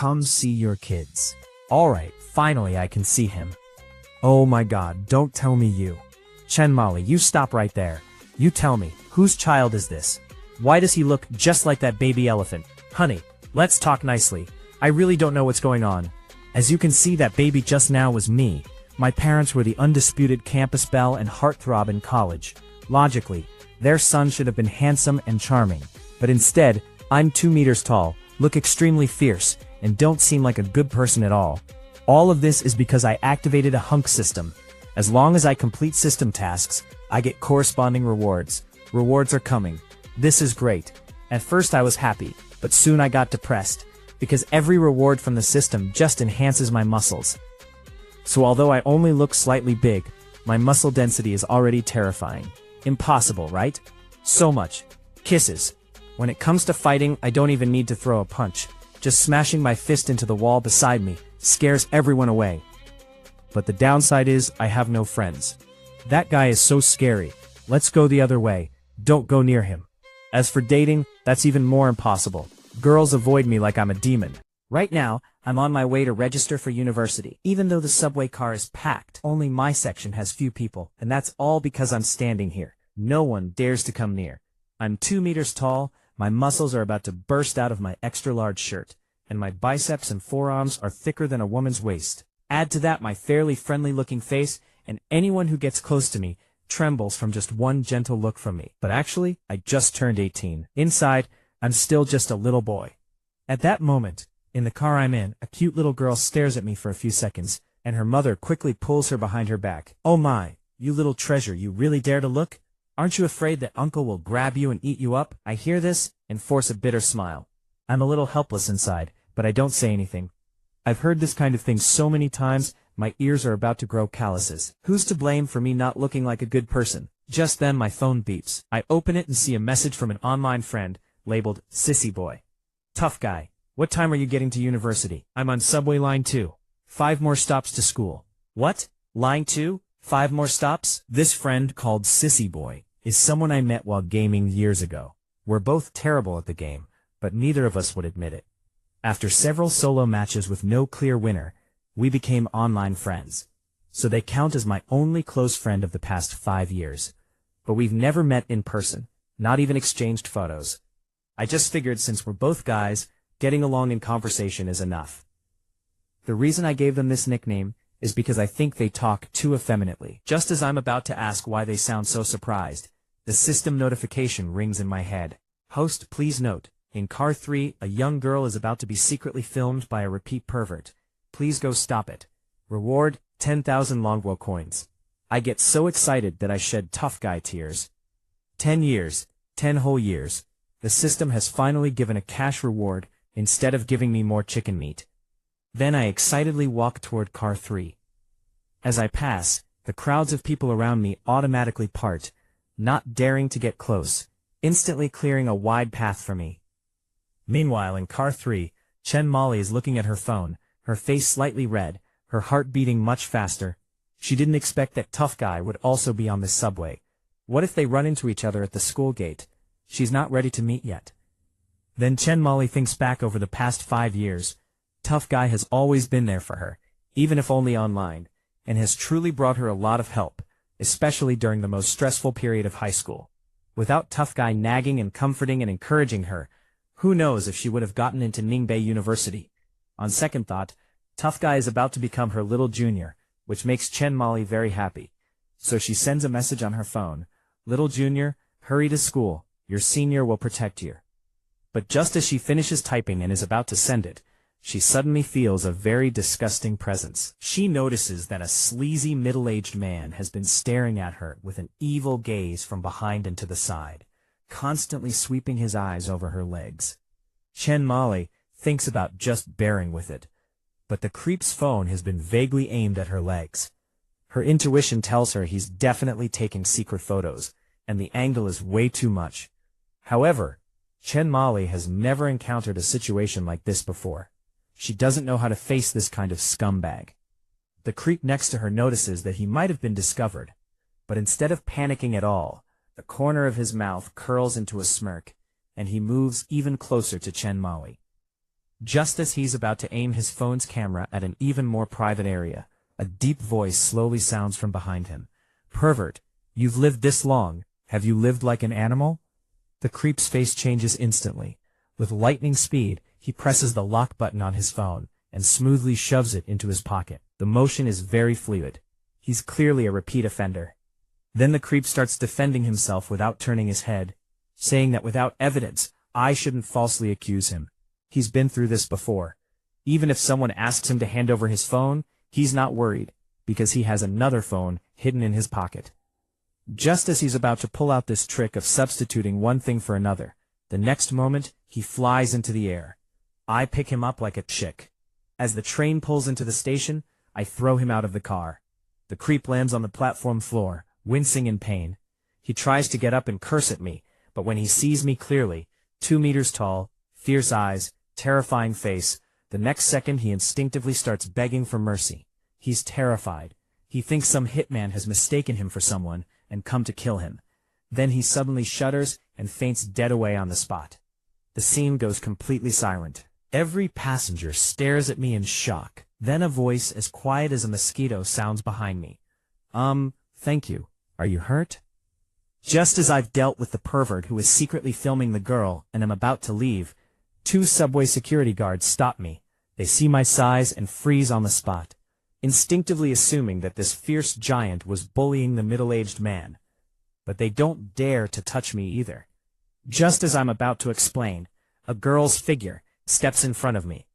Come see your kids. Alright, finally I can see him. Oh my god, don't tell me you. Chen Molly, you stop right there. You tell me, whose child is this? Why does he look just like that baby elephant? Honey, let's talk nicely. I really don't know what's going on. As you can see, that baby just now was me. My parents were the undisputed campus belle and heartthrob in college. Logically, their son should have been handsome and charming. But instead, I'm 2 meters tall, look extremely fierce, and don't seem like a good person at all. All of this is because I activated a Hunk System. As long as I complete system tasks, I get corresponding rewards. Rewards are coming. This is great. At first I was happy, but soon I got depressed, because every reward from the system just enhances my muscles. So although I only look slightly big, my muscle density is already terrifying. Impossible, right? So much. Kisses. When it comes to fighting, I don't even need to throw a punch. Just smashing my fist into the wall beside me scares everyone away. But the downside is, I have no friends. That guy is so scary. Let's go the other way. Don't go near him. As for dating, that's even more impossible. Girls avoid me like I'm a demon. Right now, I'm on my way to register for university. Even though the subway car is packed, only my section has few people, and that's all because I'm standing here. No one dares to come near. I'm 2 meters tall, my muscles are about to burst out of my extra-large shirt, and my biceps and forearms are thicker than a woman's waist. Add to that my fairly friendly-looking face, and anyone who gets close to me trembles from just one gentle look from me. But actually, I just turned 18. Inside, I'm still just a little boy. At that moment, in the car I'm in, a cute little girl stares at me for a few seconds, and her mother quickly pulls her behind her back. Oh my, you little treasure, you really dare to look? Aren't you afraid that uncle will grab you and eat you up? I hear this and force a bitter smile. I'm a little helpless inside, but I don't say anything. I've heard this kind of thing so many times, my ears are about to grow calluses. Who's to blame for me not looking like a good person? Just then my phone beeps. I open it and see a message from an online friend, labeled Sissy Boy. Tough guy. What time are you getting to university? I'm on subway line 2. 5 more stops to school. What? Line 2? 5 more stops? This friend called Sissy Boy is someone I met while gaming years ago. We're both terrible at the game, but neither of us would admit it. After several solo matches with no clear winner, we became online friends. So they count as my only close friend of the past 5 years. But we've never met in person, not even exchanged photos. I just figured since we're both guys, getting along in conversation is enough. The reason I gave them this nickname is because I think they talk too effeminately. Just as I'm about to ask why they sound so surprised, the system notification rings in my head. Host, please note, in car 3, a young girl is about to be secretly filmed by a repeat pervert. Please go stop it. Reward, 10,000 Longwo coins. I get so excited that I shed tough guy tears. 10 years, 10 whole years. The system has finally given a cash reward instead of giving me more chicken meat. Then I excitedly walk toward car 3. As I pass, the crowds of people around me automatically part, not daring to get close, instantly clearing a wide path for me. Meanwhile, in car 3, Chen Molly is looking at her phone, her face slightly red, her heart beating much faster. She didn't expect that tough guy would also be on this subway. What if they run into each other at the school gate? She's not ready to meet yet. Then Chen Molly thinks back over the past 5 years. Tough guy has always been there for her, even if only online, and has truly brought her a lot of help, especially during the most stressful period of high school. Without tough guy nagging and comforting and encouraging her, who knows if she would have gotten into Ningbei University. On second thought, tough guy is about to become her little junior, which makes Chen Molly very happy. So she sends a message on her phone. Little junior, hurry to school, your senior will protect you. But just as she finishes typing and is about to send it, she suddenly feels a very disgusting presence. She notices that a sleazy middle-aged man has been staring at her with an evil gaze from behind and to the side, constantly sweeping his eyes over her legs. Chen Molly thinks about just bearing with it, but the creep's phone has been vaguely aimed at her legs. Her intuition tells her he's definitely taking secret photos, and the angle is way too much. However, Chen Molly has never encountered a situation like this before. She doesn't know how to face this kind of scumbag. The creep next to her notices that he might have been discovered, but instead of panicking at all, the corner of his mouth curls into a smirk, and he moves even closer to Chen Molly. Just as he's about to aim his phone's camera at an even more private area, a deep voice slowly sounds from behind him. "Pervert, you've lived this long. Have you lived like an animal?" The creep's face changes instantly. With lightning speed, he presses the lock button on his phone and smoothly shoves it into his pocket. The motion is very fluid. He's clearly a repeat offender. Then the creep starts defending himself without turning his head, saying that without evidence, I shouldn't falsely accuse him. He's been through this before. Even if someone asks him to hand over his phone, he's not worried, because he has another phone hidden in his pocket. Just as he's about to pull out this trick of substituting one thing for another, the next moment, he flies into the air. I pick him up like a chick. As the train pulls into the station, I throw him out of the car. The creep lands on the platform floor, wincing in pain. He tries to get up and curse at me, but when he sees me clearly, 2 meters tall, fierce eyes, terrifying face, the next second he instinctively starts begging for mercy. He's terrified. He thinks some hitman has mistaken him for someone and come to kill him. Then he suddenly shudders and faints dead away on the spot. The scene goes completely silent. Every passenger stares at me in shock. Then a voice as quiet as a mosquito sounds behind me. Thank you. Are you hurt?" Just as I've dealt with the pervert who is secretly filming the girl and am about to leave, 2 subway security guards stop me. They see my size and freeze on the spot, instinctively assuming that this fierce giant was bullying the middle-aged man. But they don't dare to touch me either. Just as I'm about to explain, a girl's figure steps in front of me.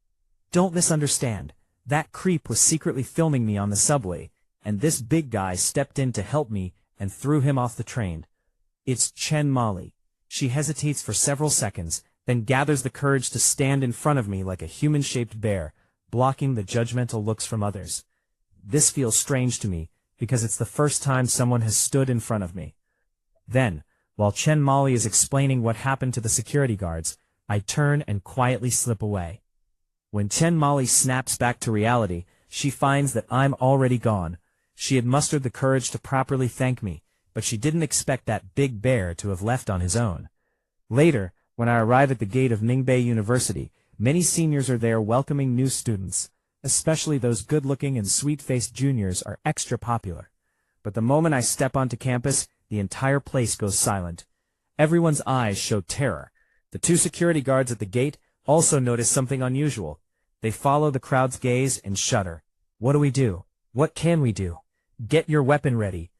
Don't misunderstand. That creep was secretly filming me on the subway, and this big guy stepped in to help me and threw him off the train. It's Chen Molly. She hesitates for several seconds, then gathers the courage to stand in front of me like a human-shaped bear, blocking the judgmental looks from others. This feels strange to me, because it's the first time someone has stood in front of me. Then, while Chen Molly is explaining what happened to the security guards, I turn and quietly slip away. When Chen Molly snaps back to reality, she finds that I'm already gone. She had mustered the courage to properly thank me, but she didn't expect that big bear to have left on his own. Later, when I arrive at the gate of Ningbei University, many seniors are there welcoming new students. Especially those good-looking and sweet-faced juniors are extra popular. But the moment I step onto campus, the entire place goes silent. Everyone's eyes show terror. The 2 security guards at the gate also notice something unusual. They follow the crowd's gaze and shudder. What do we do? What can we do? Get your weapon ready.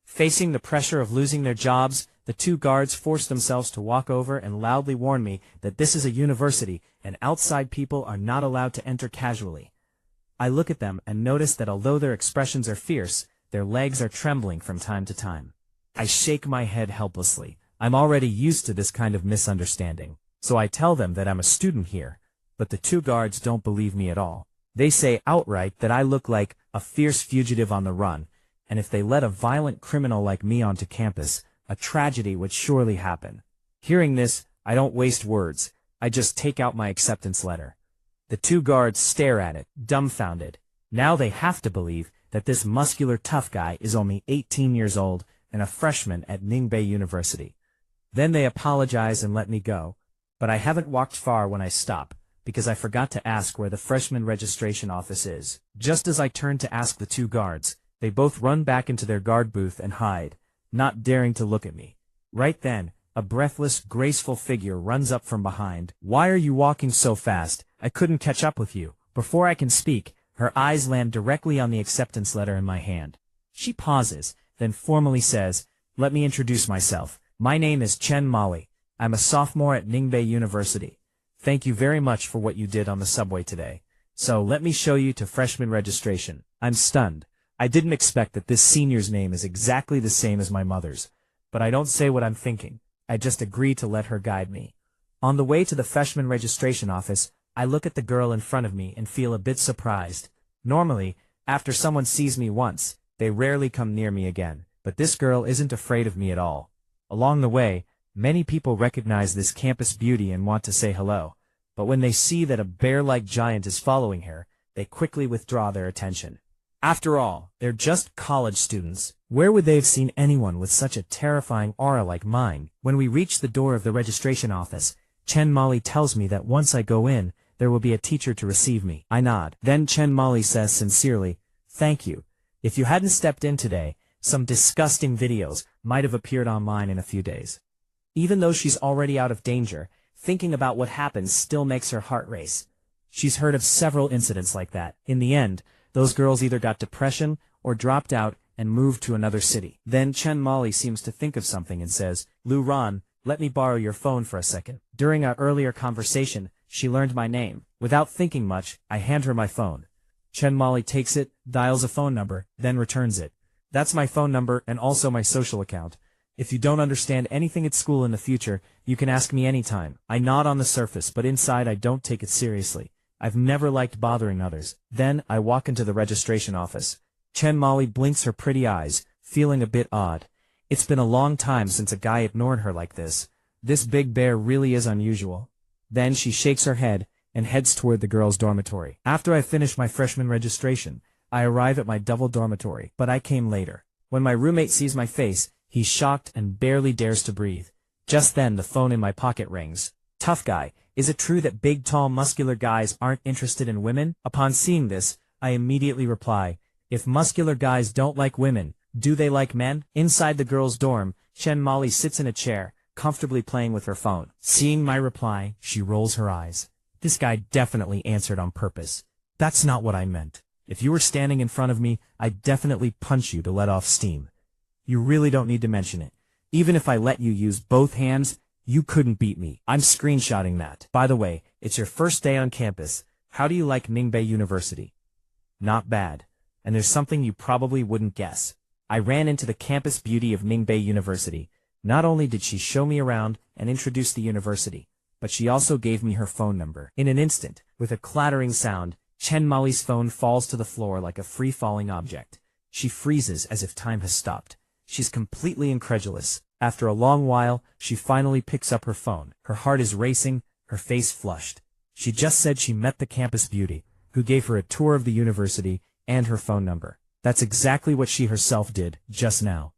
Facing the pressure of losing their jobs, the 2 guards force themselves to walk over and loudly warn me that this is a university and outside people are not allowed to enter casually. I look at them and notice that although their expressions are fierce, their legs are trembling from time to time. I shake my head helplessly. I'm already used to this kind of misunderstanding, so I tell them that I'm a student here, but the 2 guards don't believe me at all. They say outright that I look like a fierce fugitive on the run, and if they let a violent criminal like me onto campus, a tragedy would surely happen. Hearing this, I don't waste words. I just take out my acceptance letter. The 2 guards stare at it, dumbfounded. Now they have to believe that this muscular tough guy is only 18 years old and a freshman at Ningbei University. Then they apologize and let me go, but I haven't walked far when I stop, because I forgot to ask where the freshman registration office is. Just as I turn to ask the 2 guards, they both run back into their guard booth and hide, not daring to look at me. Right then, a breathless, graceful figure runs up from behind. "Why are you walking so fast? I couldn't catch up with you." Before I can speak, her eyes land directly on the acceptance letter in my hand. She pauses, then formally says, "Let me introduce myself. My name is Chen Molly. I'm a sophomore at Ningbei University. Thank you very much for what you did on the subway today. So let me show you to freshman registration." I'm stunned. I didn't expect that this senior's name is exactly the same as my mother's, but I don't say what I'm thinking. I just agree to let her guide me. On the way to the freshman registration office, I look at the girl in front of me and feel a bit surprised. Normally, after someone sees me once, they rarely come near me again, but this girl isn't afraid of me at all. Along the way, many people recognize this campus beauty and want to say hello, but when they see that a bear-like giant is following her, they quickly withdraw their attention. After all, they're just college students. Where would they have seen anyone with such a terrifying aura like mine? When we reach the door of the registration office, Chen Molly tells me that once I go in, there will be a teacher to receive me. I nod. Then Chen Molly says sincerely, "Thank you. If you hadn't stepped in today, some disgusting videos might have appeared online in a few days." Even though she's already out of danger, thinking about what happens still makes her heart race. She's heard of several incidents like that. In the end, those girls either got depression or dropped out and moved to another city. Then Chen Molly seems to think of something and says, "Lu Ran, let me borrow your phone for a second." During our earlier conversation, she learned my name. Without thinking much, I hand her my phone. Chen Molly takes it, dials a phone number, then returns it. "That's my phone number and also my social account. If you don't understand anything at school in the future, you can ask me anytime." I nod on the surface, but inside I don't take it seriously. I've never liked bothering others. Then I walk into the registration office. Chen Molly blinks her pretty eyes, feeling a bit odd. It's been a long time since a guy ignored her like this. This big bear really is unusual. Then she shakes her head and heads toward the girls' dormitory. After I finish my freshman registration, I arrive at my double dormitory, but I came later. When my roommate sees my face, he's shocked and barely dares to breathe. Just then the phone in my pocket rings. "Tough guy, is it true that big, tall, muscular guys aren't interested in women?" Upon seeing this, I immediately reply, "If muscular guys don't like women, do they like men?" Inside the girls' dorm, Chen Molly sits in a chair, comfortably playing with her phone. Seeing my reply, she rolls her eyes. This guy definitely answered on purpose. That's not what I meant. If you were standing in front of me, I'd definitely punch you to let off steam. You really don't need to mention it. Even if I let you use both hands, you couldn't beat me. I'm screenshotting that. By the way, it's your first day on campus. How do you like Ningbei University? Not bad. And there's something you probably wouldn't guess. I ran into the campus beauty of Ningbei University. Not only did she show me around and introduce the university, but she also gave me her phone number. In an instant, with a clattering sound, Chen Molly's phone falls to the floor like a free-falling object. She freezes as if time has stopped. She's completely incredulous. After a long while, she finally picks up her phone. Her heart is racing, her face flushed. She just said she met the campus beauty, who gave her a tour of the university and her phone number. That's exactly what she herself did, just now.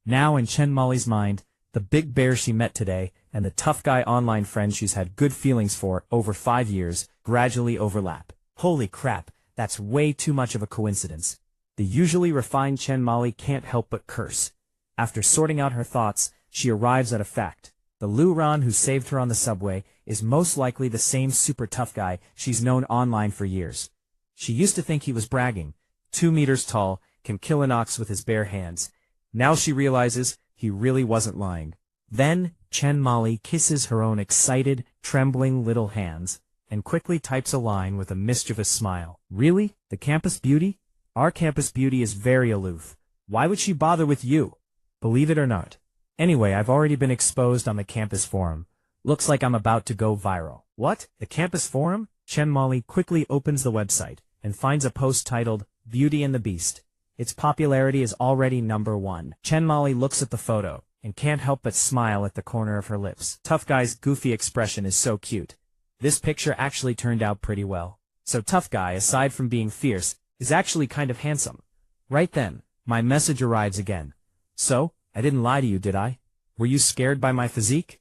Now in Chen Molly's mind, the big bear she met today and the tough guy online friend she's had good feelings for over 5 years gradually overlap. Holy crap, that's way too much of a coincidence. The usually refined Chen Molly can't help but curse. After sorting out her thoughts, she arrives at a fact. The Lu Ran who saved her on the subway is most likely the same super tough guy she's known online for years. She used to think he was bragging. 2 meters tall, can kill an ox with his bare hands. Now she realizes he really wasn't lying. Then Chen Molly kisses her own excited, trembling little hands, and quickly types a line with a mischievous smile. Really? The campus beauty? Our campus beauty is very aloof. Why would she bother with you? Believe it or not. Anyway, I've already been exposed on the campus forum. Looks like I'm about to go viral. What? The campus forum? Chen Molly quickly opens the website and finds a post titled, "Beauty and the Beast." Its popularity is already #1. Chen Molly looks at the photo and can't help but smile at the corner of her lips. Tough guy's goofy expression is so cute. This picture actually turned out pretty well. So tough guy, aside from being fierce, is actually kind of handsome. Right then, my message arrives again. "So, I didn't lie to you, did I? Were you scared by my physique?"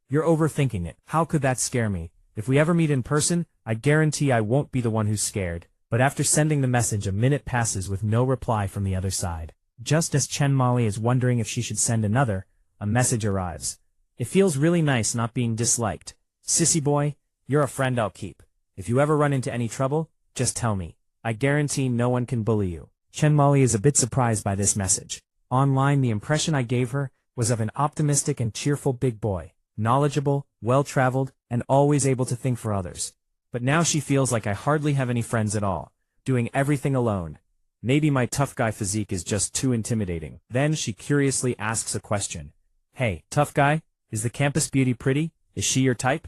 You're overthinking it. How could that scare me? If we ever meet in person, I guarantee I won't be the one who's scared. But after sending the message, a minute passes with no reply from the other side. Just as Chen Molly is wondering if she should send another, a message arrives. It feels really nice not being disliked. "Sissy Boy, you're a friend I'll keep. If you ever run into any trouble, just tell me. I guarantee no one can bully you." Chen Molly is a bit surprised by this message. Online, the impression I gave her was of an optimistic and cheerful big boy, knowledgeable, well-traveled, and always able to think for others. But now she feels like I hardly have any friends at all, doing everything alone. Maybe my tough guy physique is just too intimidating. Then she curiously asks a question. "Hey, tough guy, is the campus beauty pretty? Is she your type?"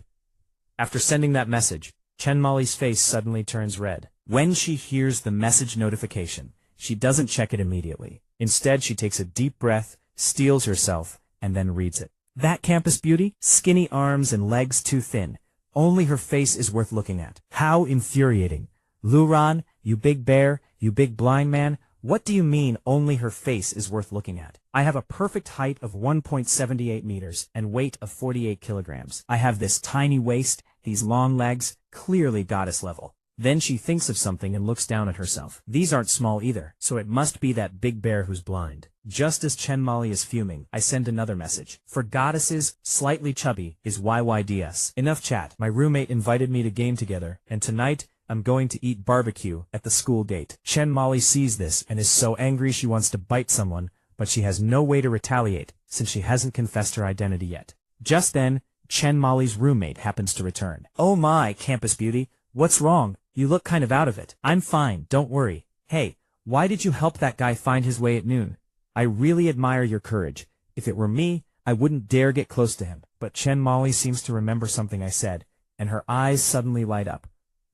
After sending that message, Chen Molly's face suddenly turns red. When she hears the message notification, she doesn't check it immediately. Instead, she takes a deep breath, steels herself, and then reads it. That campus beauty? Skinny arms and legs too thin. Only her face is worth looking at. How infuriating. Lu Ran, you big bear, you big blind man, what do you mean only her face is worth looking at? I have a perfect height of 1.78 meters and weight of 48 kilograms. I have this tiny waist these long legs, clearly goddess level. Then she thinks of something and looks down at herself. These aren't small either, so it must be that big bear who's blind. Just as Chen Molly is fuming, I send another message. For goddesses, slightly chubby is YYDS. Enough chat. My roommate invited me to game together, and tonight, I'm going to eat barbecue at the school gate. Chen Molly sees this and is so angry she wants to bite someone, but she has no way to retaliate, since she hasn't confessed her identity yet. Just then, Chen Molly's roommate happens to return. Oh my, campus beauty, what's wrong? You look kind of out of it. I'm fine, don't worry. Hey, why did you help that guy find his way at noon? I really admire your courage. If it were me, I wouldn't dare get close to him. But Chen Molly seems to remember something I said, and her eyes suddenly light up.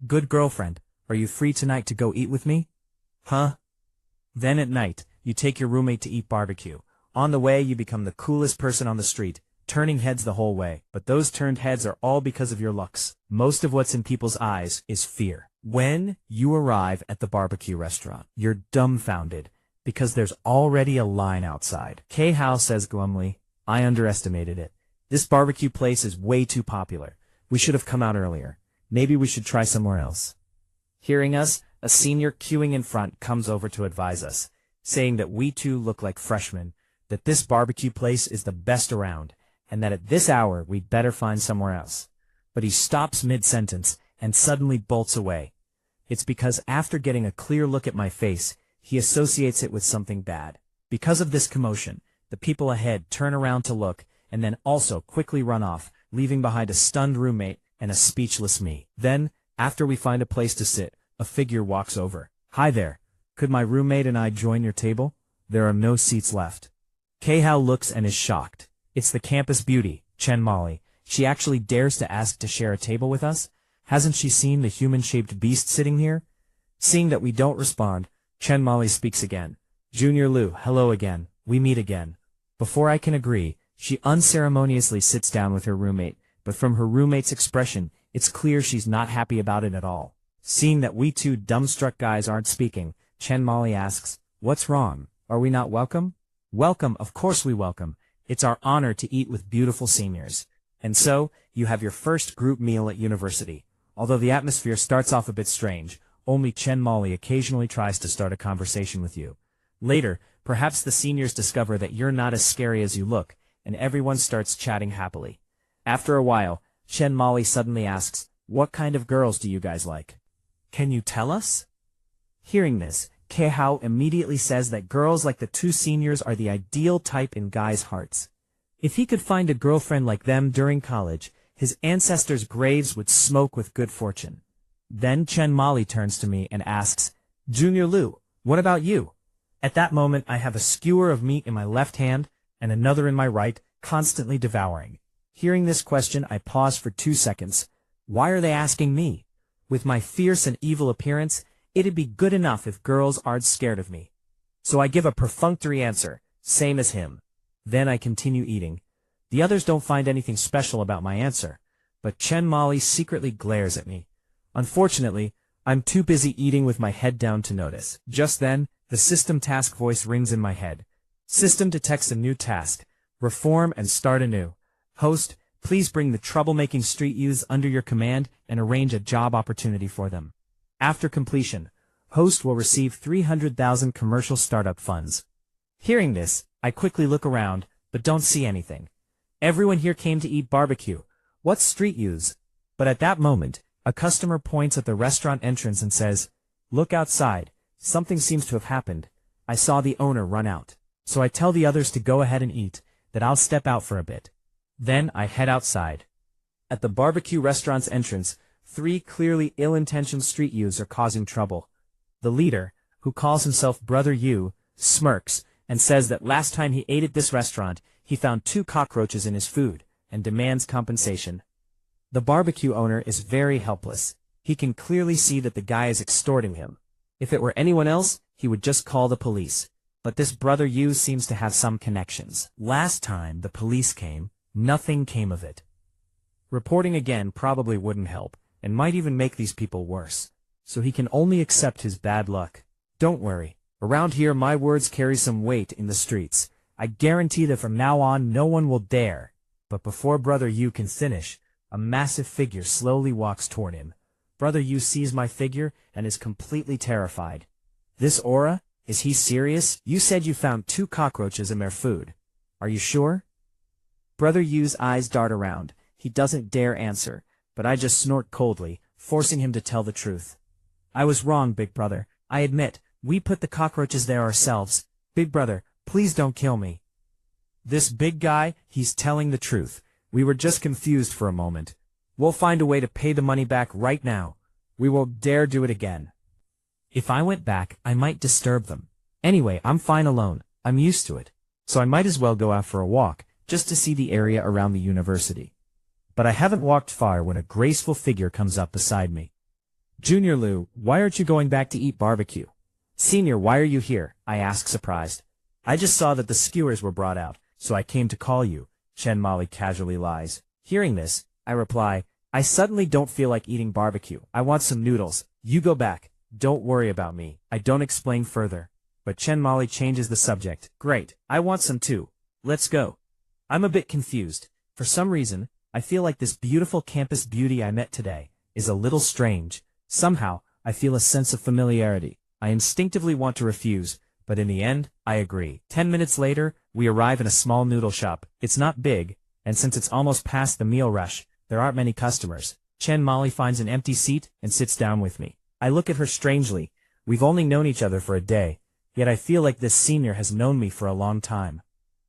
Good girlfriend, are you free tonight to go eat with me? Huh? Then at night, you take your roommate to eat barbecue. On the way, you become the coolest person on the street, turning heads the whole way. But those turned heads are all because of your looks. Most of what's in people's eyes is fear. When you arrive at the barbecue restaurant, you're dumbfounded, because there's already a line outside. K-Hao says glumly, I underestimated it. This barbecue place is way too popular. We should have come out earlier. Maybe we should try somewhere else. Hearing us, a senior queuing in front comes over to advise us, saying that we too look like freshmen, that this barbecue place is the best around, and that at this hour we'd better find somewhere else. But he stops mid-sentence and suddenly bolts away. It's because after getting a clear look at my face, he associates it with something bad. Because of this commotion, the people ahead turn around to look, and then also quickly run off, leaving behind a stunned roommate and a speechless me. Then, after we find a place to sit, a figure walks over. Hi there. Could my roommate and I join your table? There are no seats left. K-Hao looks and is shocked. It's the campus beauty, Chen Molly. She actually dares to ask to share a table with us? Hasn't she seen the human-shaped beast sitting here? Seeing that we don't respond, Chen Molly speaks again. Junior Liu, hello again. We meet again. Before I can agree, she unceremoniously sits down with her roommate, but from her roommate's expression, it's clear she's not happy about it at all. Seeing that we two dumbstruck guys aren't speaking, Chen Molly asks, what's wrong? Are we not welcome? Welcome, of course we welcome. It's our honor to eat with beautiful seniors. And so, you have your first group meal at university. Although the atmosphere starts off a bit strange, only Chen Molly occasionally tries to start a conversation with you. Later, perhaps the seniors discover that you're not as scary as you look, and everyone starts chatting happily. After a while, Chen Molly suddenly asks, what kind of girls do you guys like? Can you tell us? Hearing this, K-Hao immediately says that girls like the two seniors are the ideal type in guys' hearts. If he could find a girlfriend like them during college, his ancestors' graves would smoke with good fortune. Then Chen Molly turns to me and asks, Junior Liu, what about you? At that moment, I have a skewer of meat in my left hand and another in my right, constantly devouring. Hearing this question, I pause for 2 seconds. Why are they asking me? With my fierce and evil appearance, it'd be good enough if girls aren't scared of me. So I give a perfunctory answer, same as him. Then I continue eating. The others don't find anything special about my answer, but Chen Molly secretly glares at me. Unfortunately, I'm too busy eating with my head down to notice. Just then, the system task voice rings in my head. System detects a new task. Reform and start anew. Host, please bring the troublemaking street youths under your command and arrange a job opportunity for them. After completion, host will receive 300,000 commercial startup funds. Hearing this, I quickly look around, but don't see anything. Everyone here came to eat barbecue. What's street youths? But at that moment, a customer points at the restaurant entrance and says, look outside. Something seems to have happened. I saw the owner run out. So I tell the others to go ahead and eat, that I'll step out for a bit. Then I head outside. At the barbecue restaurant's entrance, 3 clearly ill-intentioned street youths are causing trouble. The leader, who calls himself Brother Yu, smirks and says that last time he ate at this restaurant, he found 2 cockroaches in his food and demands compensation. The barbecue owner is very helpless. He can clearly see that the guy is extorting him. If it were anyone else, he would just call the police. But this Brother Yu seems to have some connections. Last time the police came, nothing came of it. Reporting again probably wouldn't help, and might even make these people worse. So he can only accept his bad luck. Don't worry. Around here my words carry some weight in the streets. I guarantee that from now on no one will dare. But before Brother Yu can finish, A massive figure slowly walks toward him. Brother Yu sees my figure and is completely terrified. This aura? Is he serious? You said you found 2 cockroaches in their food. Are you sure? Brother Yu's eyes dart around. He doesn't dare answer, but I just snort coldly, forcing him to tell the truth. I was wrong, big brother. I admit, we put the cockroaches there ourselves. Big brother, please don't kill me. This big guy, he's telling the truth. We were just confused for a moment. We'll find a way to pay the money back right now. We won't dare do it again. If I went back, I might disturb them. Anyway, I'm fine alone. I'm used to it. So I might as well go out for a walk, just to see the area around the university. But I haven't walked far when a graceful figure comes up beside me. Junior Lou, why aren't you going back to eat barbecue? Senior, why are you here? I ask surprised. I just saw that the skewers were brought out, so I came to call you, Chen Molly casually lies. Hearing this, I reply, I suddenly don't feel like eating barbecue. I want some noodles. You go back. Don't worry about me. I don't explain further. But Chen Molly changes the subject. Great. I want some too. Let's go. I'm a bit confused. For some reason, I feel like this beautiful campus beauty I met today is a little strange. Somehow, I feel a sense of familiarity. I instinctively want to refuse, but in the end, I agree. 10 minutes later, we arrive in a small noodle shop. It's not big, and since it's almost past the meal rush, there aren't many customers. Chen Molly finds an empty seat and sits down with me. I look at her strangely. We've only known each other for a day, yet I feel like this senior has known me for a long time.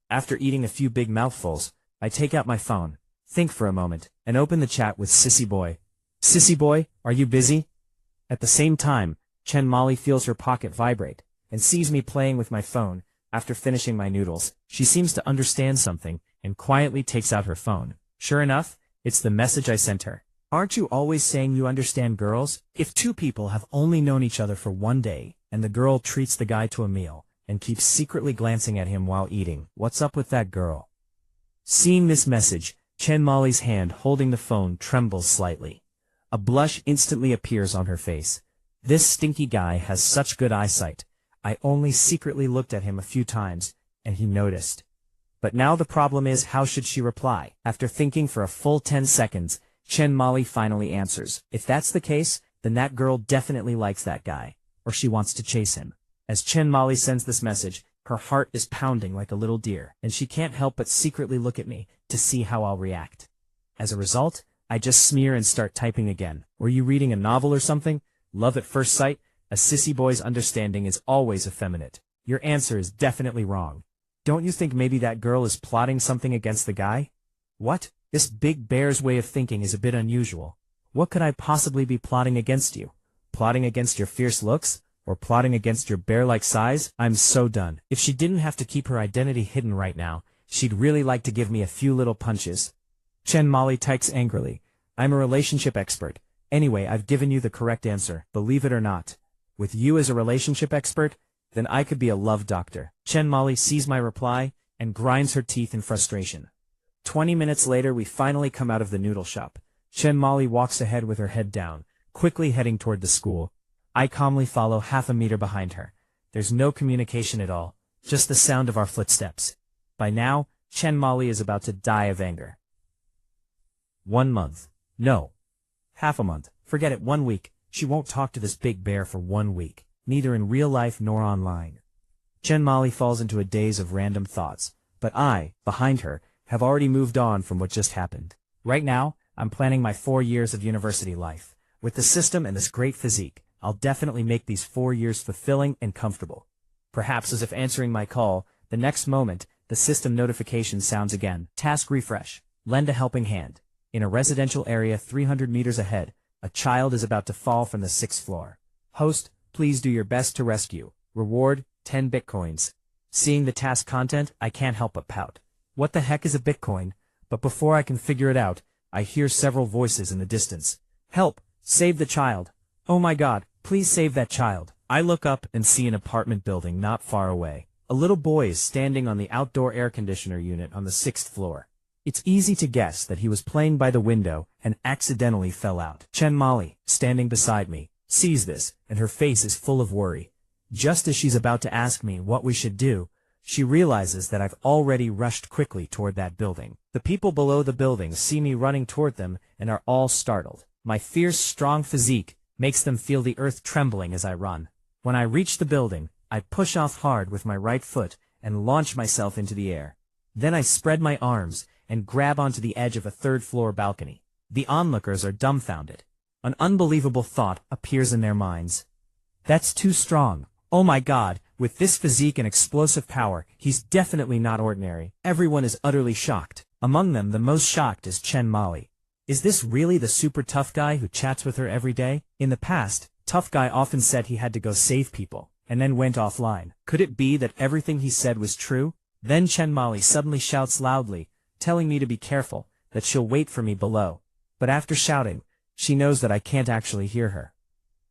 After eating a few big mouthfuls, I take out my phone, think for a moment, and open the chat with Sissy Boy. Sissy Boy, are you busy? At the same time, Chen Molly feels her pocket vibrate, and sees me playing with my phone. After finishing my noodles, she seems to understand something, and quietly takes out her phone. Sure enough, it's the message I sent her. Aren't you always saying you understand girls? If 2 people have only known each other for 1 day, and the girl treats the guy to a meal, and keeps secretly glancing at him while eating, what's up with that girl? Seeing this message, Chen Molly's hand holding the phone trembles slightly. A blush instantly appears on her face. This stinky guy has such good eyesight. I only secretly looked at him a few times, and he noticed. But now the problem is, how should she reply? After thinking for a full 10 seconds, Chen Molly finally answers. If that's the case, then that girl definitely likes that guy, or she wants to chase him. As Chen Molly sends this message, her heart is pounding like a little deer, and she can't help but secretly look at me to see how I'll react. As a result, I just smear and start typing again. Were you reading a novel or something? Love at first sight? A sissy boy's understanding is always effeminate. Your answer is definitely wrong. Don't you think maybe that girl is plotting something against the guy? What? This big bear's way of thinking is a bit unusual. What could I possibly be plotting against you? Plotting against your fierce looks? Or plotting against your bear-like size? I'm so done. If she didn't have to keep her identity hidden right now, she'd really like to give me a few little punches. Chen Molly types angrily. I'm a relationship expert. Anyway, I've given you the correct answer, believe it or not. With you as a relationship expert, then I could be a love doctor. Chen Molly sees my reply and grinds her teeth in frustration. 20 minutes later, we finally come out of the noodle shop. Chen Molly walks ahead with her head down, quickly heading toward the school. I calmly follow half a meter behind her. There's no communication at all, just the sound of our footsteps. By now, Chen Molly is about to die of anger. 1 month. No. Half a month. Forget it, 1 week. She won't talk to this big bear for 1 week, neither in real life nor online. Chen Molly falls into a daze of random thoughts, but I, behind her, have already moved on from what just happened. Right now, I'm planning my 4 years of university life. With the system and this great physique, I'll definitely make these 4 years fulfilling and comfortable. Perhaps as if answering my call, the next moment, the system notification sounds again. Task refresh. Lend a helping hand. In a residential area 300 meters ahead, a child is about to fall from the 6th floor. Host, please do your best to rescue. Reward, 10 bitcoins. Seeing the task content, I can't help but pout. What the heck is a bitcoin? But before I can figure it out, I hear several voices in the distance. Help! Save the child! Oh my god, please save that child! I look up and see an apartment building not far away. A little boy is standing on the outdoor air conditioner unit on the 6th floor. It's easy to guess that he was playing by the window and accidentally fell out. Chen Molly, standing beside me, sees this, and her face is full of worry. Just as she's about to ask me what we should do, she realizes that I've already rushed quickly toward that building. The people below the building see me running toward them and are all startled. My fierce, strong physique makes them feel the earth trembling as I run. When I reach the building, I push off hard with my right foot and launch myself into the air. Then I spread my arms and grab onto the edge of a third-floor balcony. The onlookers are dumbfounded. An unbelievable thought appears in their minds. That's too strong. Oh my God, with this physique and explosive power, he's definitely not ordinary. Everyone is utterly shocked. Among them, the most shocked is Chen Molly. Is this really the super tough guy who chats with her every day? In the past, tough guy often said he had to go save people, and then went offline. Could it be that everything he said was true? Then Chen Molly suddenly shouts loudly, telling me to be careful, that she'll wait for me below. But after shouting, she knows that I can't actually hear her.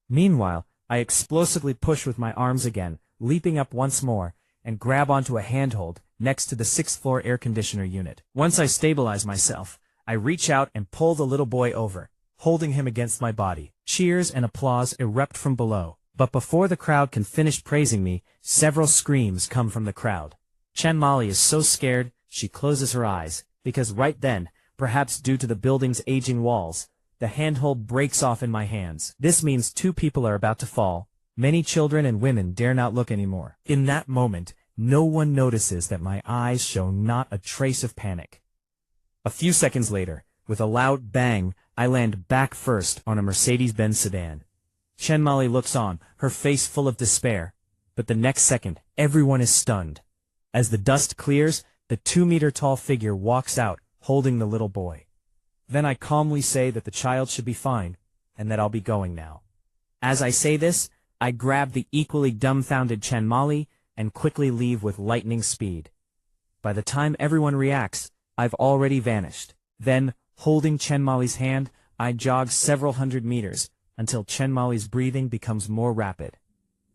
Meanwhile, I explosively push with my arms again, leaping up once more, and grab onto a handhold next to the 6th-floor air conditioner unit. Once I stabilize myself, I reach out and pull the little boy over, holding him against my body. Cheers and applause erupt from below. But before the crowd can finish praising me, several screams come from the crowd. Chen Molly is so scared, she closes her eyes, because right then, perhaps due to the building's aging walls, the handhold breaks off in my hands. This means 2 people are about to fall. Many children and women dare not look anymore. In that moment, no one notices that my eyes show not a trace of panic. A few seconds later, with a loud bang, I land back first on a Mercedes-Benz sedan. Chen Molly looks on, her face full of despair. But the next second, everyone is stunned. As the dust clears, the 2-meter-tall figure walks out, holding the little boy. Then I calmly say that the child should be fine, and that I'll be going now. As I say this, I grab the equally dumbfounded Chen Molly and quickly leave with lightning speed. By the time everyone reacts, I've already vanished. Then, holding Chen Molly's hand, I jog several hundred meters, until Chen Molly's breathing becomes more rapid.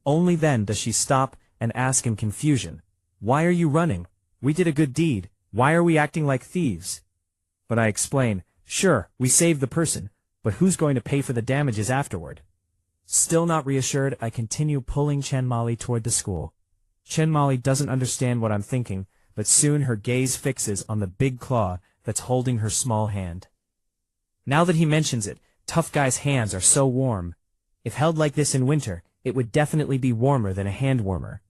Only then does she stop and ask in confusion, "Why are you running? We did a good deed. Why are we acting like thieves?" But I explain, "Sure, we saved the person, but who's going to pay for the damages afterward?" Still not reassured, I continue pulling Chen Molly toward the school. Chen Molly doesn't understand what I'm thinking, but soon her gaze fixes on the big claw that's holding her small hand. Now that he mentions it, tough guy's hands are so warm. If held like this in winter, it would definitely be warmer than a hand warmer.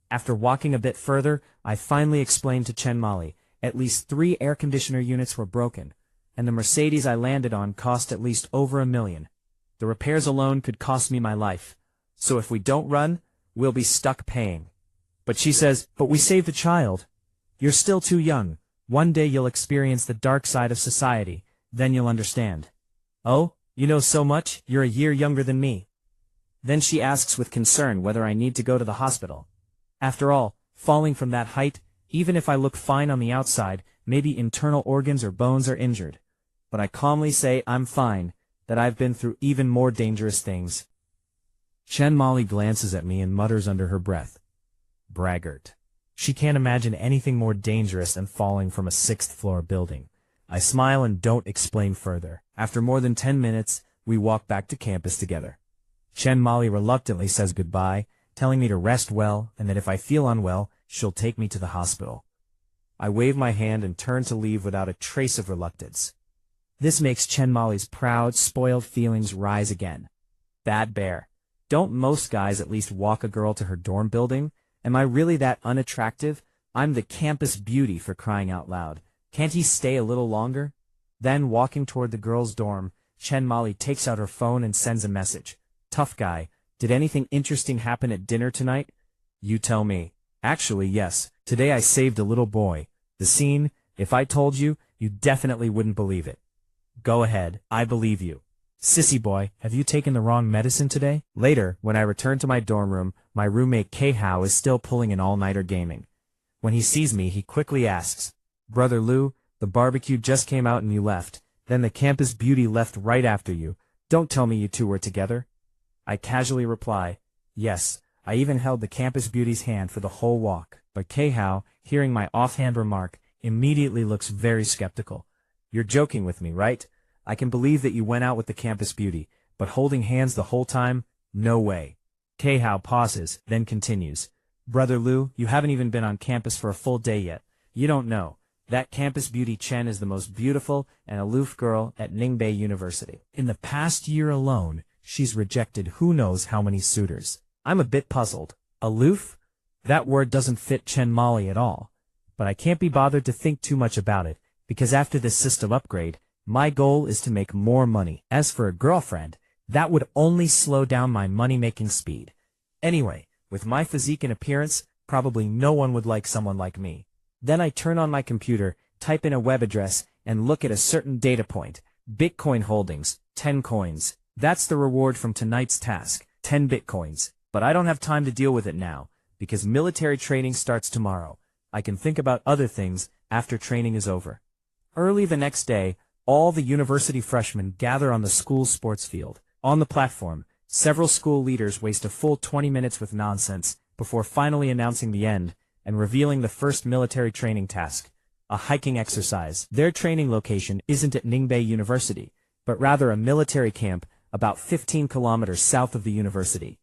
After walking a bit further, I finally explained to Chen Molly, at least 3 air conditioner units were broken, and the Mercedes I landed on cost at least over $1 million. The repairs alone could cost me my life. So if we don't run, we'll be stuck paying. But she says, "But we saved the child. You're still too young. One day you'll experience the dark side of society, then you'll understand." "Oh, you know so much, you're a year younger than me." Then she asks with concern whether I need to go to the hospital. After all, falling from that height, even if I look fine on the outside, maybe internal organs or bones are injured. But I calmly say I'm fine, that I've been through even more dangerous things. Chen Molly glances at me and mutters under her breath, "Braggart." She can't imagine anything more dangerous than falling from a 6th-floor building. I smile and don't explain further. After more than 10 minutes, we walk back to campus together. Chen Molly reluctantly says goodbye, telling me to rest well and that if I feel unwell, she'll take me to the hospital. I wave my hand and turn to leave without a trace of reluctance. This makes Chen Molly's proud, spoiled feelings rise again. Bad bear. Don't most guys at least walk a girl to her dorm building? Am I really that unattractive? I'm the campus beauty, for crying out loud. Can't he stay a little longer? Then, walking toward the girls' dorm, Chen Molly takes out her phone and sends a message. "Tough guy, did anything interesting happen at dinner tonight?" "You tell me." "Actually, yes. Today I saved a little boy. The scene, if I told you, you definitely wouldn't believe it." "Go ahead, I believe you." "Sissy Boy, have you taken the wrong medicine today?" Later, when I return to my dorm room, my roommate K-How is still pulling an all-nighter gaming. When he sees me, he quickly asks, "Brother Lou, the barbecue just came out and you left. Then the campus beauty left right after you. Don't tell me you two were together." I casually reply, "Yes, I even held the campus beauty's hand for the whole walk." But K-How, hearing my offhand remark, immediately looks very skeptical. "You're joking with me, right? I can believe that you went out with the campus beauty, but holding hands the whole time? No way." K-How pauses, then continues, "Brother Lou, you haven't even been on campus for a full day yet. You don't know. That campus beauty Chen is the most beautiful and aloof girl at Ningbei University. In the past year alone, she's rejected who knows how many suitors. I'm a bit puzzled. Aloof? That word doesn't fit Chen Molly at all. But I can't be bothered to think too much about it, because after this system upgrade, my goal is to make more money. As for a girlfriend, that would only slow down my money-making speed. Anyway, with my physique and appearance, probably no one would like someone like me. Then I turn on my computer, type in a web address, and look at a certain data point. Bitcoin holdings, 10 coins. That's the reward from tonight's task, 10 bitcoins. But I don't have time to deal with it now, because military training starts tomorrow. I can think about other things after training is over. Early the next day, all the university freshmen gather on the school's sports field. On the platform, several school leaders waste a full 20 minutes with nonsense before finally announcing the end and revealing the first military training task, a hiking exercise. Their training location isn't at Ningbei University, but rather a military camp about 15 kilometers south of the university.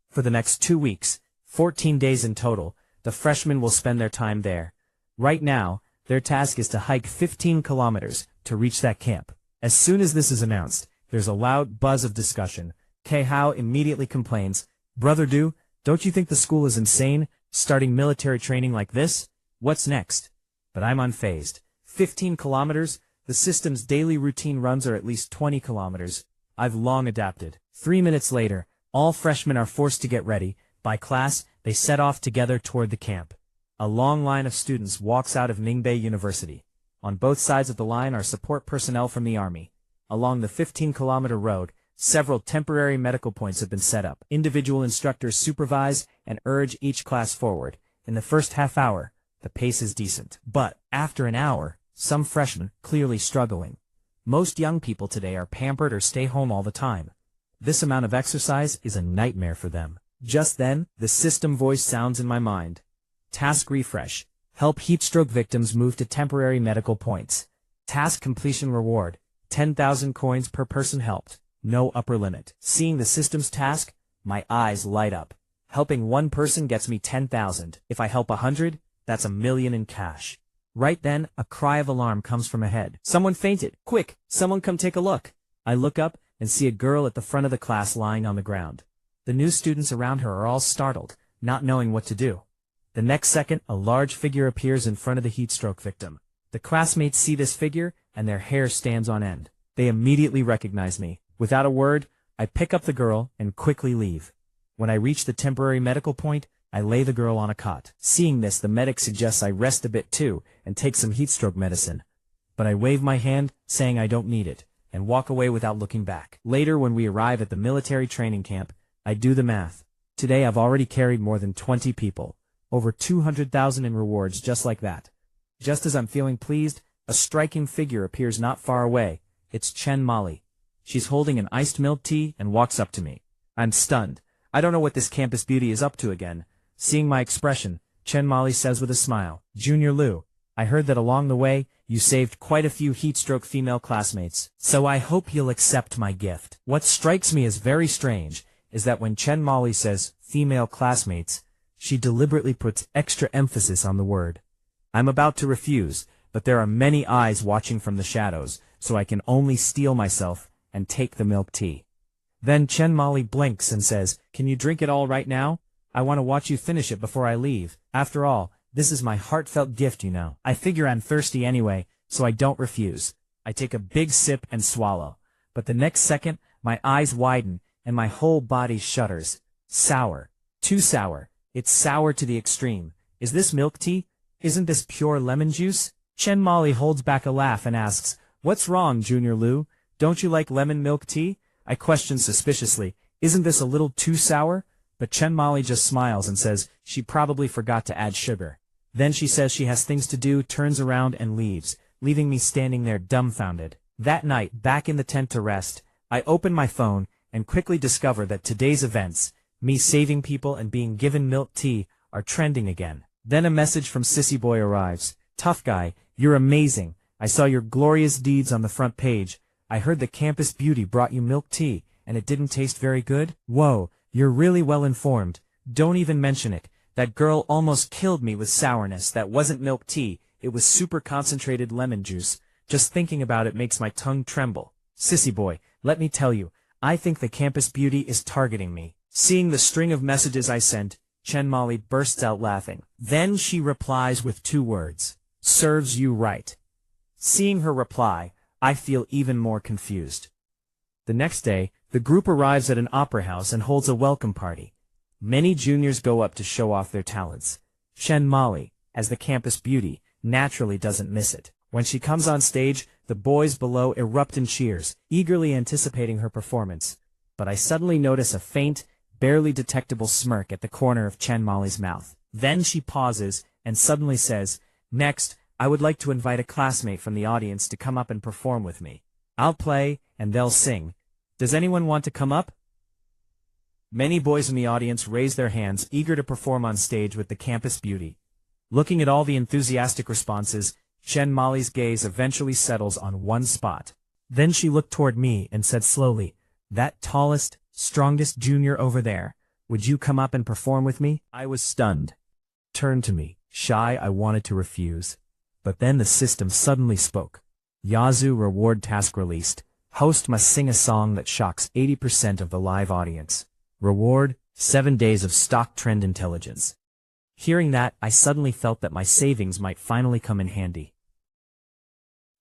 For the next 2 weeks, 14 days in total, the freshmen will spend their time there. Right now, their task is to hike 15 kilometers to reach that camp. As soon as this is announced, there's a loud buzz of discussion. Kei Hao immediately complains, "Brother Du, don't you think the school is insane, starting military training like this? What's next?" But I'm unfazed. 15 kilometers? The system's daily routine runs are at least 20 kilometers. I've long adapted. 3 minutes later, all freshmen are forced to get ready. By class, they set off together toward the camp. A long line of students walks out of Ningbei University. On both sides of the line are support personnel from the army. Along the 15-kilometer road, several temporary medical points have been set up. Individual instructors supervise and urge each class forward. In the first half hour, the pace is decent. But after an hour, some freshmen clearly struggling. Most young people today are pampered or stay home all the time. This amount of exercise is a nightmare for them. Just then, the system voice sounds in my mind. Task refresh. Help heatstroke victims move to temporary medical points. Task completion reward. 10,000 coins per person helped. No upper limit. Seeing the system's task, my eyes light up. Helping one person gets me 10,000. If I help 100, that's 1,000,000 in cash. Right then, a cry of alarm comes from ahead. Someone fainted. Quick, someone come take a look. I look up and see a girl at the front of the class lying on the ground. The new students around her are all startled, not knowing what to do. The next second, a large figure appears in front of the heatstroke victim. The classmates see this figure, and their hair stands on end. They immediately recognize me. Without a word, I pick up the girl and quickly leave. When I reach the temporary medical point, I lay the girl on a cot. Seeing this, the medic suggests I rest a bit too and take some heatstroke medicine. But I wave my hand, saying I don't need it, and walk away without looking back. Later, when we arrive at the military training camp, I do the math. Today I've already carried more than 20 people. Over 200,000 in rewards just like that. Just as I'm feeling pleased, a striking figure appears not far away. It's Chen Molly. She's holding an iced milk tea and walks up to me. I'm stunned. I don't know what this campus beauty is up to again. Seeing my expression, Chen Molly says with a smile, "Junior Liu, I heard that along the way, you saved quite a few heatstroke female classmates. So I hope you'll accept my gift." What strikes me as very strange is that when Chen Molly says female classmates, she deliberately puts extra emphasis on the word. I'm about to refuse, but there are many eyes watching from the shadows, so I can only steel myself and take the milk tea. Then Chen Molly blinks and says, "Can you drink it all right now? I want to watch you finish it before I leave. After all, this is my heartfelt gift, you know." I figure I'm thirsty anyway, so I don't refuse. I take a big sip and swallow. But the next second, my eyes widen and my whole body shudders. Sour. Too sour. It's sour to the extreme. Is this milk tea? Isn't this pure lemon juice? Chen Molly holds back a laugh and asks, "What's wrong, Junior Liu? Don't you like lemon milk tea?" I question suspiciously, "Isn't this a little too sour?" But Chen Molly just smiles and says she probably forgot to add sugar. Then she says she has things to do, turns around and leaves, leaving me standing there dumbfounded. That night, back in the tent to rest, I open my phone and quickly discover that today's events, me saving people and being given milk tea, are trending again. Then a message from Sissy Boy arrives. "Tough guy, you're amazing. I saw your glorious deeds on the front page. I heard the campus beauty brought you milk tea, and it didn't taste very good? Whoa, you're really well informed. Don't even mention it. That girl almost killed me with sourness. That wasn't milk tea. it was super concentrated lemon juice. Just thinking about it makes my tongue tremble. Sissy Boy, let me tell you, I think the campus beauty is targeting me. Seeing the string of messages I sent, Chen Molly bursts out laughing. Then she replies with 2 words. Serves you right. Seeing her reply, I feel even more confused. The next day, the group arrives at an opera house and holds a welcome party. Many juniors go up to show off their talents. Chen Molly, as the campus beauty, naturally doesn't miss it. When she comes on stage, the boys below erupt in cheers, eagerly anticipating her performance. But I suddenly notice a faint, barely detectable smirk at the corner of Chen Molly's mouth. Then she pauses and suddenly says, "Next, I would like to invite a classmate from the audience to come up and perform with me. I'll play, and they'll sing. Does anyone want to come up?" Many boys in the audience raise their hands, eager to perform on stage with the campus beauty. Looking at all the enthusiastic responses, Chen Molly's gaze eventually settles on one spot. Then she looked toward me and said slowly, "That tallest, strongest junior over there, would you come up and perform with me?" I was stunned. Turned to me, shy. I wanted to refuse. But then the system suddenly spoke. Yazoo reward task released. Host must sing a song that shocks 80% of the live audience. Reward, 7 days of stock trend intelligence. Hearing that, I suddenly felt that my savings might finally come in handy.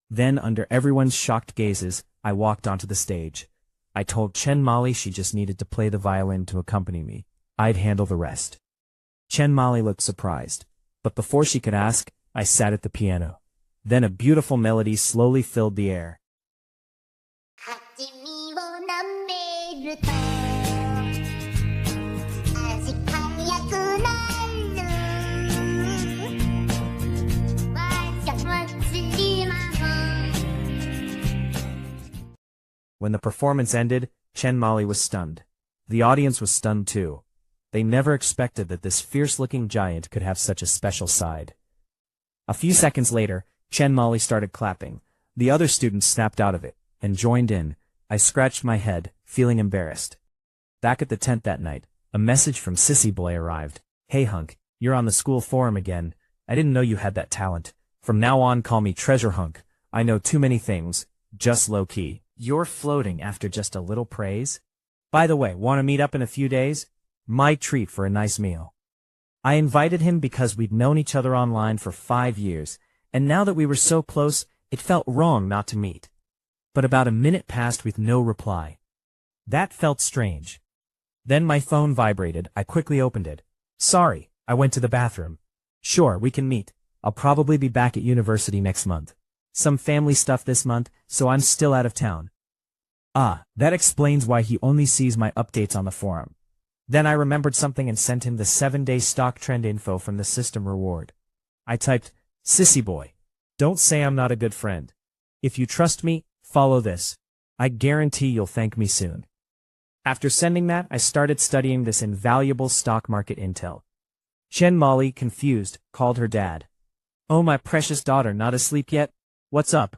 Then, under everyone's shocked gazes, I walked onto the stage. I told Chen Molly she just needed to play the violin to accompany me. I'd handle the rest. Chen Molly looked surprised, but before she could ask, I sat at the piano. Then a beautiful melody slowly filled the air. When the performance ended, Chen Molly was stunned. The audience was stunned too. They never expected that this fierce-looking giant could have such a special side. A few seconds later, Chen Molly started clapping. The other students snapped out of it and joined in. I scratched my head, feeling embarrassed. Back at the tent that night, a message from Sissy Boy arrived. "Hey Hunk, you're on the school forum again. I didn't know you had that talent. From now on call me Treasure Hunk. I know too many things, just low-key." You're floating after just a little praise? By the way, want to meet up in a few days? My treat for a nice meal. I invited him because we'd known each other online for 5 years, and now that we were so close, it felt wrong not to meet. But about a minute passed with no reply. That felt strange. Then my phone vibrated. I quickly opened it. "Sorry, I went to the bathroom." "Sure, we can meet. I'll probably be back at university next month. Some family stuff this month, so I'm still out of town." Ah, that explains why he only sees my updates on the forum. Then I remembered something and sent him the 7-day stock trend info from the system reward. I typed, "Sissy Boy, don't say I'm not a good friend. If you trust me, follow this. I guarantee you'll thank me soon." After sending that, I started studying this invaluable stock market intel. Chen Molly, confused, called her dad. "Oh, my precious daughter, not asleep yet? What's up?"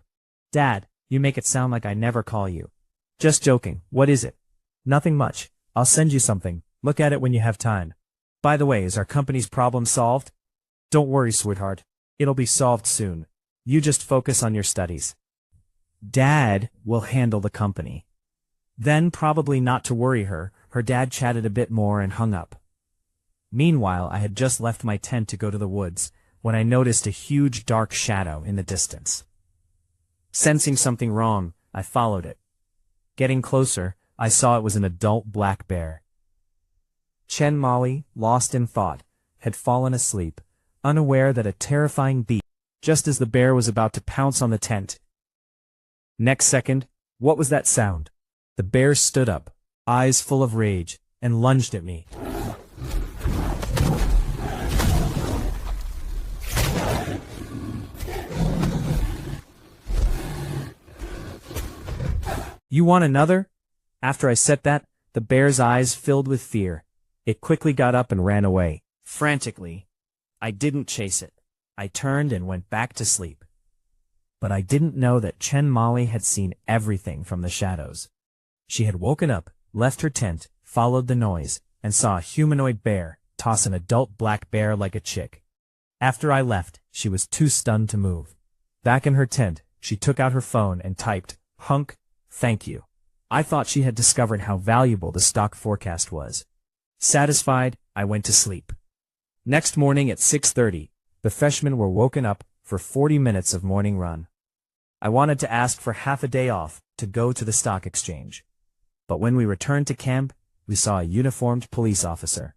"Dad, you make it sound like I never call you." "Just joking. What is it?" "Nothing much. I'll send you something. Look at it when you have time. By the way, is our company's problem solved?" "Don't worry, sweetheart. It'll be solved soon. You just focus on your studies. Dad will handle the company." Then, probably not to worry her, her dad chatted a bit more and hung up. Meanwhile, I had just left my tent to go to the woods, when I noticed a huge dark shadow in the distance. Sensing something wrong, I followed it. Getting closer, I saw it was an adult black bear. Chen Molly, lost in thought, had fallen asleep, unaware that a terrifying beast, just as the bear was about to pounce on the tent. Next second, what was that sound? The bear stood up, eyes full of rage, and lunged at me. "You want another?" After I said that, the bear's eyes filled with fear. It quickly got up and ran away. Frantically, I didn't chase it. I turned and went back to sleep. But I didn't know that Chen Molly had seen everything from the shadows. She had woken up, left her tent, followed the noise, and saw a humanoid bear toss an adult black bear like a chick. After I left, She was too stunned to move. Back in her tent, she took out her phone and typed, "Hunk, thank you." I thought she had discovered how valuable the stock forecast was. Satisfied, I went to sleep. Next morning at 6:30, the freshmen were woken up for 40 minutes of morning run. I wanted to ask for half a day off to go to the stock exchange. But when we returned to camp, we saw a uniformed police officer.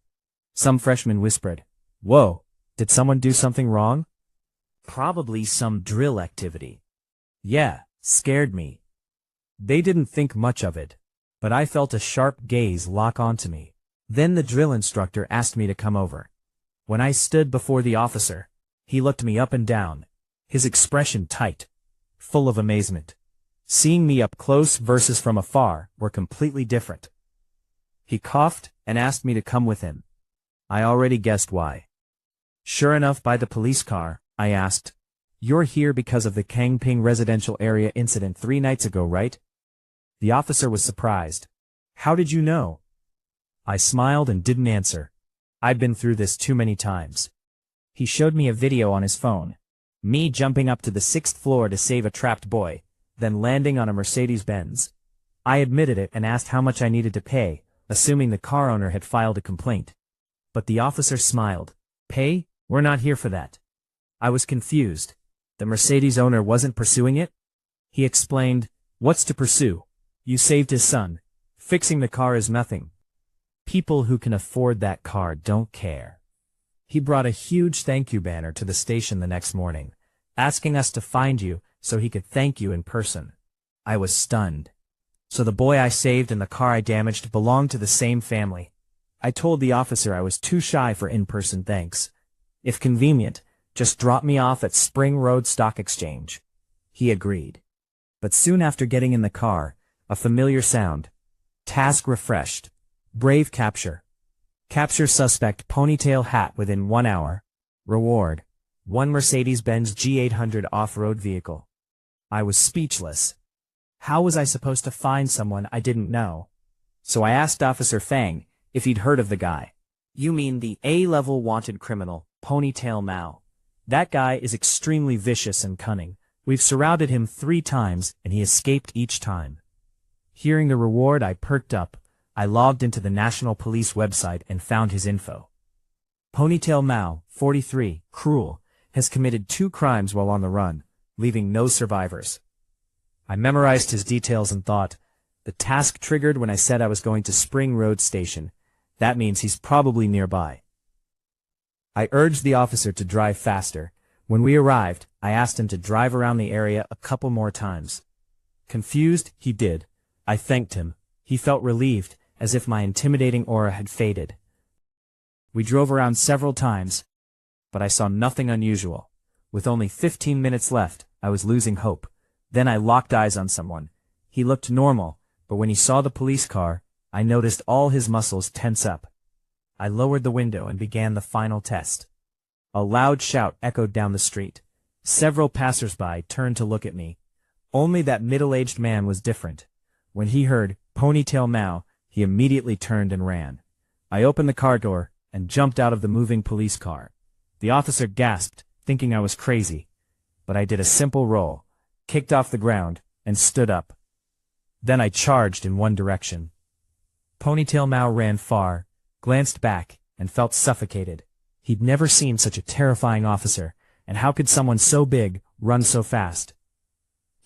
Some freshmen whispered, "Whoa, did someone do something wrong?" Probably some drill activity. Yeah, scared me. They didn't think much of it, but I felt a sharp gaze lock onto me. Then the drill instructor asked me to come over. When I stood before the officer, he looked me up and down, his expression tight, full of amazement. Seeing me up close versus from afar were completely different. He coughed and asked me to come with him. I already guessed why. Sure enough, by the police car, I asked, "You're here because of the Kangping residential area incident 3 nights ago, right?" The officer was surprised. "How did you know?" I smiled and didn't answer. I'd been through this too many times. He showed me a video on his phone. Me jumping up to the 6th floor to save a trapped boy, then landing on a Mercedes-Benz. I admitted it and asked how much I needed to pay, assuming the car owner had filed a complaint. But the officer smiled. "Pay? We're not here for that." I was confused. The Mercedes owner wasn't pursuing it? He explained, "What's to pursue? You saved his son. Fixing the car is nothing. People who can afford that car don't care." He brought a huge thank you banner to the station the next morning, asking us to find you so he could thank you in person. I was stunned. So the boy I saved and the car I damaged belonged to the same family. I told the officer I was too shy for in-person thanks. If convenient, just drop me off at Spring Road Stock Exchange. He agreed. But soon after getting in the car, a familiar sound. Task refreshed. Brave capture. Capture suspect ponytail hat within 1 hour. Reward: 1 Mercedes-Benz G800 off-road vehicle. I was speechless. How was I supposed to find someone I didn't know? So I asked Officer Fang if he'd heard of the guy. "You mean the A-level wanted criminal, Ponytail Mao. That guy is extremely vicious and cunning. We've surrounded him 3 times and he escaped each time." Hearing the reward, I perked up. I logged into the National Police website and found his info. Ponytail Mao, 43, cruel, has committed 2 crimes while on the run, leaving no survivors. I memorized his details and thought, the task triggered when I said I was going to Spring Road Station. That means he's probably nearby. I urged the officer to drive faster. When we arrived, I asked him to drive around the area a couple more times. Confused, he did. I thanked him. He felt relieved, as if my intimidating aura had faded. We drove around several times, but I saw nothing unusual. With only 15 minutes left, I was losing hope. Then I locked eyes on someone. He looked normal, but when he saw the police car, I noticed all his muscles tense up. I lowered the window and began the final test. A loud shout echoed down the street. Several passers-by turned to look at me. Only that middle-aged man was different. When he heard Ponytail Mao, he immediately turned and ran. I opened the car door and jumped out of the moving police car. The officer gasped, thinking I was crazy. But I did a simple roll, kicked off the ground, and stood up. Then I charged in one direction. Ponytail Mao ran far, glanced back, and felt suffocated. He'd never seen such a terrifying officer, and how could someone so big run so fast?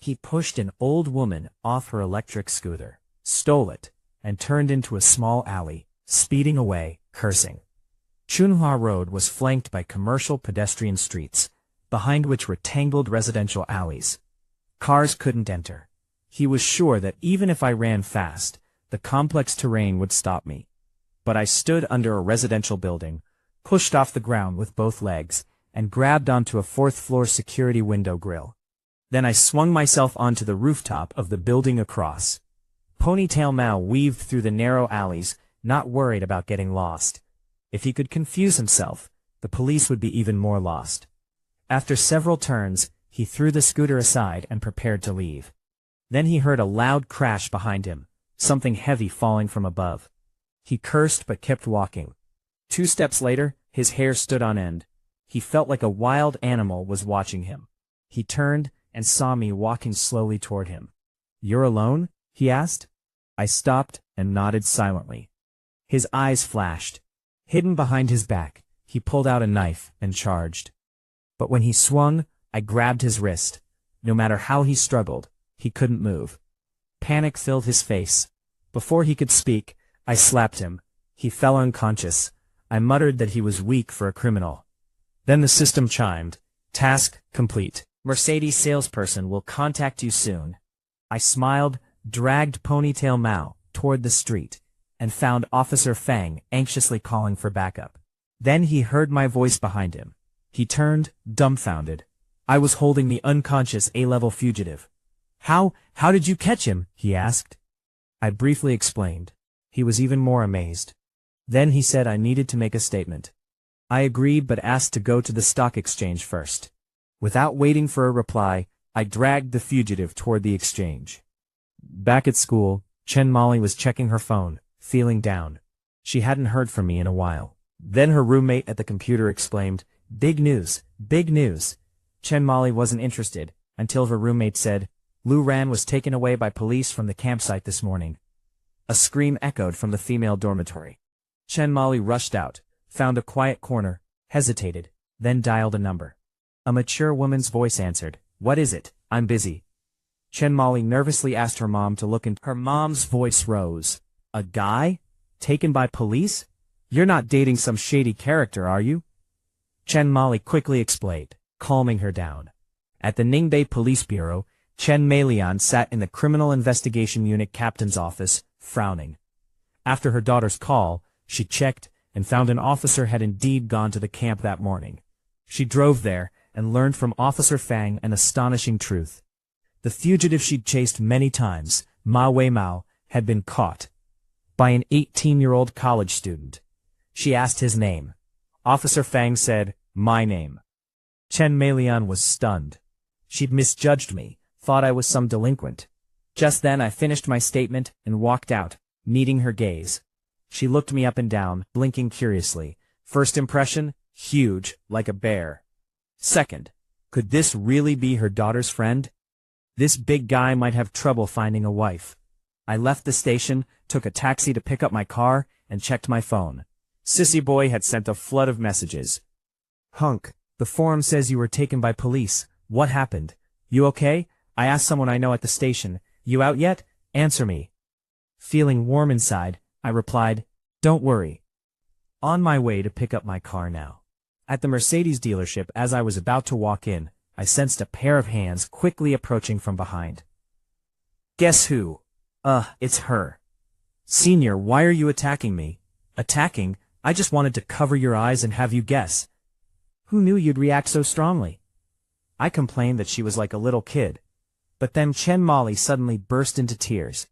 He pushed an old woman off her electric scooter, stole it, and turned into a small alley, speeding away, cursing. Chunhua Road was flanked by commercial pedestrian streets, behind which were tangled residential alleys. Cars couldn't enter. He was sure that even if I ran fast, the complex terrain would stop me. But I stood under a residential building, pushed off the ground with both legs, and grabbed onto a 4th-floor security window grill. Then I swung myself onto the rooftop of the building across. Ponytail Mao weaved through the narrow alleys, not worried about getting lost. If he could confuse himself, the police would be even more lost. After several turns, he threw the scooter aside and prepared to leave. Then he heard a loud crash behind him, something heavy falling from above. He cursed but kept walking. 2 steps later, his hair stood on end. He felt like a wild animal was watching him. He turned and saw me walking slowly toward him. "You're alone?" he asked. I stopped and nodded silently. His eyes flashed. Hidden behind his back, he pulled out a knife and charged. But when he swung, I grabbed his wrist. No matter how he struggled, he couldn't move. Panic filled his face. Before he could speak, I slapped him. He fell unconscious. I muttered that he was weak for a criminal. Then the system chimed. "Task complete. Mercedes salesperson will contact you soon." I smiled, dragged Ponytail Mao toward the street, and found Officer Fang anxiously calling for backup. Then he heard my voice behind him. He turned, dumbfounded. I was holding the unconscious A-level fugitive. How did you catch him?" he asked. I briefly explained. He was even more amazed. Then he said I needed to make a statement. I agreed but asked to go to the stock exchange first. Without waiting for a reply, I dragged the fugitive toward the exchange. Back at school, Chen Molly was checking her phone, feeling down. She hadn't heard from me in a while. Then her roommate at the computer exclaimed, "Big news, big news." Chen Molly wasn't interested, until her roommate said, "Lu Ran was taken away by police from the campsite this morning." A scream echoed from the female dormitory. Chen Molly rushed out, found a quiet corner, hesitated, then dialed a number. A mature woman's voice answered, "What is it? I'm busy." Chen Molly nervously asked her mom to look into. Her mom's voice rose. "A guy? Taken by police? You're not dating some shady character, are you?" Chen Molly quickly explained, calming her down. At the Ningbo Police Bureau, Chen Malian sat in the Criminal Investigation Unit captain's office, frowning. After her daughter's call, she checked and found an officer had indeed gone to the camp that morning. She drove there and learned from Officer Fang an astonishing truth. The fugitive she'd chased many times, Ma Wei Mao, had been caught by an 18-year-old college student. She asked his name. Officer Fang said, "My name." Chen Malian was stunned. She'd misjudged me, thought I was some delinquent. Just then I finished my statement and walked out, meeting her gaze. She looked me up and down, blinking curiously. First impression, huge, like a bear. Second, could this really be her daughter's friend? This big guy might have trouble finding a wife. I left the station, took a taxi to pick up my car, and checked my phone. Sissy Boy had sent a flood of messages. "Hunk, the forum says you were taken by police. What happened? You okay? I asked someone I know at the station. You out yet? Answer me." Feeling warm inside, I replied, "Don't worry." On my way to pick up my car now. At the Mercedes dealership, as I was about to walk in, I sensed a pair of hands quickly approaching from behind. Guess who? It's her. "Senior, why are you attacking me?" "Attacking? I just wanted to cover your eyes and have you guess." "Who knew you'd react so strongly?" I complained that she was like a little kid. But then Chen Molly suddenly burst into tears.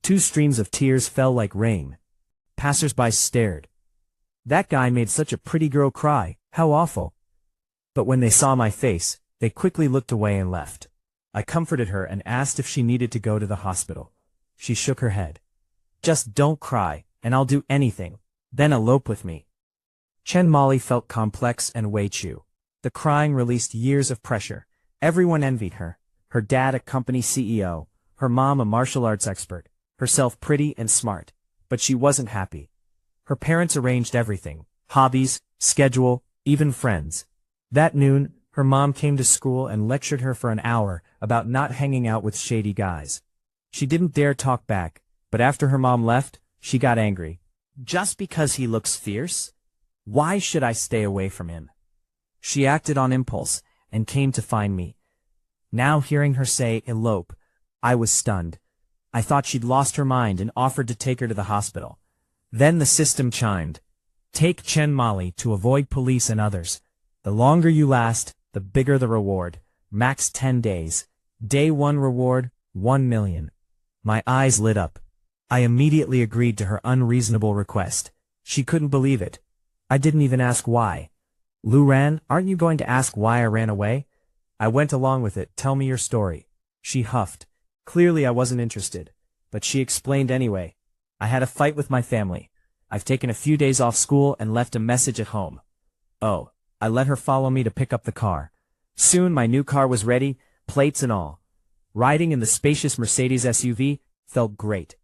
2 streams of tears fell like rain. Passers-by stared. That guy made such a pretty girl cry, how awful. But when they saw my face, they quickly looked away and left. I comforted her and asked if she needed to go to the hospital. She shook her head. "Just don't cry, and I'll do anything. Then elope with me." Chen Molly felt complex and Wei-Chu. The crying released years of pressure. Everyone envied her. Her dad a company CEO, her mom a martial arts expert, herself pretty and smart. But she wasn't happy. Her parents arranged everything, hobbies, schedule, even friends. That noon, her mom came to school and lectured her for an hour about not hanging out with shady guys. She didn't dare talk back, but after her mom left, she got angry. Just because he looks fierce? Why should I stay away from him? She acted on impulse and came to find me. Now hearing her say elope, I was stunned. I thought she'd lost her mind and offered to take her to the hospital. Then the system chimed. Take Chen Molly to avoid police and others. The longer you last, the bigger the reward. Max 10 days. Day 1 reward, 1 million. My eyes lit up. I immediately agreed to her unreasonable request. She couldn't believe it. I didn't even ask why. Lu Ran, aren't you going to ask why I ran away? I went along with it. Tell me your story. She huffed. Clearly I wasn't interested. But she explained anyway. I had a fight with my family. I've taken a few days off school and left a message at home. Oh, I let her follow me to pick up the car. Soon my new car was ready, plates and all. Riding in the spacious Mercedes SUV felt great.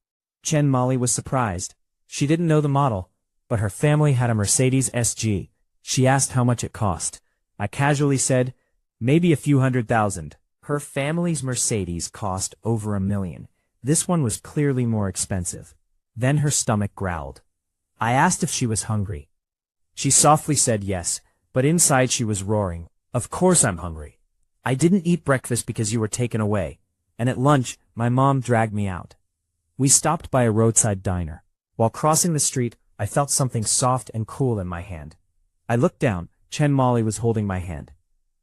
Chen Molly was surprised. She didn't know the model, but her family had a Mercedes SG. She asked how much it cost. I casually said, maybe a few $100,000. Her family's Mercedes cost over $1 million. This one was clearly more expensive. Then her stomach growled. I asked if she was hungry. She softly said yes, but inside she was roaring. Of course I'm hungry. I didn't eat breakfast because you were taken away, and at lunch, my mom dragged me out. We stopped by a roadside diner. While crossing the street, I felt something soft and cool in my hand. I looked down. Chen Molly was holding my hand.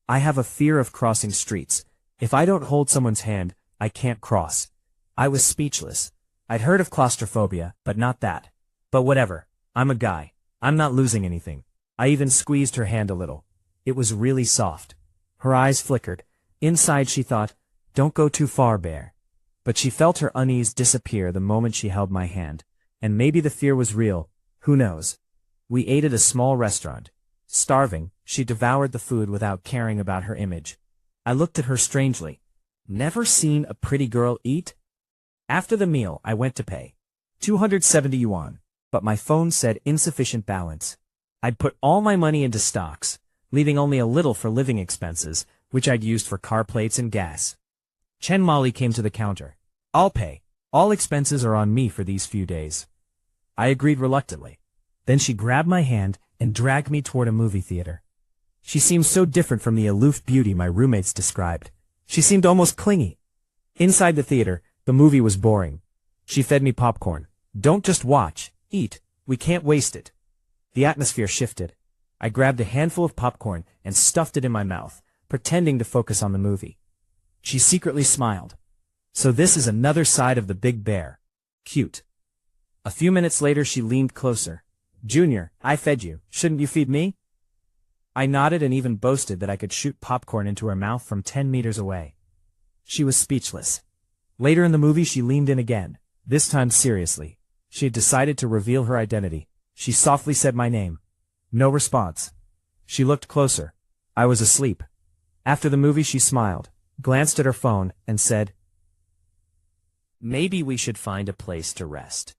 I have a fear of crossing streets. If I don't hold someone's hand, I can't cross. I was speechless. I'd heard of claustrophobia, but not that. But whatever. I'm a guy. I'm not losing anything. I even squeezed her hand a little. It was really soft. Her eyes flickered. Inside she thought, don't go too far, bear. But she felt her unease disappear the moment she held my hand. And maybe the fear was real. Who knows? We ate at a small restaurant. Starving, she devoured the food without caring about her image. I looked at her strangely. Never seen a pretty girl eat? After the meal, I went to pay. 270 yuan. But my phone said insufficient balance. I'd put all my money into stocks, leaving only a little for living expenses, which I'd used for car plates and gas. Chen Molly came to the counter. I'll pay. All expenses are on me for these few days. I agreed reluctantly. Then she grabbed my hand and dragged me toward a movie theater. She seemed so different from the aloof beauty my roommates described. She seemed almost clingy. Inside the theater, the movie was boring. She fed me popcorn. Don't just watch, eat. We can't waste it. The atmosphere shifted. I grabbed a handful of popcorn and stuffed it in my mouth, pretending to focus on the movie. She secretly smiled. So this is another side of the big bear. Cute. A few minutes later she leaned closer. Junior, I fed you. Shouldn't you feed me? I nodded and even boasted that I could shoot popcorn into her mouth from 10 meters away. She was speechless. Later in the movie she leaned in again, this time seriously. She had decided to reveal her identity. She softly said my name. No response. She looked closer. I was asleep. After the movie she smiled, glanced at her phone, and said, maybe we should find a place to rest.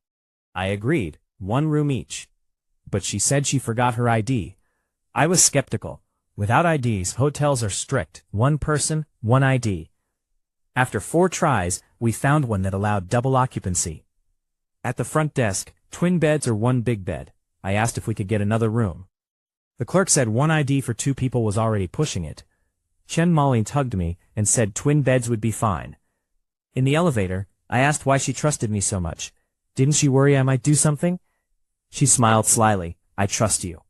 I agreed, 1 room each. But she said she forgot her ID. I was skeptical. Without IDs, hotels are strict. 1 person, 1 ID. After 4 tries, we found one that allowed double occupancy. At the front desk, twin beds or 1 big bed. I asked if we could get another room. The clerk said 1 ID for 2 people was already pushing it. Chen Molly tugged me and said twin beds would be fine. In the elevator, I asked why she trusted me so much. Didn't she worry I might do something? She smiled slyly. I trust you.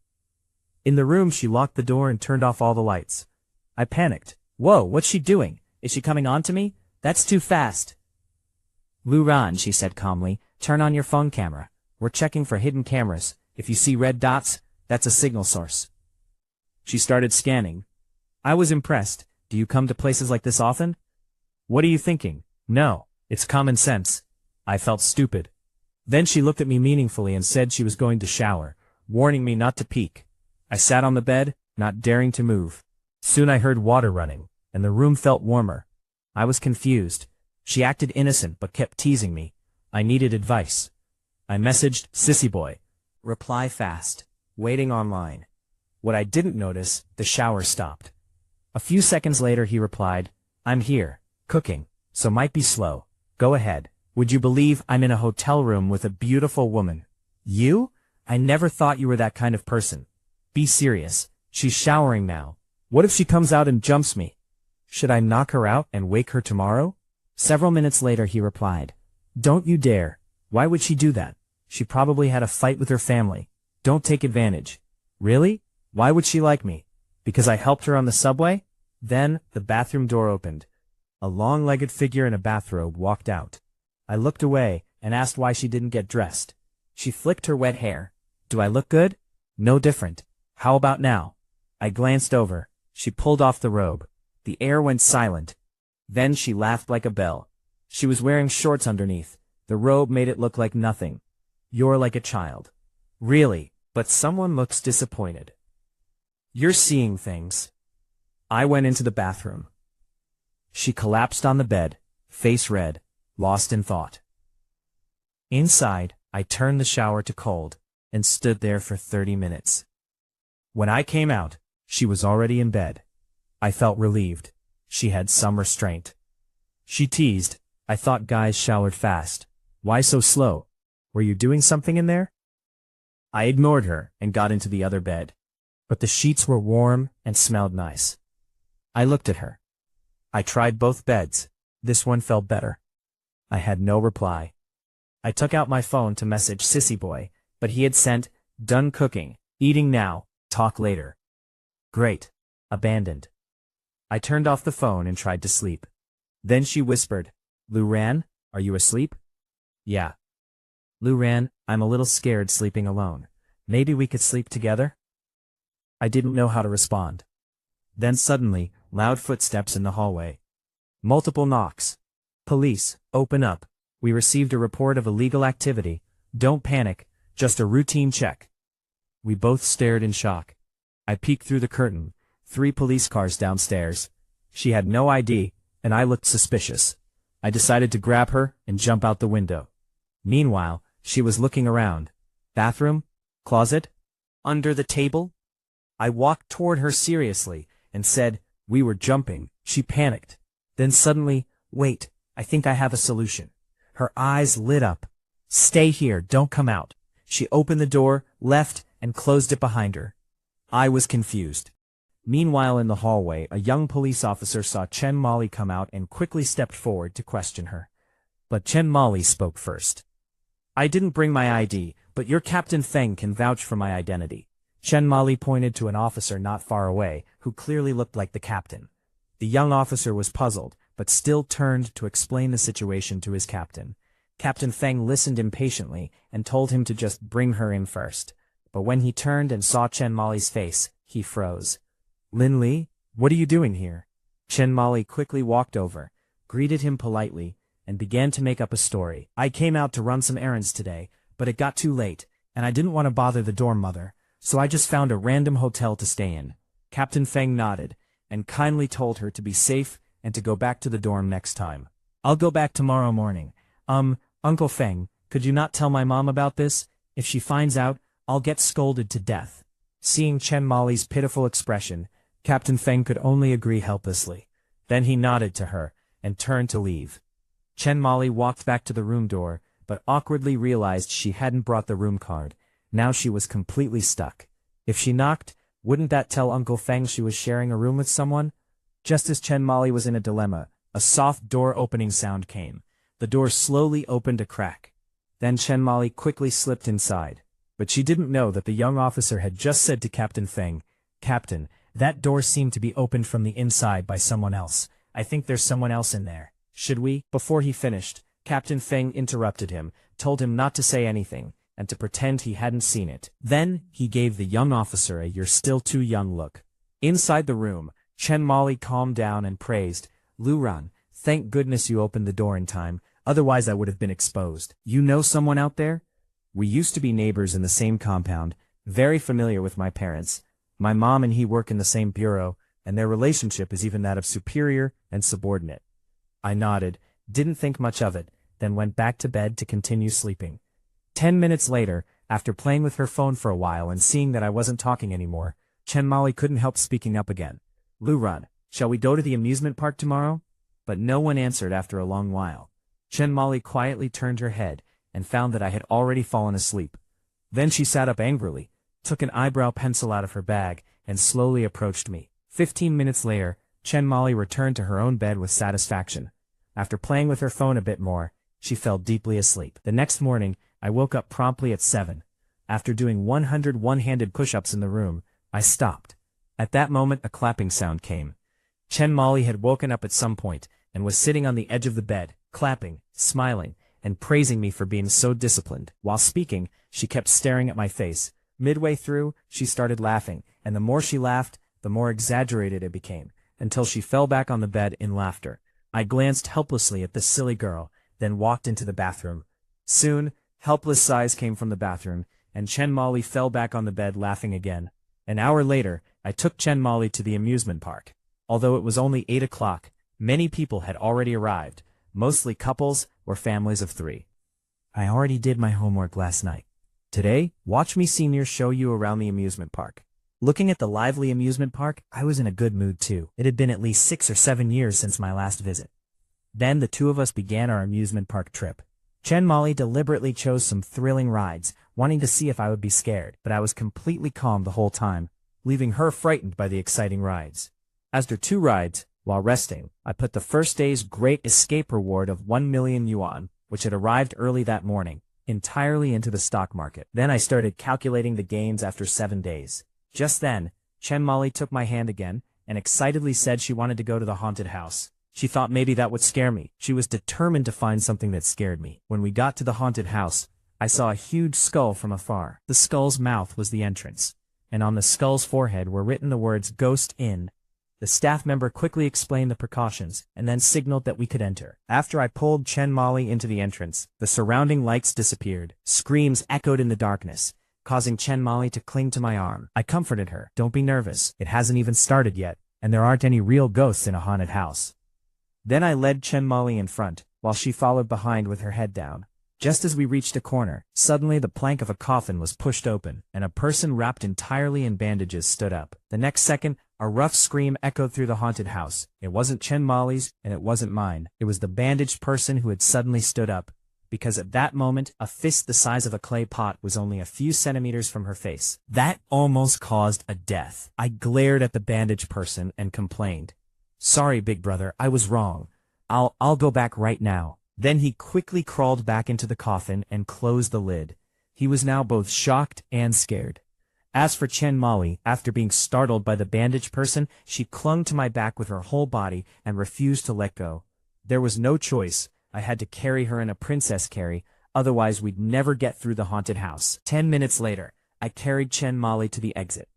In the room she locked the door and turned off all the lights. I panicked. Whoa, what's she doing? Is she coming on to me? That's too fast. Lu Ran, she said calmly, turn on your phone camera. We're checking for hidden cameras. If you see red dots, that's a signal source. She started scanning. I was impressed. Do you come to places like this often? What are you thinking? No, it's common sense. I felt stupid. Then she looked at me meaningfully and said she was going to shower, warning me not to peek. I sat on the bed, not daring to move. Soon I heard water running, and the room felt warmer. I was confused. She acted innocent but kept teasing me. I needed advice. I messaged Sissy Boy. Reply fast. Waiting online. What I didn't notice, the shower stopped. A few seconds later he replied, I'm here, cooking, so might be slow. Go ahead. Would you believe I'm in a hotel room with a beautiful woman? You? I never thought you were that kind of person. Be serious. She's showering now. What if she comes out and jumps me? Should I knock her out and wake her tomorrow? Several minutes later he replied, don't you dare. Why would she do that? She probably had a fight with her family. Don't take advantage. Really? Why would she like me? Because I helped her on the subway? Then, the bathroom door opened. A long-legged figure in a bathrobe walked out. I looked away and asked why she didn't get dressed. She flicked her wet hair. Do I look good? No different. How about now? I glanced over. She pulled off the robe. The air went silent. Then she laughed like a bell. She was wearing shorts underneath. The robe made it look like nothing. You're like a child. Really, but someone looks disappointed. You're seeing things. I went into the bathroom. She collapsed on the bed, face red, lost in thought. Inside, I turned the shower to cold and stood there for 30 minutes. When I came out, she was already in bed. I felt relieved. She had some restraint. She teased, "I thought guys showered fast. Why so slow? Were you doing something in there?" I ignored her and got into the other bed. But the sheets were warm and smelled nice. I looked at her. I tried both beds. This one felt better. I had no reply. I took out my phone to message Sissy Boy, but he had sent, "Done cooking, eating now, talk later." Great. Abandoned. I turned off the phone and tried to sleep. Then she whispered, "Luran, are you asleep?" "Yeah." "Luran, I'm a little scared sleeping alone. Maybe we could sleep together?" I didn't know how to respond. Then suddenly, loud footsteps in the hallway. Multiple knocks. "Police, open up. We received a report of illegal activity. Don't panic, just a routine check." We both stared in shock. I peeked through the curtain. 3 police cars downstairs. She had no ID, and I looked suspicious. I decided to grab her and jump out the window. Meanwhile, she was looking around. Bathroom? Closet? Under the table? I walked toward her seriously and said, "We were jumping." She panicked. Then suddenly, "Wait, I think I have a solution." Her eyes lit up. "Stay here, don't come out." She opened the door, left, and closed it behind her. I was confused. Meanwhile in the hallway, a young police officer saw Chen Molly come out and quickly stepped forward to question her. But Chen Molly spoke first. "I didn't bring my ID, but your Captain Feng can vouch for my identity." Chen Molly pointed to an officer not far away, who clearly looked like the captain. The young officer was puzzled, but still turned to explain the situation to his captain. Captain Feng listened impatiently and told him to just bring her in first. But when he turned and saw Chen Molly's face, he froze. "Lin Li, what are you doing here?" Chen Molly quickly walked over, greeted him politely, and began to make up a story. "I came out to run some errands today, but it got too late, and I didn't want to bother the dorm mother, so I just found a random hotel to stay in." Captain Feng nodded, and kindly told her to be safe and to go back to the dorm next time. "I'll go back tomorrow morning. Uncle Feng, could you not tell my mom about this? If she finds out, I'll get scolded to death." Seeing Chen Molly's pitiful expression, Captain Feng could only agree helplessly. Then he nodded to her and turned to leave. Chen Molly walked back to the room door, but awkwardly realized she hadn't brought the room card. Now she was completely stuck. If she knocked, wouldn't that tell Uncle Feng she was sharing a room with someone? Just as Chen Molly was in a dilemma, a soft door opening sound came. The door slowly opened a crack. Then Chen Molly quickly slipped inside. But she didn't know that the young officer had just said to Captain Feng, "Captain, that door seemed to be opened from the inside by someone else. I think there's someone else in there. Should we?" Before he finished, Captain Feng interrupted him, told him not to say anything, and to pretend he hadn't seen it. Then he gave the young officer a "you're still too young" look. Inside the room, Chen Molly calmed down and praised, "Luran, thank goodness you opened the door in time, otherwise I would have been exposed. You know someone out there?" "We used to be neighbors in the same compound, very familiar with my parents. My mom and he work in the same bureau, and their relationship is even that of superior and subordinate." I nodded, didn't think much of it, then went back to bed to continue sleeping. 10 minutes later, after playing with her phone for a while and seeing that I wasn't talking anymore, Chen Molly couldn't help speaking up again. "Luran, shall we go to the amusement park tomorrow?" But no one answered after a long while. Chen Molly quietly turned her head and found that I had already fallen asleep. Then she sat up angrily, took an eyebrow pencil out of her bag, and slowly approached me. 15 minutes later, Chen Molly returned to her own bed with satisfaction. After playing with her phone a bit more, she fell deeply asleep. The next morning, I woke up promptly at 7. After doing 100 one-handed push-ups in the room, I stopped. At that moment a clapping sound came. Chen Molly had woken up at some point, and was sitting on the edge of the bed, clapping, smiling, and praising me for being so disciplined. While speaking, she kept staring at my face. Midway through, she started laughing, and the more she laughed, the more exaggerated it became, until she fell back on the bed in laughter. I glanced helplessly at this silly girl, then walked into the bathroom. Soon, helpless sighs came from the bathroom, and Chen Molly fell back on the bed laughing again. An hour later, I took Chen Molly to the amusement park. Although it was only 8 o'clock, many people had already arrived, mostly couples or families of 3. I already did my homework last night. Today, watch me seniors show you around the amusement park. Looking at the lively amusement park, I was in a good mood too. It had been at least 6 or 7 years since my last visit. Then the two of us began our amusement park trip. Chen Molly deliberately chose some thrilling rides, wanting to see if I would be scared, but I was completely calm the whole time, leaving her frightened by the exciting rides. After 2 rides, while resting, I put the first day's Great Escape reward of 1 million yuan, which had arrived early that morning, entirely into the stock market. Then I started calculating the gains after 7 days. Just then, Chen Molly took my hand again, and excitedly said she wanted to go to the haunted house. She thought maybe that would scare me. She was determined to find something that scared me. When we got to the haunted house, I saw a huge skull from afar. The skull's mouth was the entrance, and on the skull's forehead were written the words "Ghost in." The staff member quickly explained the precautions, and then signaled that we could enter. After I pulled Chen Molly into the entrance, the surrounding lights disappeared. Screams echoed in the darkness, causing Chen Molly to cling to my arm. I comforted her. "Don't be nervous. It hasn't even started yet, and there aren't any real ghosts in a haunted house." Then I led Chen Molly in front, while she followed behind with her head down. Just as we reached a corner, suddenly the plank of a coffin was pushed open, and a person wrapped entirely in bandages stood up. The next second, a rough scream echoed through the haunted house. It wasn't Chen Molly's, and it wasn't mine. It was the bandaged person who had suddenly stood up, because at that moment, a fist the size of a clay pot was only a few centimeters from her face. That almost caused a death. I glared at the bandaged person and complained, "Sorry, big brother, I was wrong. I'll go back right now." Then he quickly crawled back into the coffin and closed the lid. He was now both shocked and scared. As for Chen Molly, after being startled by the bandaged person, she clung to my back with her whole body and refused to let go. There was no choice. I had to carry her in a princess carry, otherwise we'd never get through the haunted house. 10 minutes later, I carried Chen Molly to the exit.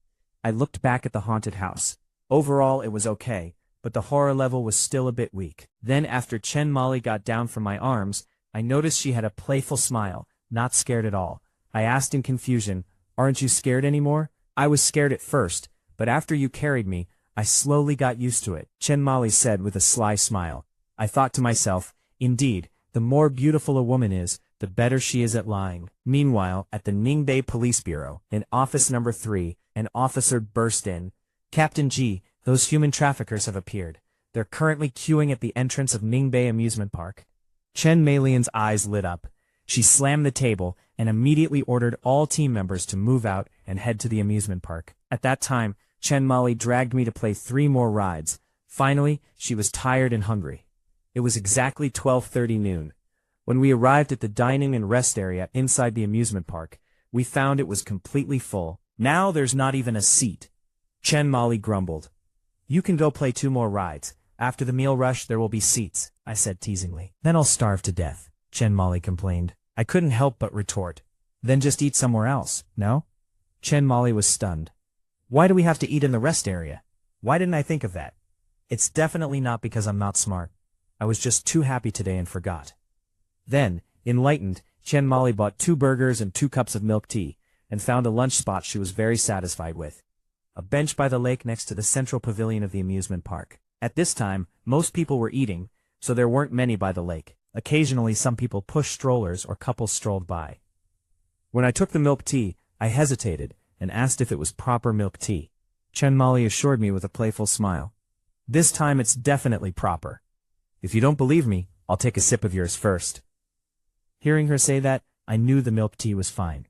I looked back at the haunted house. Overall, it was okay, but the horror level was still a bit weak. Then after Chen Molly got down from my arms, I noticed she had a playful smile, not scared at all. I asked in confusion, "Aren't you scared anymore?" "I was scared at first, but after you carried me, I slowly got used to it," Chen Molly said with a sly smile. I thought to myself, indeed, the more beautiful a woman is, the better she is at lying. Meanwhile, at the Ningbai Police Bureau, in office number 3, an officer burst in. "Captain G, those human traffickers have appeared. They're currently queuing at the entrance of Ningbai Amusement Park." Chen Malian's eyes lit up. She slammed the table and immediately ordered all team members to move out and head to the amusement park. At that time, Chen Molly dragged me to play 3 more rides. Finally, she was tired and hungry. It was exactly 12:30 noon. When we arrived at the dining and rest area inside the amusement park, we found it was completely full. "Now there's not even a seat," Chen Molly grumbled. "You can go play 2 more rides. After the meal rush, there will be seats," I said teasingly. "Then I'll starve to death," Chen Molly complained. I couldn't help but retort, "Then just eat somewhere else, no?" Chen Molly was stunned. "Why do we have to eat in the rest area? Why didn't I think of that? It's definitely not because I'm not smart. I was just too happy today and forgot." Then, enlightened, Chen Molly bought 2 burgers and 2 cups of milk tea, and found a lunch spot she was very satisfied with. A bench by the lake next to the central pavilion of the amusement park. At this time, most people were eating, so there weren't many by the lake. Occasionally some people pushed strollers or couples strolled by. When I took the milk tea, I hesitated and asked if it was proper milk tea. Chen Molly assured me with a playful smile. "This time it's definitely proper. If you don't believe me, I'll take a sip of yours first." Hearing her say that, I knew the milk tea was fine.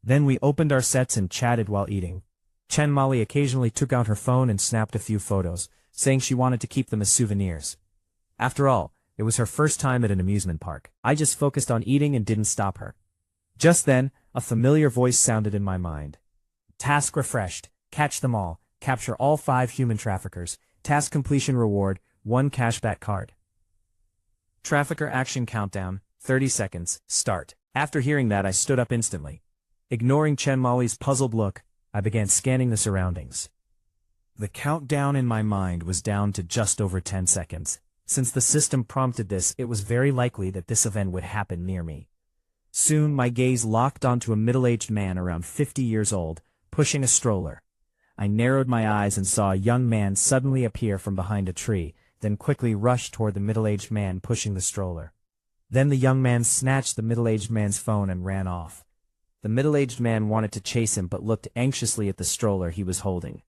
Then we opened our sets and chatted while eating. Chen Molly occasionally took out her phone and snapped a few photos, saying she wanted to keep them as souvenirs. After all, it was her first time at an amusement park. I just focused on eating and didn't stop her. Just then, a familiar voice sounded in my mind. "Task refreshed. Catch them all. Capture all 5 human traffickers. Task completion reward, 1 cashback card. Trafficker action countdown, 30 seconds, start." After hearing that, I stood up instantly. Ignoring Chen Molly's puzzled look, I began scanning the surroundings. The countdown in my mind was down to just over 10 seconds. Since the system prompted this, it was very likely that this event would happen near me. Soon my gaze locked onto a middle-aged man around 50 years old, pushing a stroller. I narrowed my eyes and saw a young man suddenly appear from behind a tree, then quickly rush toward the middle-aged man pushing the stroller. Then the young man snatched the middle-aged man's phone and ran off. The middle-aged man wanted to chase him but looked anxiously at the stroller he was holding.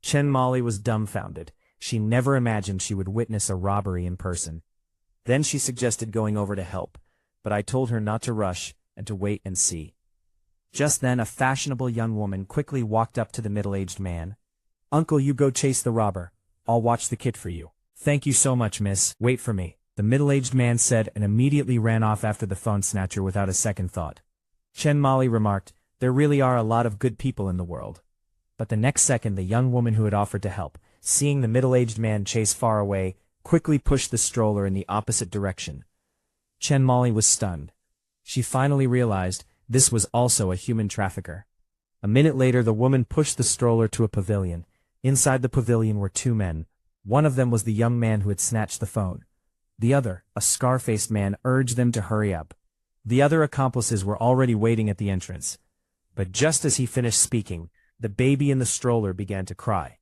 Chen Molly was dumbfounded. She never imagined she would witness a robbery in person. Then she suggested going over to help, but I told her not to rush and to wait and see. Just then a fashionable young woman quickly walked up to the middle-aged man. "Uncle, you go chase the robber. I'll watch the kid for you." "Thank you so much, miss. Wait for me," the middle-aged man said and immediately ran off after the phone snatcher without a second thought. Chen Molly remarked, "There really are a lot of good people in the world." But the next second the young woman who had offered to help, seeing the middle-aged man chase far away, quickly pushed the stroller in the opposite direction. Chen Molly was stunned. She finally realized this was also a human trafficker. A minute later the woman pushed the stroller to a pavilion. Inside the pavilion were two men. One of them was the young man who had snatched the phone. The other, a scar-faced man, urged them to hurry up. The other accomplices were already waiting at the entrance. But just as he finished speaking, the baby in the stroller began to cry.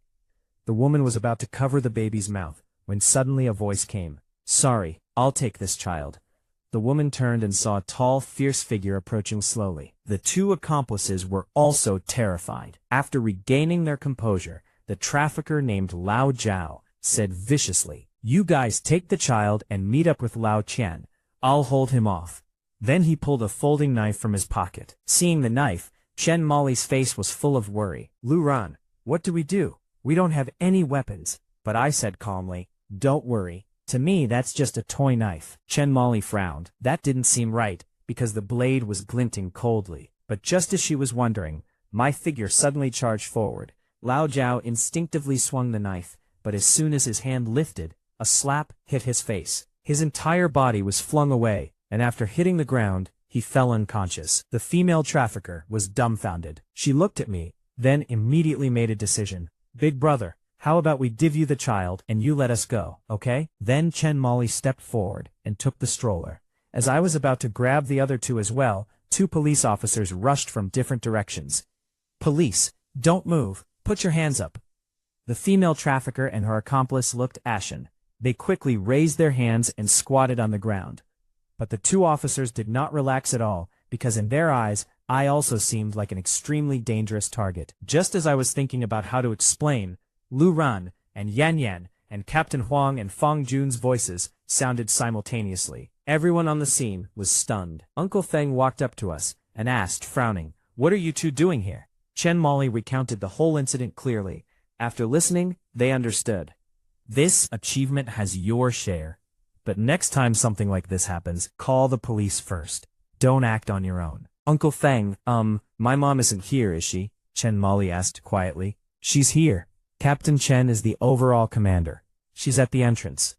The woman was about to cover the baby's mouth, when suddenly a voice came. "Sorry, I'll take this child." The woman turned and saw a tall, fierce figure approaching slowly. The two accomplices were also terrified. After regaining their composure, the trafficker named Lao Jiao said viciously, "You guys take the child and meet up with Lao Qian. I'll hold him off." Then he pulled a folding knife from his pocket. Seeing the knife, Chen Molly's face was full of worry. "Lu Ran, what do we do? We don't have any weapons." But I said calmly, "Don't worry. To me that's just a toy knife." Chen Molly frowned. That didn't seem right, because the blade was glinting coldly. But just as she was wondering, my figure suddenly charged forward. Lao Jiao instinctively swung the knife, but as soon as his hand lifted, a slap hit his face. His entire body was flung away, and after hitting the ground, he fell unconscious. The female trafficker was dumbfounded. She looked at me, then immediately made a decision. "Big brother, how about we give you the child and you let us go, okay?" Then Chen Molly stepped forward and took the stroller. As I was about to grab the other two as well, two police officers rushed from different directions. "Police, don't move. Put your hands up." The female trafficker and her accomplice looked ashen. They quickly raised their hands and squatted on the ground. But the two officers did not relax at all, because in their eyes, I also seemed like an extremely dangerous target. Just as I was thinking about how to explain, Lu Ran and Yan Yan and Captain Huang and Fang Jun's voices sounded simultaneously. Everyone on the scene was stunned. Uncle Feng walked up to us and asked, frowning, "What are you two doing here?" Chen Molly recounted the whole incident clearly. After listening, they understood. "This achievement has your share. But next time something like this happens, call the police first. Don't act on your own." "Uncle Feng, my mom isn't here, is she?" Chen Molly asked quietly. "She's here. Captain Chen is the overall commander. She's at the entrance."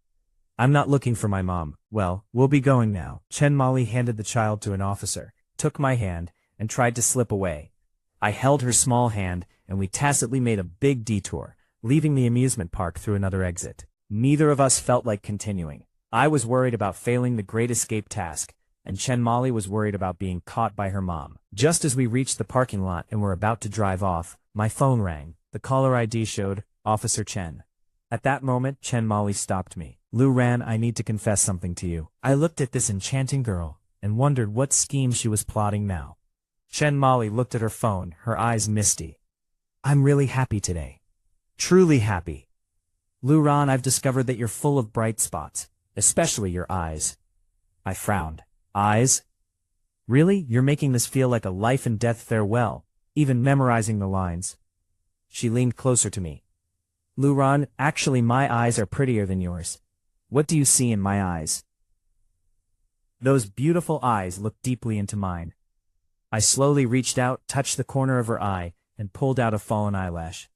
"I'm not looking for my mom." "Well, we'll be going now." Chen Molly handed the child to an officer, took my hand, and tried to slip away. I held her small hand, and we tacitly made a big detour, leaving the amusement park through another exit. Neither of us felt like continuing. I was worried about failing the Great Escape task, and Chen Molly was worried about being caught by her mom. Just as we reached the parking lot and were about to drive off, my phone rang. The caller ID showed Officer Chen. At that moment, Chen Molly stopped me. "Lu Ran, I need to confess something to you." I looked at this enchanting girl and wondered what scheme she was plotting now. Chen Molly looked at her phone, her eyes misty. "I'm really happy today. Truly happy. Lu Ran, I've discovered that you're full of bright spots. Especially your eyes." I frowned. "Eyes? Really? You're making this feel like a life and death farewell, even memorizing the lines." She leaned closer to me. "Lu Ran, actually my eyes are prettier than yours. What do you see in my eyes?" Those beautiful eyes looked deeply into mine. I slowly reached out, touched the corner of her eye, and pulled out a fallen eyelash.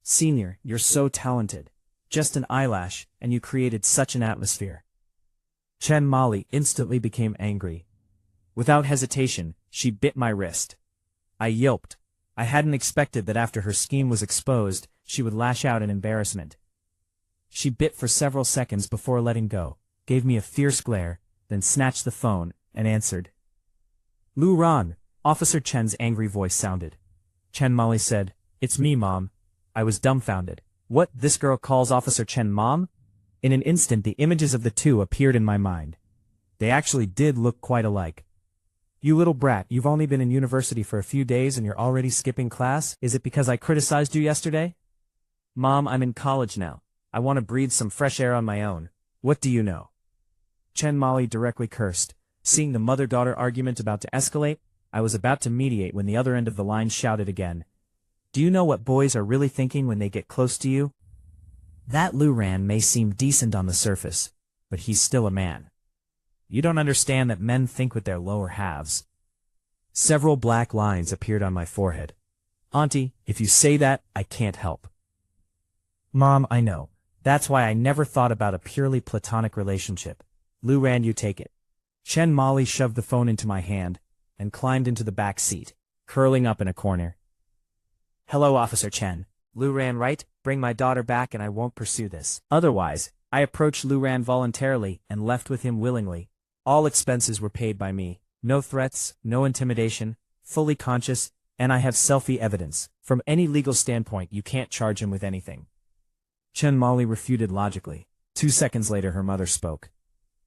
"Senior, you're so talented. Just an eyelash, and you created such an atmosphere." Chen Molly instantly became angry. Without hesitation, she bit my wrist. I yelped. I hadn't expected that after her scheme was exposed, she would lash out in embarrassment. She bit for several seconds before letting go, gave me a fierce glare, then snatched the phone, and answered. "Lu Ran," Officer Chen's angry voice sounded. Chen Molly said, It's me, Mom. I was dumbfounded. What, this girl calls Officer Chen Mom? In an instant the images of the two appeared in my mind. They actually did look quite alike. You little brat, you've only been in university for a few days and you're already skipping class? Is it because I criticized you yesterday? Mom, I'm in college now. I want to breathe some fresh air on my own. What do you know? Chen Molly directly cursed. Seeing the mother-daughter argument about to escalate, I was about to mediate when the other end of the line shouted again. Do you know what boys are really thinking when they get close to you? That Luran may seem decent on the surface, but he's still a man. You don't understand that men think with their lower halves. Several black lines appeared on my forehead. Auntie, if you say that, I can't help. Mom, I know. That's why I never thought about a purely platonic relationship. Luran, you take it. Chen Molly shoved the phone into my hand and climbed into the back seat, curling up in a corner. Hello, Officer Chen. Luran, right? Bring my daughter back and I won't pursue this. Otherwise, I approached Luran voluntarily and left with him willingly. All expenses were paid by me. No threats, no intimidation, fully conscious, and I have selfie evidence. From any legal standpoint, you can't charge him with anything. Chen Molly refuted logically. 2 seconds later, her mother spoke.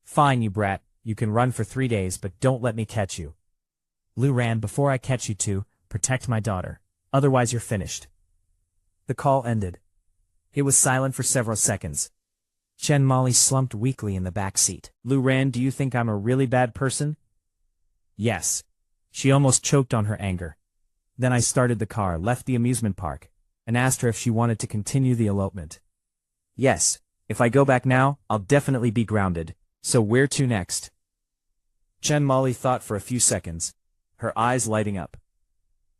Fine, you brat. You can run for 3 days, but don't let me catch you. Luran, before I catch you two, protect my daughter. Otherwise, you're finished. The call ended. It was silent for several seconds. Chen Molly slumped weakly in the back seat. Luran, do you think I'm a really bad person? Yes. She almost choked on her anger. Then I started the car, left the amusement park, and asked her if she wanted to continue the elopement. Yes. If I go back now, I'll definitely be grounded. So where to next? Chen Molly thought for a few seconds, her eyes lighting up.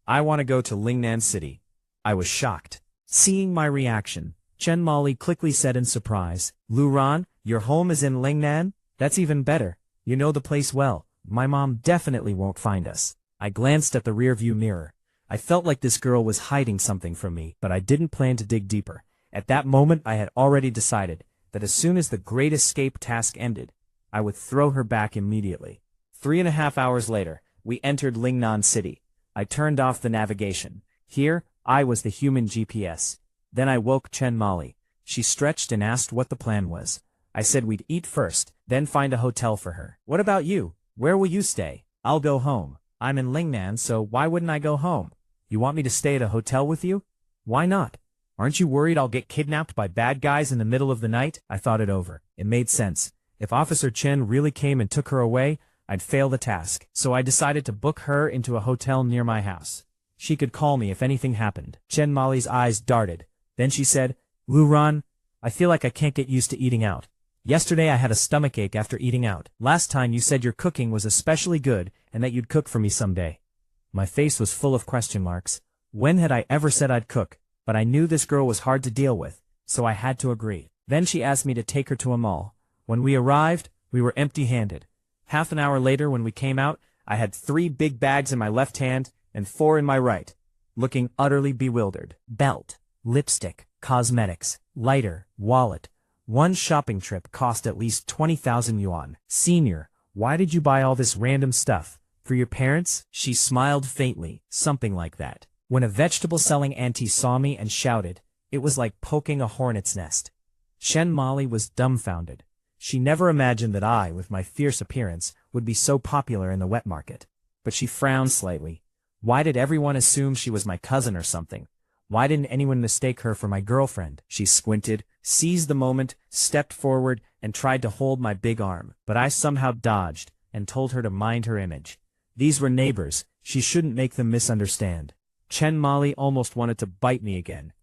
I want to go to Lingnan City. I was shocked. Seeing my reaction, Chen Molly quickly said in surprise, Luran, your home is in Lingnan? That's even better. You know the place well. My mom definitely won't find us. I glanced at the rearview mirror. I felt like this girl was hiding something from me, but I didn't plan to dig deeper. At that moment, I had already decided that as soon as the Great Escape task ended, I would throw her back immediately. 3.5 hours later, we entered Lingnan City. I turned off the navigation. Here, I was the human GPS. Then I woke Chen Molly. She stretched and asked what the plan was. I said we'd eat first, then find a hotel for her. What about you? Where will you stay? I'll go home. I'm in Lingnan, so why wouldn't I go home? You want me to stay at a hotel with you? Why not? Aren't you worried I'll get kidnapped by bad guys in the middle of the night? I thought it over. It made sense. If Officer Chen really came and took her away, I'd fail the task. So I decided to book her into a hotel near my house. She could call me if anything happened. Chen Molly's eyes darted. Then she said, Luran, I feel like I can't get used to eating out. Yesterday I had a stomachache after eating out. Last time you said your cooking was especially good and that you'd cook for me someday. My face was full of question marks. When had I ever said I'd cook? But I knew this girl was hard to deal with, so I had to agree. Then she asked me to take her to a mall. When we arrived, we were empty-handed. Half an hour later when we came out, I had 3 big bags in my left hand and 4 in my right, looking utterly bewildered. Belt, lipstick, cosmetics, lighter, wallet. One shopping trip cost at least 20,000 yuan. Senior, why did you buy all this random stuff? For your parents? She smiled faintly, something like that. When a vegetable-selling auntie saw me and shouted, it was like poking a hornet's nest. Chen Molly was dumbfounded. She never imagined that I, with my fierce appearance, would be so popular in the wet market. But she frowned slightly. Why did everyone assume she was my cousin or something? Why didn't anyone mistake her for my girlfriend? She squinted, seized the moment, stepped forward, and tried to hold my big arm. But I somehow dodged and told her to mind her image. These were neighbors. She shouldn't make them misunderstand. Chen Molly almost wanted to bite me again.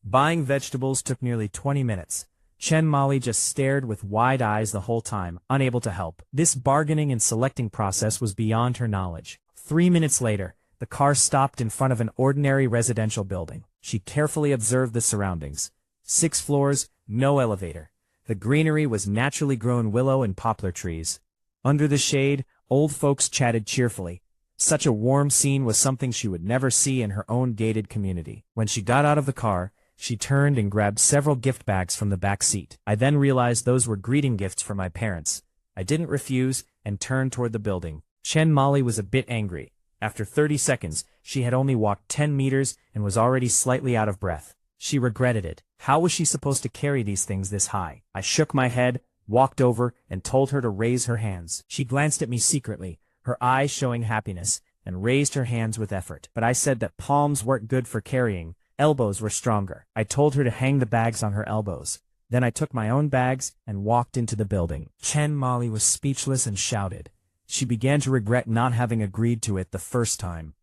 Buying vegetables took nearly 20 minutes. Chen Molly just stared with wide eyes the whole time, unable to help. This bargaining and selecting process was beyond her knowledge. 3 minutes later, the car stopped in front of an ordinary residential building. She carefully observed the surroundings. 6 floors, no elevator. The greenery was naturally grown willow and poplar trees. Under the shade, old folks chatted cheerfully. Such a warm scene was something she would never see in her own gated community. When she got out of the car, she turned and grabbed several gift bags from the back seat. I then realized those were greeting gifts for my parents. I didn't refuse and turned toward the building. Chen Molly was a bit angry. After 30 seconds, she had only walked 10 meters and was already slightly out of breath. She regretted it. How was she supposed to carry these things this high? I shook my head, walked over, and told her to raise her hands. She glanced at me secretly, her eyes showing happiness, and raised her hands with effort. But I said that palms weren't good for carrying, elbows were stronger. I told her to hang the bags on her elbows. Then I took my own bags and walked into the building. Chen Molly was speechless and shouted. She began to regret not having agreed to it the first time.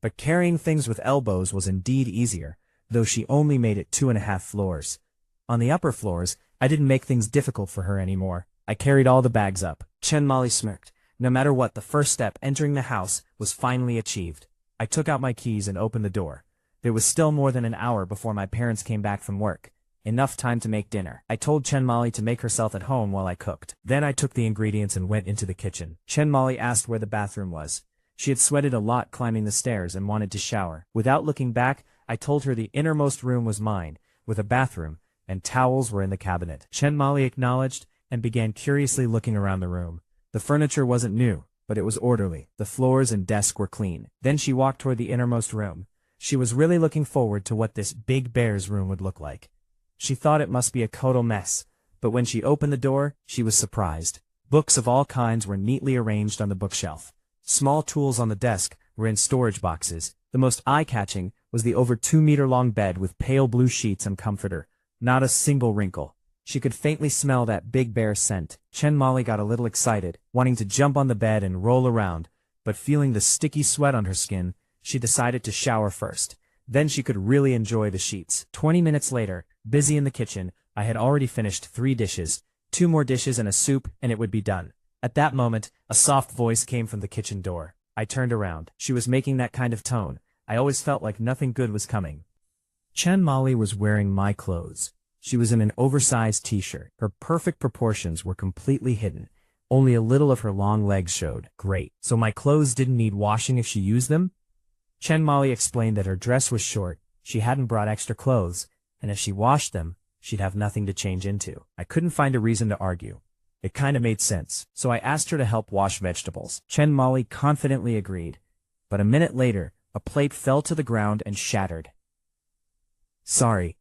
But carrying things with elbows was indeed easier, though she only made it 2.5 floors. On the upper floors, I didn't make things difficult for her anymore. I carried all the bags up. Chen Molly smirked. No matter what, the first step, entering the house, was finally achieved. I took out my keys and opened the door. There was still more than an hour before my parents came back from work. Enough time to make dinner. I told Chen Molly to make herself at home while I cooked. Then I took the ingredients and went into the kitchen. Chen Molly asked where the bathroom was. She had sweated a lot climbing the stairs and wanted to shower. Without looking back, I told her the innermost room was mine, with a bathroom, and towels were in the cabinet. Chen Molly acknowledged and began curiously looking around the room. The furniture wasn't new, but it was orderly. The floors and desk were clean. Then she walked toward the innermost room. She was really looking forward to what this big bear's room would look like. She thought it must be a total mess, but when she opened the door, she was surprised. Books of all kinds were neatly arranged on the bookshelf. Small tools on the desk were in storage boxes. The most eye-catching was the over 2-meter-long bed with pale blue sheets and comforter. Not a single wrinkle. She could faintly smell that big bear scent. Chen Molly got a little excited, wanting to jump on the bed and roll around, but feeling the sticky sweat on her skin, she decided to shower first. Then she could really enjoy the sheets. 20 minutes later, busy in the kitchen, I had already finished 3 dishes, 2 more dishes and a soup, and it would be done. At that moment, a soft voice came from the kitchen door. I turned around. She was making that kind of tone. I always felt like nothing good was coming. Chen Molly was wearing my clothes. She was in an oversized t-shirt. Her perfect proportions were completely hidden. Only a little of her long legs showed. Great. So my clothes didn't need washing if she used them? Chen Molly explained that her dress was short, she hadn't brought extra clothes, and if she washed them, she'd have nothing to change into. I couldn't find a reason to argue. It kinda made sense, so I asked her to help wash vegetables. Chen Molly confidently agreed, but a minute later, a plate fell to the ground and shattered. Sorry.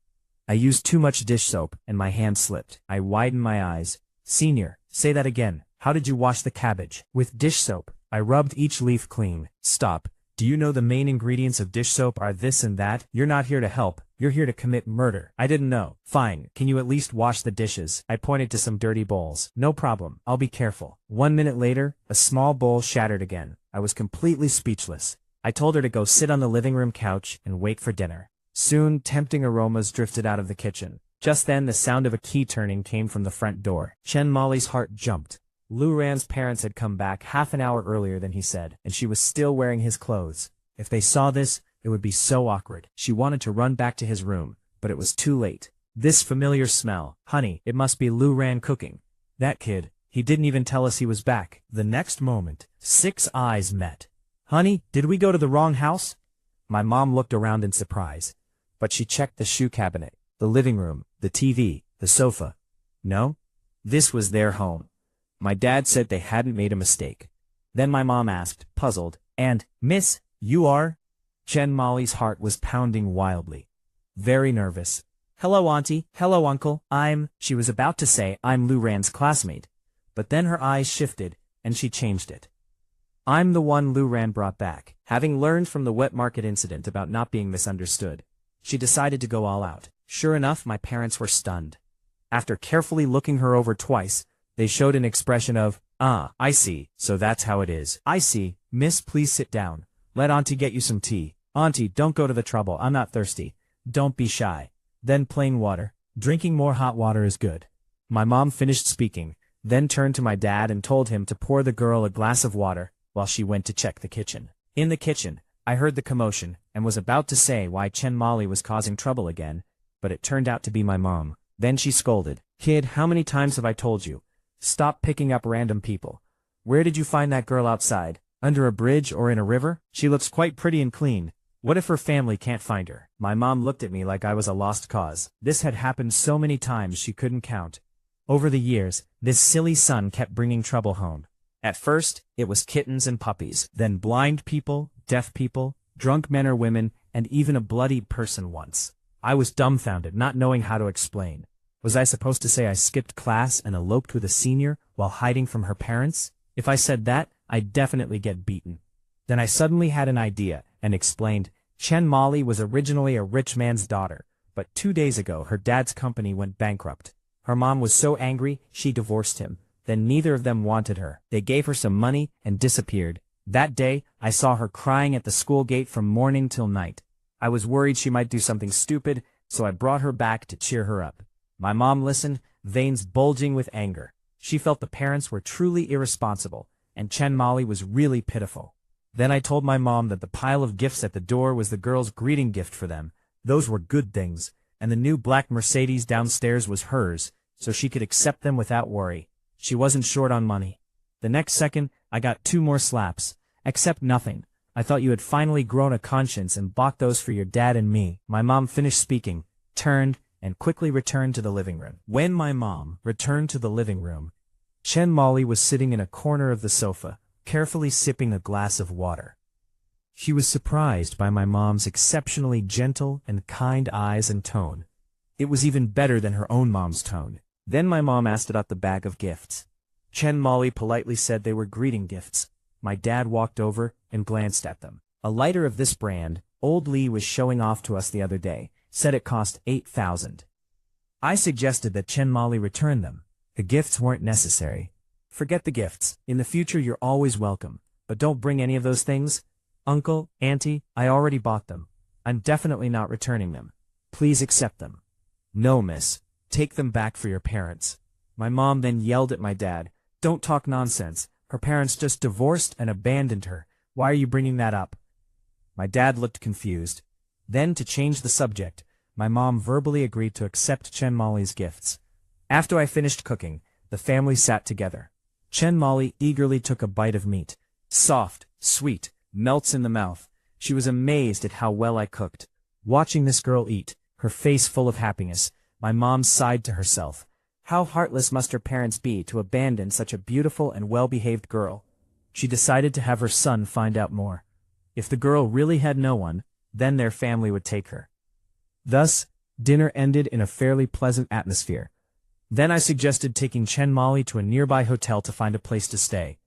I used too much dish soap, and my hand slipped. I widened my eyes. Senior, say that again. How did you wash the cabbage? With dish soap. I rubbed each leaf clean. Stop. Do you know the main ingredients of dish soap are this and that? You're not here to help. You're here to commit murder. I didn't know. Fine. Can you at least wash the dishes? I pointed to some dirty bowls. No problem. I'll be careful. 1 minute later, a small bowl shattered again. I was completely speechless. I told her to go sit on the living room couch and wait for dinner. Soon, tempting aromas drifted out of the kitchen. Just then, the sound of a key turning came from the front door. Chen Molly's heart jumped. Lu Ran's parents had come back half an hour earlier than he said, and she was still wearing his clothes. If they saw this, it would be so awkward. She wanted to run back to his room, but it was too late. This familiar smell. Honey, it must be Lu Ran cooking. That kid, he didn't even tell us he was back. The next moment, 6 eyes met. Honey, did we go to the wrong house? My mom looked around in surprise, but she checked the shoe cabinet, the living room, the TV, the sofa. No? This was their home. My dad said they hadn't made a mistake. Then my mom asked, puzzled, and, Miss, you are? Chen Molly's heart was pounding wildly. Very nervous. Hello, Auntie. Hello, Uncle. She was about to say, I'm Lu Ran's classmate. But then her eyes shifted, and she changed it. I'm the one Lu Ran brought back. Having learned from the wet market incident about not being misunderstood, she decided to go all out. Sure enough, my parents were stunned. After carefully looking her over twice, they showed an expression of, I see, so that's how it is. I see. Miss, please sit down. Let Auntie get you some tea. Auntie, don't go to the trouble. I'm not thirsty. Don't be shy. Then plain water. Drinking more hot water is good. My mom finished speaking, then turned to my dad and told him to pour the girl a glass of water while she went to check the kitchen. In the kitchen, I heard the commotion and was about to say why Chen Molly was causing trouble again, but it turned out to be my mom. Then she scolded. Kid, how many times have I told you? Stop picking up random people. Where did you find that girl outside? Under a bridge or in a river? She looks quite pretty and clean. What if her family can't find her? My mom looked at me like I was a lost cause. This had happened so many times she couldn't count. Over the years, this silly son kept bringing trouble home. At first, it was kittens and puppies, then blind people, deaf people, drunk men or women, and even a bloodied person once. I was dumbfounded, not knowing how to explain. Was I supposed to say I skipped class and eloped with a senior while hiding from her parents? If I said that, I'd definitely get beaten. Then I suddenly had an idea and explained, Chen Molly was originally a rich man's daughter, but 2 days ago her dad's company went bankrupt. Her mom was so angry, she divorced him. Then neither of them wanted her. They gave her some money and disappeared. That day, I saw her crying at the school gate from morning till night. I was worried she might do something stupid, so I brought her back to cheer her up. My mom listened, veins bulging with anger. She felt the parents were truly irresponsible, and Chen Molly was really pitiful. Then I told my mom that the pile of gifts at the door was the girl's greeting gift for them. Those were good things, and the new black Mercedes downstairs was hers, so she could accept them without worry. She wasn't short on money. The next second, I got 2 more slaps. Accept nothing. I thought you had finally grown a conscience and bought those for your dad and me. My mom finished speaking, turned, and quickly returned to the living room. When my mom returned to the living room, Chen Molly was sitting in a corner of the sofa, carefully sipping a glass of water. She was surprised by my mom's exceptionally gentle and kind eyes and tone. It was even better than her own mom's tone. Then my mom asked about the bag of gifts. Chen Molly politely said they were greeting gifts. My dad walked over and glanced at them. A lighter of this brand, old Lee was showing off to us the other day, said it cost 8,000. I suggested that Chen Molly return them. The gifts weren't necessary. Forget the gifts. In the future you're always welcome, but don't bring any of those things. Uncle, Auntie, I already bought them. I'm definitely not returning them. Please accept them. No, miss. Take them back for your parents. My mom then yelled at my dad, don't talk nonsense. Her parents just divorced and abandoned her. Why are you bringing that up? My dad looked confused. Then, to change the subject, my mom verbally agreed to accept Chen Molly's gifts. After I finished cooking, the family sat together. Chen Molly eagerly took a bite of meat. Soft, sweet, melts in the mouth. She was amazed at how well I cooked. Watching this girl eat, her face full of happiness, my mom sighed to herself. How heartless must her parents be to abandon such a beautiful and well-behaved girl? She decided to have her son find out more. If the girl really had no one, then their family would take her. Thus, dinner ended in a fairly pleasant atmosphere. Then I suggested taking Chen Molly to a nearby hotel to find a place to stay.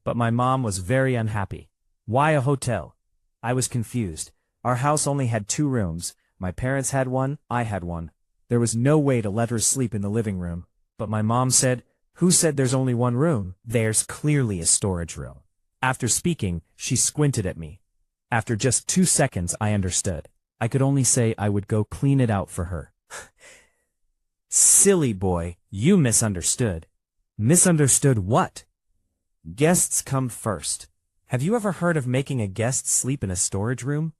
But my mom was very unhappy. Why a hotel? I was confused. Our house only had 2 rooms. My parents had one, I had one. There was no way to let her sleep in the living room. But my mom said, who said there's only 1 room? There's clearly a storage room. After speaking, she squinted at me. After just 2 seconds, I understood. I could only say I would go clean it out for her. Silly boy, you misunderstood. Misunderstood what? Guests come first. Have you ever heard of making a guest sleep in a storage room?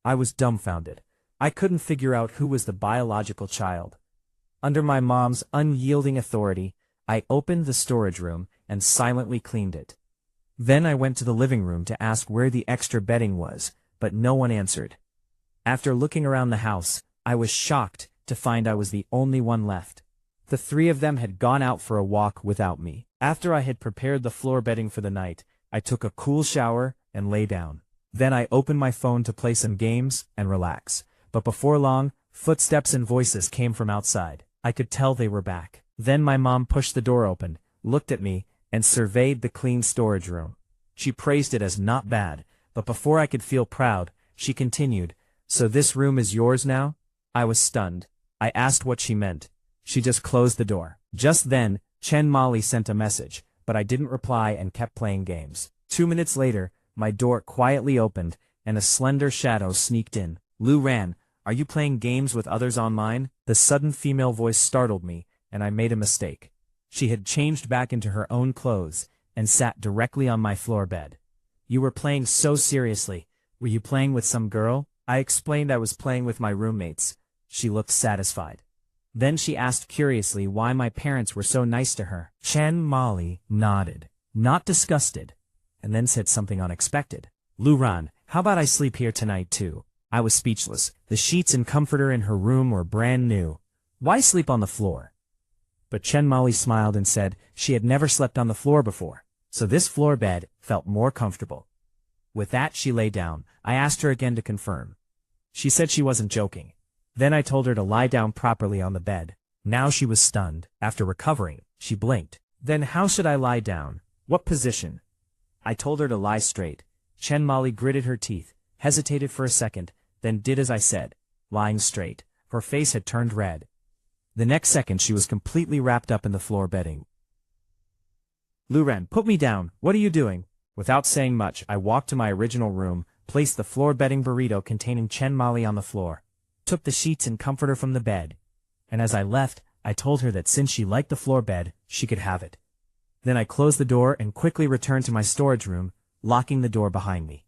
I was dumbfounded. I couldn't figure out who was the biological child. Under my mom's unyielding authority, I opened the storage room and silently cleaned it. Then I went to the living room to ask where the extra bedding was, but no one answered. After looking around the house, I was shocked to find I was the only one left. The 3 of them had gone out for a walk without me. After I had prepared the floor bedding for the night, I took a cool shower and lay down. Then I opened my phone to play some games and relax. But before long, footsteps and voices came from outside. I could tell they were back. Then my mom pushed the door open, looked at me, and surveyed the clean storage room. She praised it as not bad, but before I could feel proud, she continued, so this room is yours now? I was stunned. I asked what she meant. She just closed the door. Just then, Chen Molly sent a message, but I didn't reply and kept playing games. 2 minutes later, my door quietly opened, and a slender shadow sneaked in. Lu ran. Are you playing games with others online? The sudden female voice startled me, and I made a mistake. She had changed back into her own clothes, and sat directly on my floor bed. You were playing so seriously. Were you playing with some girl? I explained I was playing with my roommates. She looked satisfied. Then she asked curiously why my parents were so nice to her. Chen Molly nodded, not disgusted, and then said something unexpected. Luran, how about I sleep here tonight too? I was speechless. The sheets and comforter in her room were brand new. Why sleep on the floor? But Chen Molly smiled and said she had never slept on the floor before. so this floor bed felt more comfortable. With that, she lay down. I asked her again to confirm. She said she wasn't joking. Then I told her to lie down properly on the bed. Now she was stunned. After recovering, she blinked. Then how should I lie down? What position? I told her to lie straight. Chen Molly gritted her teeth, hesitated for a second, then did as I said, lying straight. Her face had turned red. The next second she was completely wrapped up in the floor bedding. Luren, put me down. What are you doing? Without saying much, I walked to my original room, placed the floor bedding burrito containing Chen Molly on the floor, took the sheets and comforter from the bed, and as I left, I told her that since she liked the floor bed, she could have it. Then I closed the door and quickly returned to my storage room, locking the door behind me.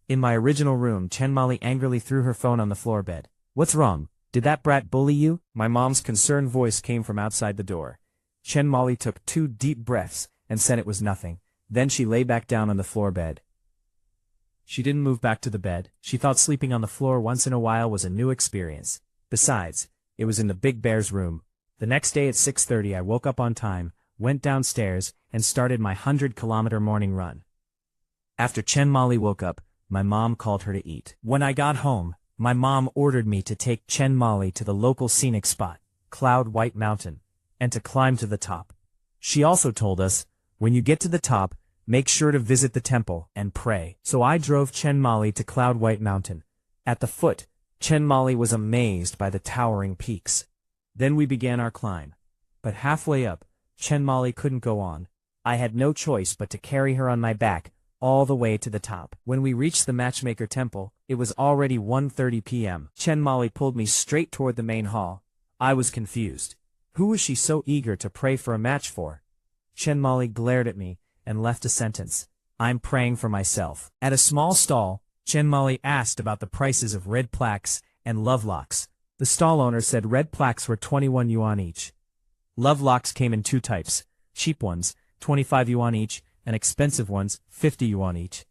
In my original room, Chen Molly angrily threw her phone on the floor bed. What's wrong? Did that brat bully you? My mom's concerned voice came from outside the door. Chen Molly took 2 deep breaths and said it was nothing. Then she lay back down on the floor bed. She didn't move back to the bed. She thought sleeping on the floor once in a while was a new experience. Besides, it was in the Big Bear's room. The next day at 6:30 I woke up on time, went downstairs, and started my 100-kilometer morning run. After Chen Molly woke up, my mom called her to eat. When I got home, my mom ordered me to take Chen Molly to the local scenic spot, Cloud White Mountain, and to climb to the top. She also told us, when you get to the top, make sure to visit the temple and pray. So I drove Chen Molly to Cloud White Mountain. At the foot, Chen Molly was amazed by the towering peaks. Then we began our climb. But halfway up, Chen Molly couldn't go on. I had no choice but to carry her on my back, all the way to the top. When we reached the Matchmaker Temple, it was already 1:30 p.m. Chen Molly pulled me straight toward the main hall. I was confused. Who was she so eager to pray for a match for? Chen Molly glared at me and left a sentence. I'm praying for myself. At a small stall, Chen Molly asked about the prices of red plaques and love locks. The stall owner said red plaques were 21 yuan each. Love locks came in 2 types, cheap ones, 25 yuan each, and expensive ones, 50 yuan each.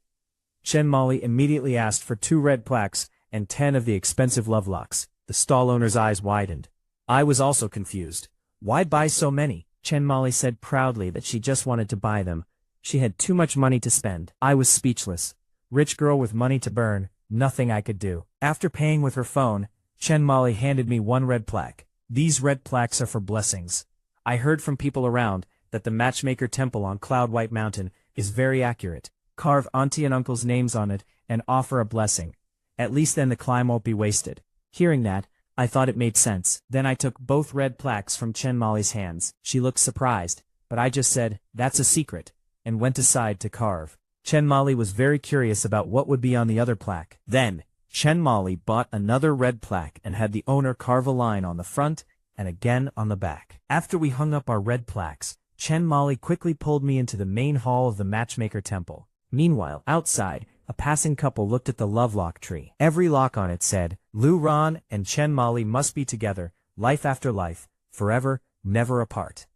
Chen Molly immediately asked for 2 red plaques and 10 of the expensive love locks. The stall owner's eyes widened. I was also confused. Why buy so many? Chen Molly said proudly that she just wanted to buy them. She had too much money to spend. I was speechless. Rich girl with money to burn, nothing I could do. After paying with her phone, Chen Molly handed me 1 red plaque. These red plaques are for blessings. I heard from people around that the Matchmaker Temple on Cloud White Mountain is very accurate. Carve auntie and uncle's names on it and offer a blessing. At least then the climb won't be wasted. Hearing that, I thought it made sense. Then I took both red plaques from Chen Molly's hands. She looked surprised, but I just said, that's a secret, and went aside to carve. Chen Molly was very curious about what would be on the other plaque. Then, Chen Molly bought another red plaque and had the owner carve a line on the front and again on the back. After we hung up our red plaques, Chen Molly quickly pulled me into the main hall of the Matchmaker Temple. Meanwhile, outside, a passing couple looked at the love lock tree. Every lock on it said, Lu Ran and Chen Molly must be together, life after life, forever, never apart.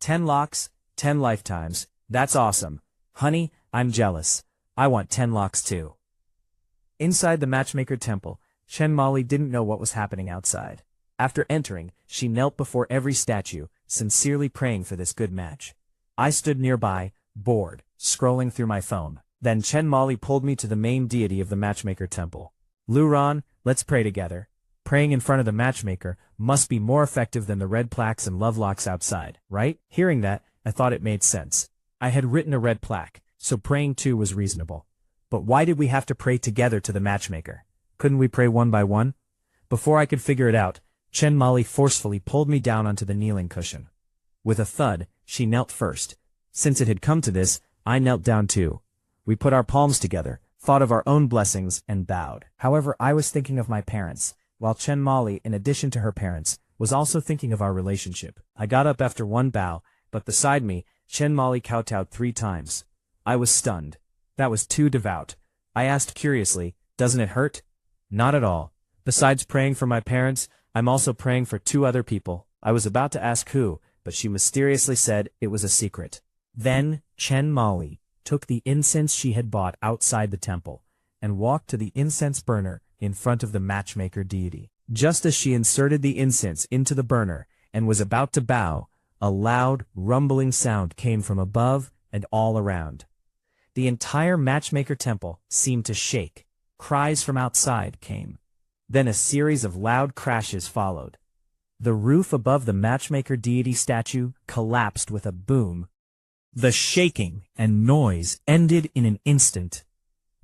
10 locks, 10 lifetimes. That's awesome. Honey, I'm jealous. I want 10 locks too. Inside the Matchmaker Temple, Chen Molly didn't know what was happening outside. After entering, she knelt before every statue, sincerely praying for this good match. I stood nearby, bored, scrolling through my phone. Then Chen Molly pulled me to the main deity of the Matchmaker Temple. Lu Ran, let's pray together. Praying in front of the matchmaker must be more effective than the red plaques and love locks outside, right? Hearing that, I thought it made sense. I had written a red plaque, so praying too was reasonable. But why did we have to pray together to the matchmaker? Couldn't we pray one by one? Before I could figure it out, Chen Molly forcefully pulled me down onto the kneeling cushion. With a thud, she knelt first. Since it had come to this, I knelt down too. We put our palms together, thought of our own blessings, and bowed. However, I was thinking of my parents, while Chen Molly, in addition to her parents, was also thinking of our relationship. I got up after 1 bow, but beside me, Chen Molly kowtowed 3 times. I was stunned. That was too devout. I asked curiously, doesn't it hurt? Not at all. Besides praying for my parents, I'm also praying for 2 other people. I was about to ask who, but she mysteriously said it was a secret. Then, Chen Molly took the incense she had bought outside the temple and walked to the incense burner in front of the matchmaker deity. Just as she inserted the incense into the burner and was about to bow, a loud, rumbling sound came from above and all around. The entire matchmaker temple seemed to shake. Cries from outside came. Then a series of loud crashes followed. The roof above the matchmaker deity statue collapsed with a boom. The shaking and noise ended in an instant.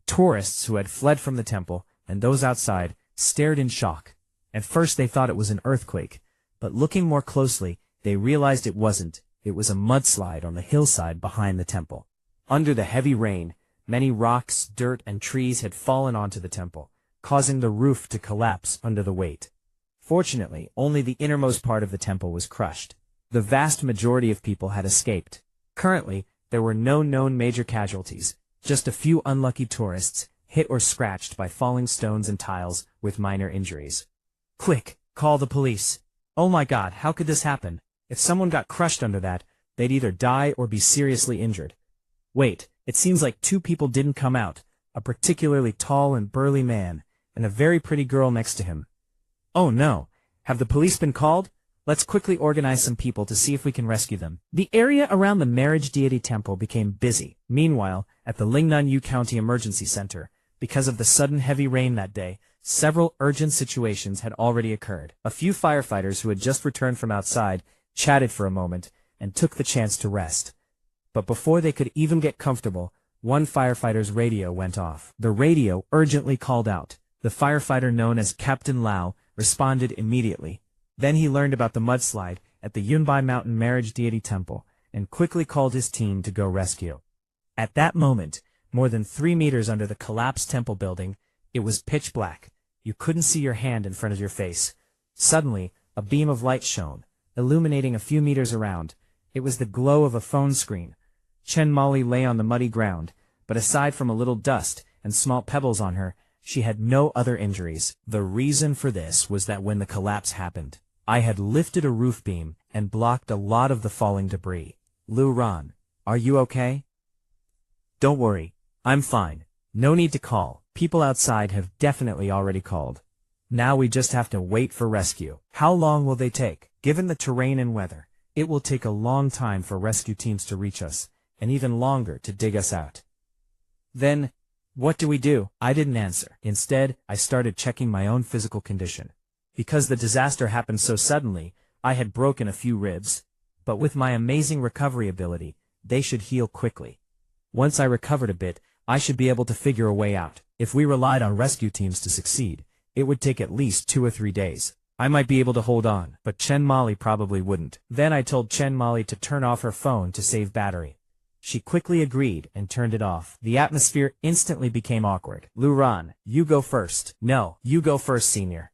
Tourists who had fled from the temple and those outside stared in shock. At first they thought it was an earthquake, but looking more closely, they realized it wasn't. It was a mudslide on the hillside behind the temple. Under the heavy rain, many rocks, dirt, and trees had fallen onto the temple, causing the roof to collapse under the weight. Fortunately, only the innermost part of the temple was crushed. The vast majority of people had escaped. Currently, there were no known major casualties, just a few unlucky tourists, hit or scratched by falling stones and tiles, with minor injuries. Quick, call the police. Oh my God, how could this happen? If someone got crushed under that, they'd either die or be seriously injured. Wait, it seems like two people didn't come out, a particularly tall and burly man, and a very pretty girl next to him. Oh no, have the police been called? Let's quickly organize some people to see if we can rescue them. The area around the marriage deity temple became busy. Meanwhile, at the Lingnanyu County Emergency Center, because of the sudden heavy rain that day, several urgent situations had already occurred. A few firefighters who had just returned from outside chatted for a moment and took the chance to rest. But before they could even get comfortable, one firefighter's radio went off. The radio urgently called out. The firefighter known as Captain Lau responded immediately. Then he learned about the mudslide at the Yunbai Mountain Marriage Deity Temple and quickly called his team to go rescue. At that moment, more than 3 meters under the collapsed temple building, it was pitch black. You couldn't see your hand in front of your face. Suddenly, a beam of light shone, illuminating a few meters around. It was the glow of a phone screen. Chen Molly lay on the muddy ground, but aside from a little dust and small pebbles on her, she had no other injuries. The reason for this was that when the collapse happened, I had lifted a roof beam and blocked a lot of the falling debris. Lu Ran, are you okay? Don't worry, I'm fine. No need to call. People outside have definitely already called. Now we just have to wait for rescue. How long will they take? Given the terrain and weather, it will take a long time for rescue teams to reach us, and even longer to dig us out. Then, what do we do? I didn't answer. Instead, I started checking my own physical condition. Because the disaster happened so suddenly, I had broken a few ribs, but with my amazing recovery ability, they should heal quickly. Once I recovered a bit, I should be able to figure a way out. If we relied on rescue teams to succeed, it would take at least 2 or 3 days. I might be able to hold on, but Chen Molly probably wouldn't. Then I told Chen Molly to turn off her phone to save battery. She quickly agreed and turned it off. The atmosphere instantly became awkward. Lu Ran, you go first. No, you go first, senior.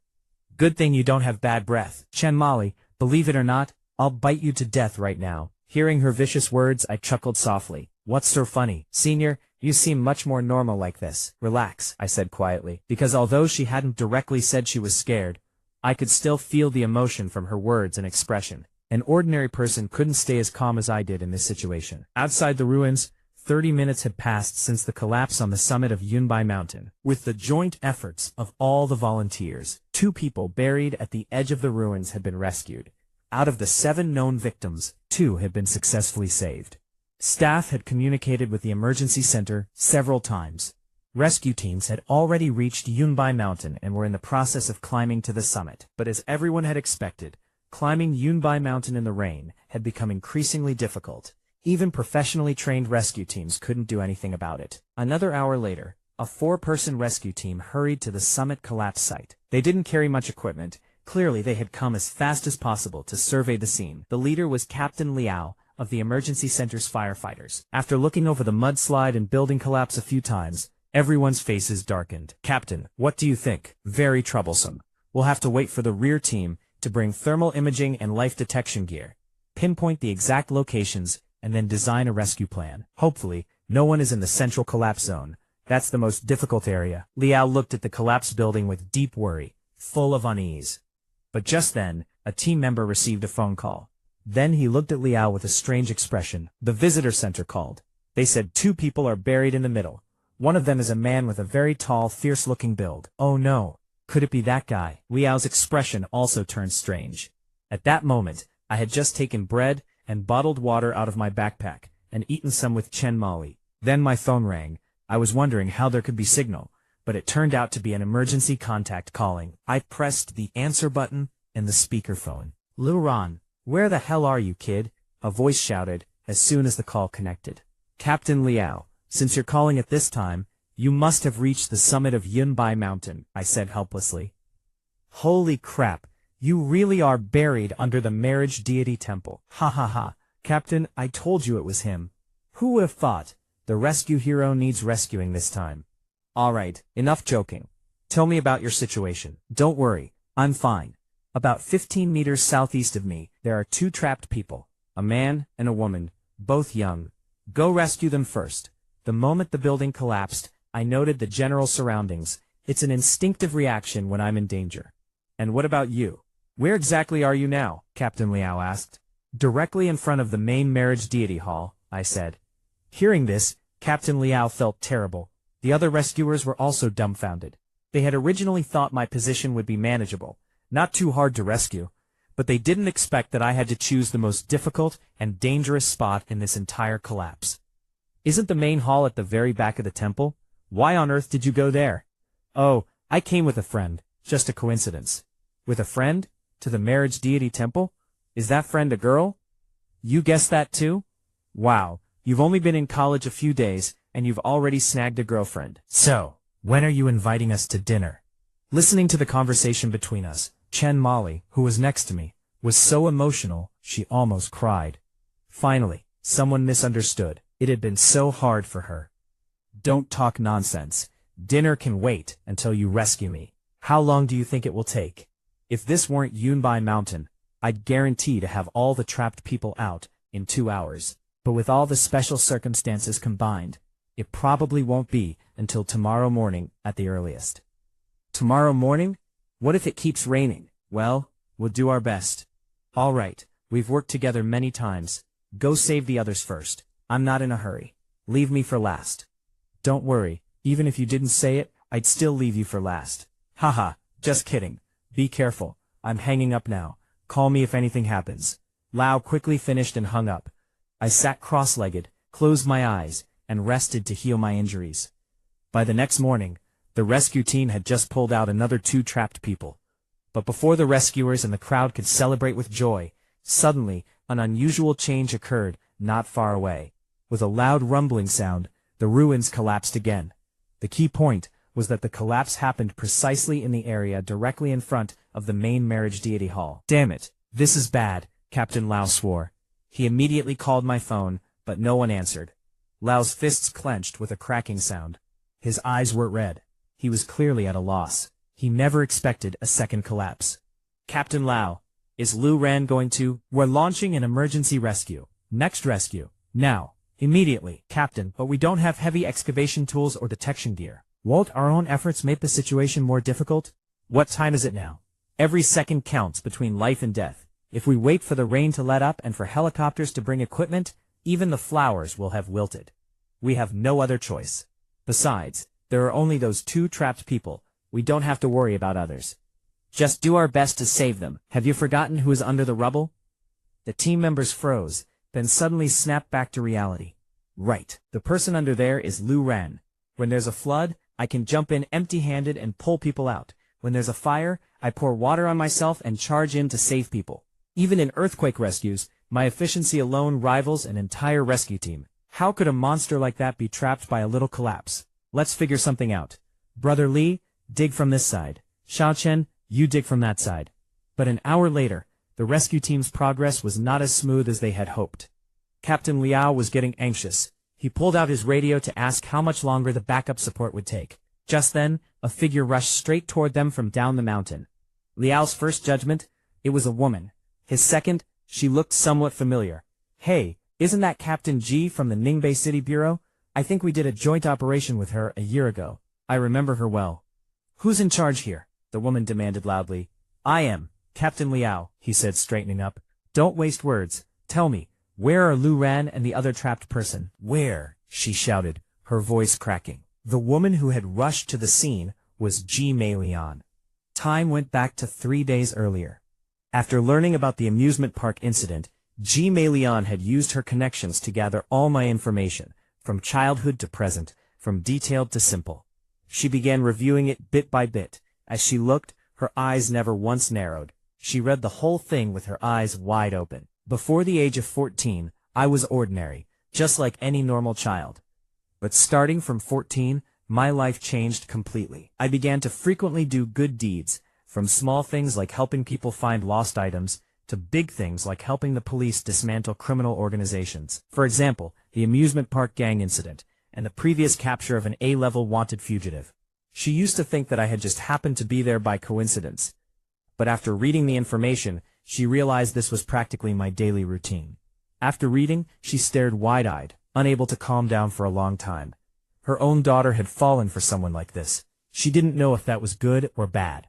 Good thing you don't have bad breath. Chen Molly, believe it or not, I'll bite you to death right now. Hearing her vicious words, I chuckled softly. What's so funny? Senior, you seem much more normal like this. Relax, I said quietly, because although she hadn't directly said she was scared, I could still feel the emotion from her words and expression. An ordinary person couldn't stay as calm as I did in this situation. Outside the ruins, 30 minutes had passed since the collapse on the summit of Yunbai Mountain. With the joint efforts of all the volunteers, 2 people buried at the edge of the ruins had been rescued. Out of the 7 known victims, 2 had been successfully saved. Staff had communicated with the emergency center several times. Rescue teams had already reached Yunbai Mountain and were in the process of climbing to the summit. But as everyone had expected, climbing Yunbai Mountain in the rain had become increasingly difficult. Even professionally trained rescue teams couldn't do anything about it. Another hour later, a 4-person rescue team hurried to the summit collapse site. They didn't carry much equipment. Clearly they had come as fast as possible to survey the scene. The leader was Captain Liao of the emergency center's firefighters. After looking over the mudslide and building collapse a few times, everyone's faces darkened. Captain, what do you think? Very troublesome. We'll have to wait for the rear team to bring thermal imaging and life detection gear, pinpoint the exact locations, and then design a rescue plan. Hopefully, no one is in the central collapse zone. That's the most difficult area. Liao looked at the collapsed building with deep worry, full of unease. But just then, a team member received a phone call. Then he looked at Liao with a strange expression. The visitor center called. They said 2 people are buried in the middle. One of them is a man with a very tall, fierce-looking build. Oh no. Could it be that guy? Liao's expression also turned strange. At that moment, I had just taken bread and bottled water out of my backpack, and eaten some with Chen Molly. Then my phone rang. I was wondering how there could be signal, but it turned out to be an emergency contact calling. I pressed the answer button and the speakerphone. "Lil Ron, where the hell are you, kid?" a voice shouted as soon as the call connected. "Captain Liao, since you're calling at this time, you must have reached the summit of Yunbai Mountain," I said helplessly. "Holy crap, you really are buried under the marriage deity temple. Ha ha ha. Captain, I told you it was him. Who would have thought? The rescue hero needs rescuing this time." "Alright, enough joking. Tell me about your situation." "Don't worry, I'm fine. About 15 meters southeast of me, there are two trapped people, a man and a woman, both young. Go rescue them first." The moment the building collapsed, I noted the general surroundings. It's an instinctive reaction when I'm in danger. "And what about you? Where exactly are you now?" Captain Liao asked. "Directly in front of the main marriage deity hall," I said. Hearing this, Captain Liao felt terrible. The other rescuers were also dumbfounded. They had originally thought my position would be manageable, not too hard to rescue, but they didn't expect that I had to choose the most difficult and dangerous spot in this entire collapse. "Isn't the main hall at the very back of the temple? Why on earth did you go there?" "Oh, I came with a friend, just a coincidence." "With a friend? To the marriage deity temple? Is that friend a girl?" "You guessed that too? Wow, you've only been in college a few days, and you've already snagged a girlfriend. So, when are you inviting us to dinner?" Listening to the conversation between us, Chen Molly, who was next to me, was so emotional, she almost cried. Finally, someone misunderstood. It had been so hard for her. "Don't talk nonsense. Dinner can wait until you rescue me. How long do you think it will take? If this weren't Yunbai Mountain, I'd guarantee to have all the trapped people out in 2 hours. But with all the special circumstances combined, it probably won't be until tomorrow morning at the earliest." "Tomorrow morning? What if it keeps raining?" "Well, we'll do our best." "All right, we've worked together many times. Go save the others first. I'm not in a hurry. Leave me for last." "Don't worry, even if you didn't say it, I'd still leave you for last." "Haha, just kidding. Be careful. I'm hanging up now. Call me if anything happens." Lao quickly finished and hung up. I sat cross-legged, closed my eyes, and rested to heal my injuries. By the next morning, the rescue team had just pulled out another 2 trapped people. But before the rescuers and the crowd could celebrate with joy, suddenly an unusual change occurred not far away. With a loud rumbling sound, the ruins collapsed again. The key point was that the collapse happened precisely in the area directly in front of the main marriage deity hall. "Damn it, this is bad," Captain Lao swore. He immediately called my phone, but no one answered. Lao's fists clenched with a cracking sound. His eyes were red. He was clearly at a loss. He never expected a second collapse. "Captain Lao, is Lu Ran going to—" "We're launching an emergency rescue. Next rescue. Now. Immediately." "Captain, but we don't have heavy excavation tools or detection gear. Won't our own efforts make the situation more difficult?" "What time is it now? Every second counts between life and death. If we wait for the rain to let up and for helicopters to bring equipment, even the flowers will have wilted. We have no other choice. Besides, there are only those 2 trapped people. We don't have to worry about others. Just do our best to save them." "Have you forgotten who is under the rubble?" The team members froze, then suddenly snapped back to reality. "Right, the person under there is Lu Ran. When there's a flood, I can jump in empty-handed and pull people out. When there's a fire, I pour water on myself and charge in to save people. Even in earthquake rescues, my efficiency alone rivals an entire rescue team. How could a monster like that be trapped by a little collapse? Let's figure something out. Brother Li, dig from this side. Xiao Chen, you dig from that side." But an hour later, the rescue team's progress was not as smooth as they had hoped. Captain Liao was getting anxious. He pulled out his radio to ask how much longer the backup support would take. Just then, a figure rushed straight toward them from down the mountain. Liao's first judgment, it was a woman. His second, she looked somewhat familiar. "Hey, isn't that Captain G from the Ningbai City Bureau? I think we did a joint operation with her a year ago. I remember her well." "Who's in charge here?" the woman demanded loudly. "I am, Captain Liao," he said, straightening up. "Don't waste words. Tell me, where are Lu Ran and the other trapped person?" "Where?" she shouted, her voice cracking. The woman who had rushed to the scene was Ji Meilian. Time went back to 3 days earlier. After learning about the amusement park incident, Ji Meilian had used her connections to gather all my information, from childhood to present, from detailed to simple. She began reviewing it bit by bit. As she looked, her eyes never once narrowed. She read the whole thing with her eyes wide open. Before the age of 14, I was ordinary, just like any normal child. But starting from 14, my life changed completely. I began to frequently do good deeds, from small things like helping people find lost items, to big things like helping the police dismantle criminal organizations. For example, the amusement park gang incident, and the previous capture of an A-level wanted fugitive. She used to think that I had just happened to be there by coincidence. But after reading the information, she realized this was practically my daily routine. After reading, she stared wide-eyed, unable to calm down for a long time. Her own daughter had fallen for someone like this. She didn't know if that was good or bad.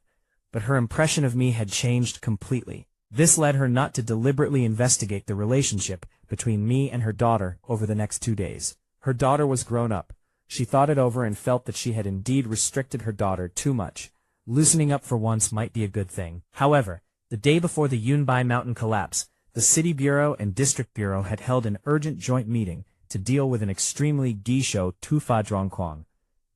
But her impression of me had changed completely. This led her not to deliberately investigate the relationship between me and her daughter over the next 2 days. Her daughter was grown up. She thought it over and felt that she had indeed restricted her daughter too much. Loosening up for once might be a good thing. However, the day before the Yunbai Mountain collapse, the City Bureau and District Bureau had held an urgent joint meeting to deal with an extremely Guizhou Tufa Zhongquang.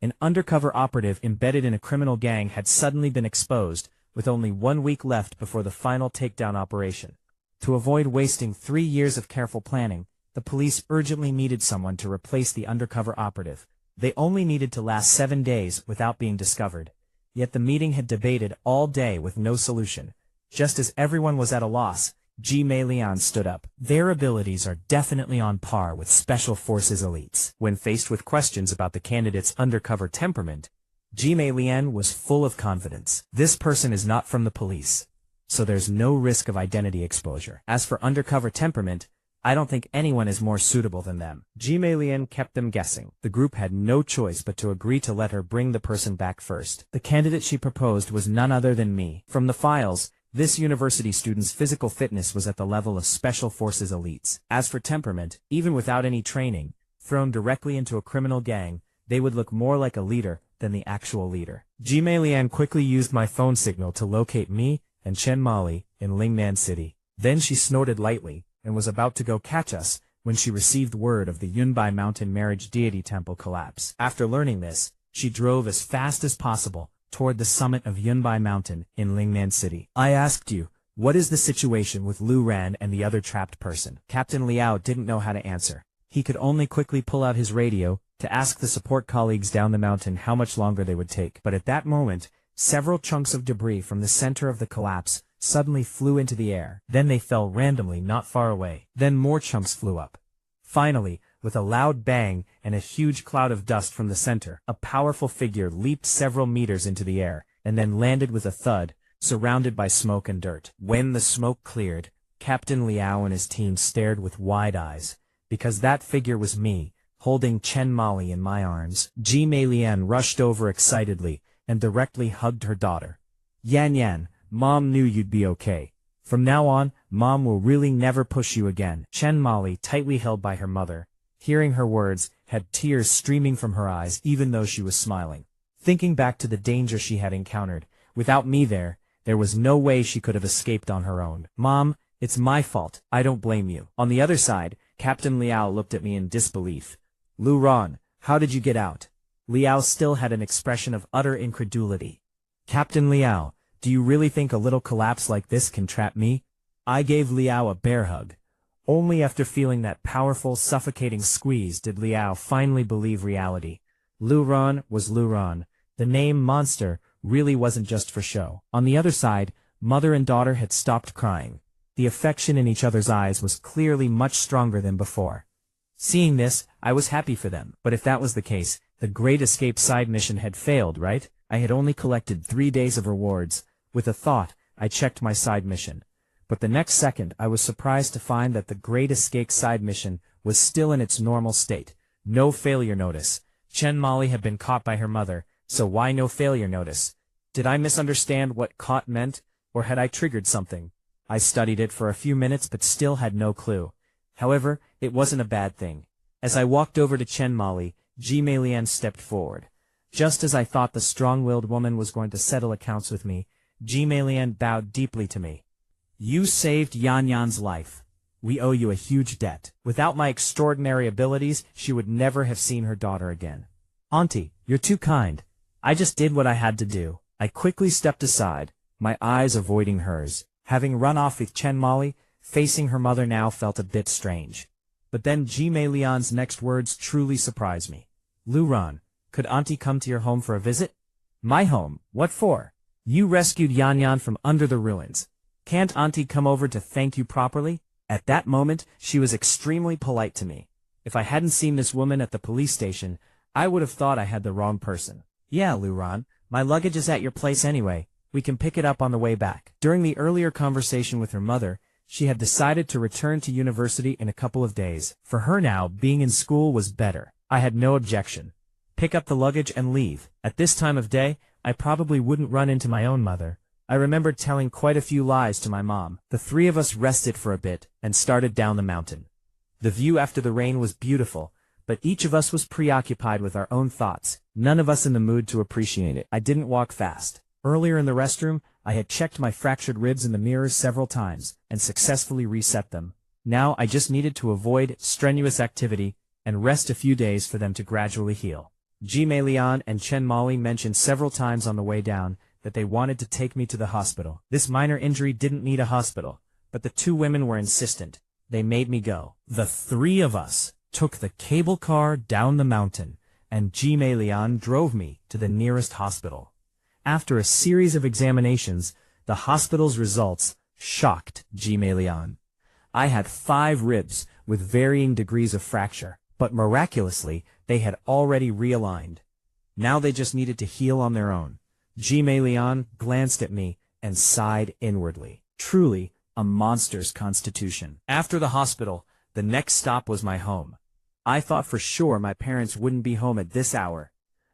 An undercover operative embedded in a criminal gang had suddenly been exposed, with only 1 week left before the final takedown operation. To avoid wasting 3 years of careful planning, the police urgently needed someone to replace the undercover operative. They only needed to last 7 days without being discovered. Yet the meeting had debated all day with no solution. Just as everyone was at a loss, Ji Meilian stood up. Their abilities are definitely on par with Special Forces elites. When faced with questions about the candidate's undercover temperament, Ji Meilian was full of confidence. This person is not from the police, so there's no risk of identity exposure. As for undercover temperament, I don't think anyone is more suitable than them. Ji Meilian kept them guessing. The group had no choice but to agree to let her bring the person back first. The candidate she proposed was none other than me. From the files, this university student's physical fitness was at the level of Special Forces elites. As for temperament, even without any training, thrown directly into a criminal gang, they would look more like a leader than the actual leader. Ji Meilian quickly used my phone signal to locate me and Chen Molly in Lingnan City. Then she snorted lightly and was about to go catch us when she received word of the Yunbai Mountain Marriage Deity Temple collapse. After learning this, she drove as fast as possible toward the summit of Yunbai Mountain in Lingnan City. I asked you, what is the situation with Lu Ran and the other trapped person? Captain Liao didn't know how to answer. He could only quickly pull out his radio to ask the support colleagues down the mountain how much longer they would take. But at that moment, several chunks of debris from the center of the collapse suddenly flew into the air. Then they fell randomly not far away. Then more chunks flew up. Finally, with a loud bang and a huge cloud of dust from the center, a powerful figure leaped several meters into the air, and then landed with a thud, surrounded by smoke and dirt. When the smoke cleared, Captain Liao and his team stared with wide eyes, because that figure was me, holding Chen Molly in my arms. Ji Meilian rushed over excitedly, and directly hugged her daughter. Yan Yan, Mom knew you'd be okay. From now on, Mom will really never push you again. Chen Molly, tightly held by her mother, hearing her words, had tears streaming from her eyes even though she was smiling. Thinking back to the danger she had encountered, without me there was no way she could have escaped on her own. Mom, it's my fault. I don't blame you. On the other side, Captain Liao looked at me in disbelief. Lu Ran, how did you get out? Liao still had an expression of utter incredulity. Captain Liao, do you really think a little collapse like this can trap me? I gave Liao a bear hug. Only after feeling that powerful, suffocating squeeze did Liao finally believe reality. Lu Ran was Lu Ran. The name monster really wasn't just for show. On the other side, mother and daughter had stopped crying. The affection in each other's eyes was clearly much stronger than before. Seeing this, I was happy for them. But if that was the case, the Great Escape side mission had failed, right? I had only collected 3 days of rewards. With a thought, I checked my side mission. But the next second, I was surprised to find that the Great Escape side mission was still in its normal state. No failure notice. Chen Molly had been caught by her mother, so why no failure notice? Did I misunderstand what caught meant, or had I triggered something? I studied it for a few minutes but still had no clue. However, it wasn't a bad thing. As I walked over to Chen Molly, Ji Meilian stepped forward. Just as I thought the strong-willed woman was going to settle accounts with me, Ji Meilian bowed deeply to me. You saved Yan Yan's life. We owe you a huge debt. Without my extraordinary abilities, she would never have seen her daughter again. Auntie, you're too kind. I just did what I had to do. I quickly stepped aside, my eyes avoiding hers. Having run off with Chen Molly, facing her mother now felt a bit strange. But then Jime Lian's next words truly surprised me. Lu Ran, could Auntie come to your home for a visit? My home? What for? You rescued Yan Yan from under the ruins. Can't Auntie come over to thank you properly? At that moment, she was extremely polite to me. If I hadn't seen this woman at the police station, I would have thought I had the wrong person. Yeah, Lu Ran, my luggage is at your place anyway. We can pick it up on the way back. During the earlier conversation with her mother, she had decided to return to university in a couple of days. For her now, being in school was better. I had no objection. Pick up the luggage and leave. At this time of day, I probably wouldn't run into my own mother. I remembered telling quite a few lies to my mom. The three of us rested for a bit and started down the mountain. The view after the rain was beautiful, but each of us was preoccupied with our own thoughts, none of us in the mood to appreciate it. I didn't walk fast. Earlier in the restroom, I had checked my fractured ribs in the mirrors several times and successfully reset them. Now I just needed to avoid strenuous activity and rest a few days for them to gradually heal. Jime Lian and Chen Molly mentioned several times on the way down that they wanted to take me to the hospital. This minor injury didn't need a hospital, but the two women were insistent. They made me go. The three of us took the cable car down the mountain, and Jime Lian drove me to the nearest hospital. After a series of examinations, the hospital's results shocked Jime Lian. I had 5 ribs with varying degrees of fracture, but miraculously, they had already realigned. Now they just needed to heal on their own. Jime Lian glanced at me and sighed inwardly. Truly, a monster's constitution. After the hospital, the next stop was my home. I thought for sure my parents wouldn't be home at this hour,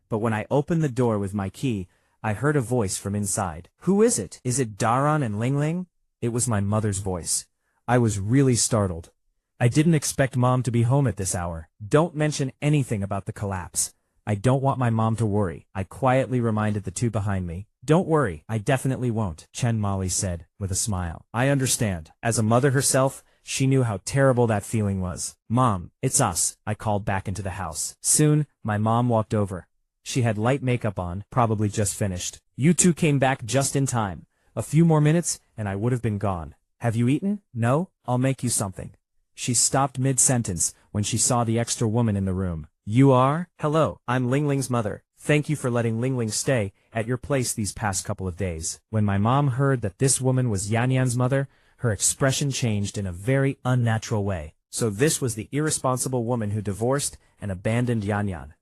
but when I opened the door with my key, I heard a voice from inside. Who is it? Is it Daran and Ling Ling? It was my mother's voice. I was really startled. I didn't expect Mom to be home at this hour. Don't mention anything about the collapse. I don't want my mom to worry, I quietly reminded the two behind me. Don't worry, I definitely won't, Chen Molly said, with a smile. I understand. As a mother herself, she knew how terrible that feeling was. Mom, it's us, I called back into the house. Soon, my mom walked over. She had light makeup on, probably just finished. You two came back just in time. A few more minutes, and I would have been gone. Have you eaten? No? I'll make you something. She stopped mid-sentence when she saw the extra woman in the room. You are? Hello, I'm Ling Ling's mother. Thank you for letting Ling Ling stay at your place these past couple of days. When my mom heard that this woman was Yan Yan's mother, her expression changed in a very unnatural way. So this was the irresponsible woman who divorced and abandoned Yan Yan.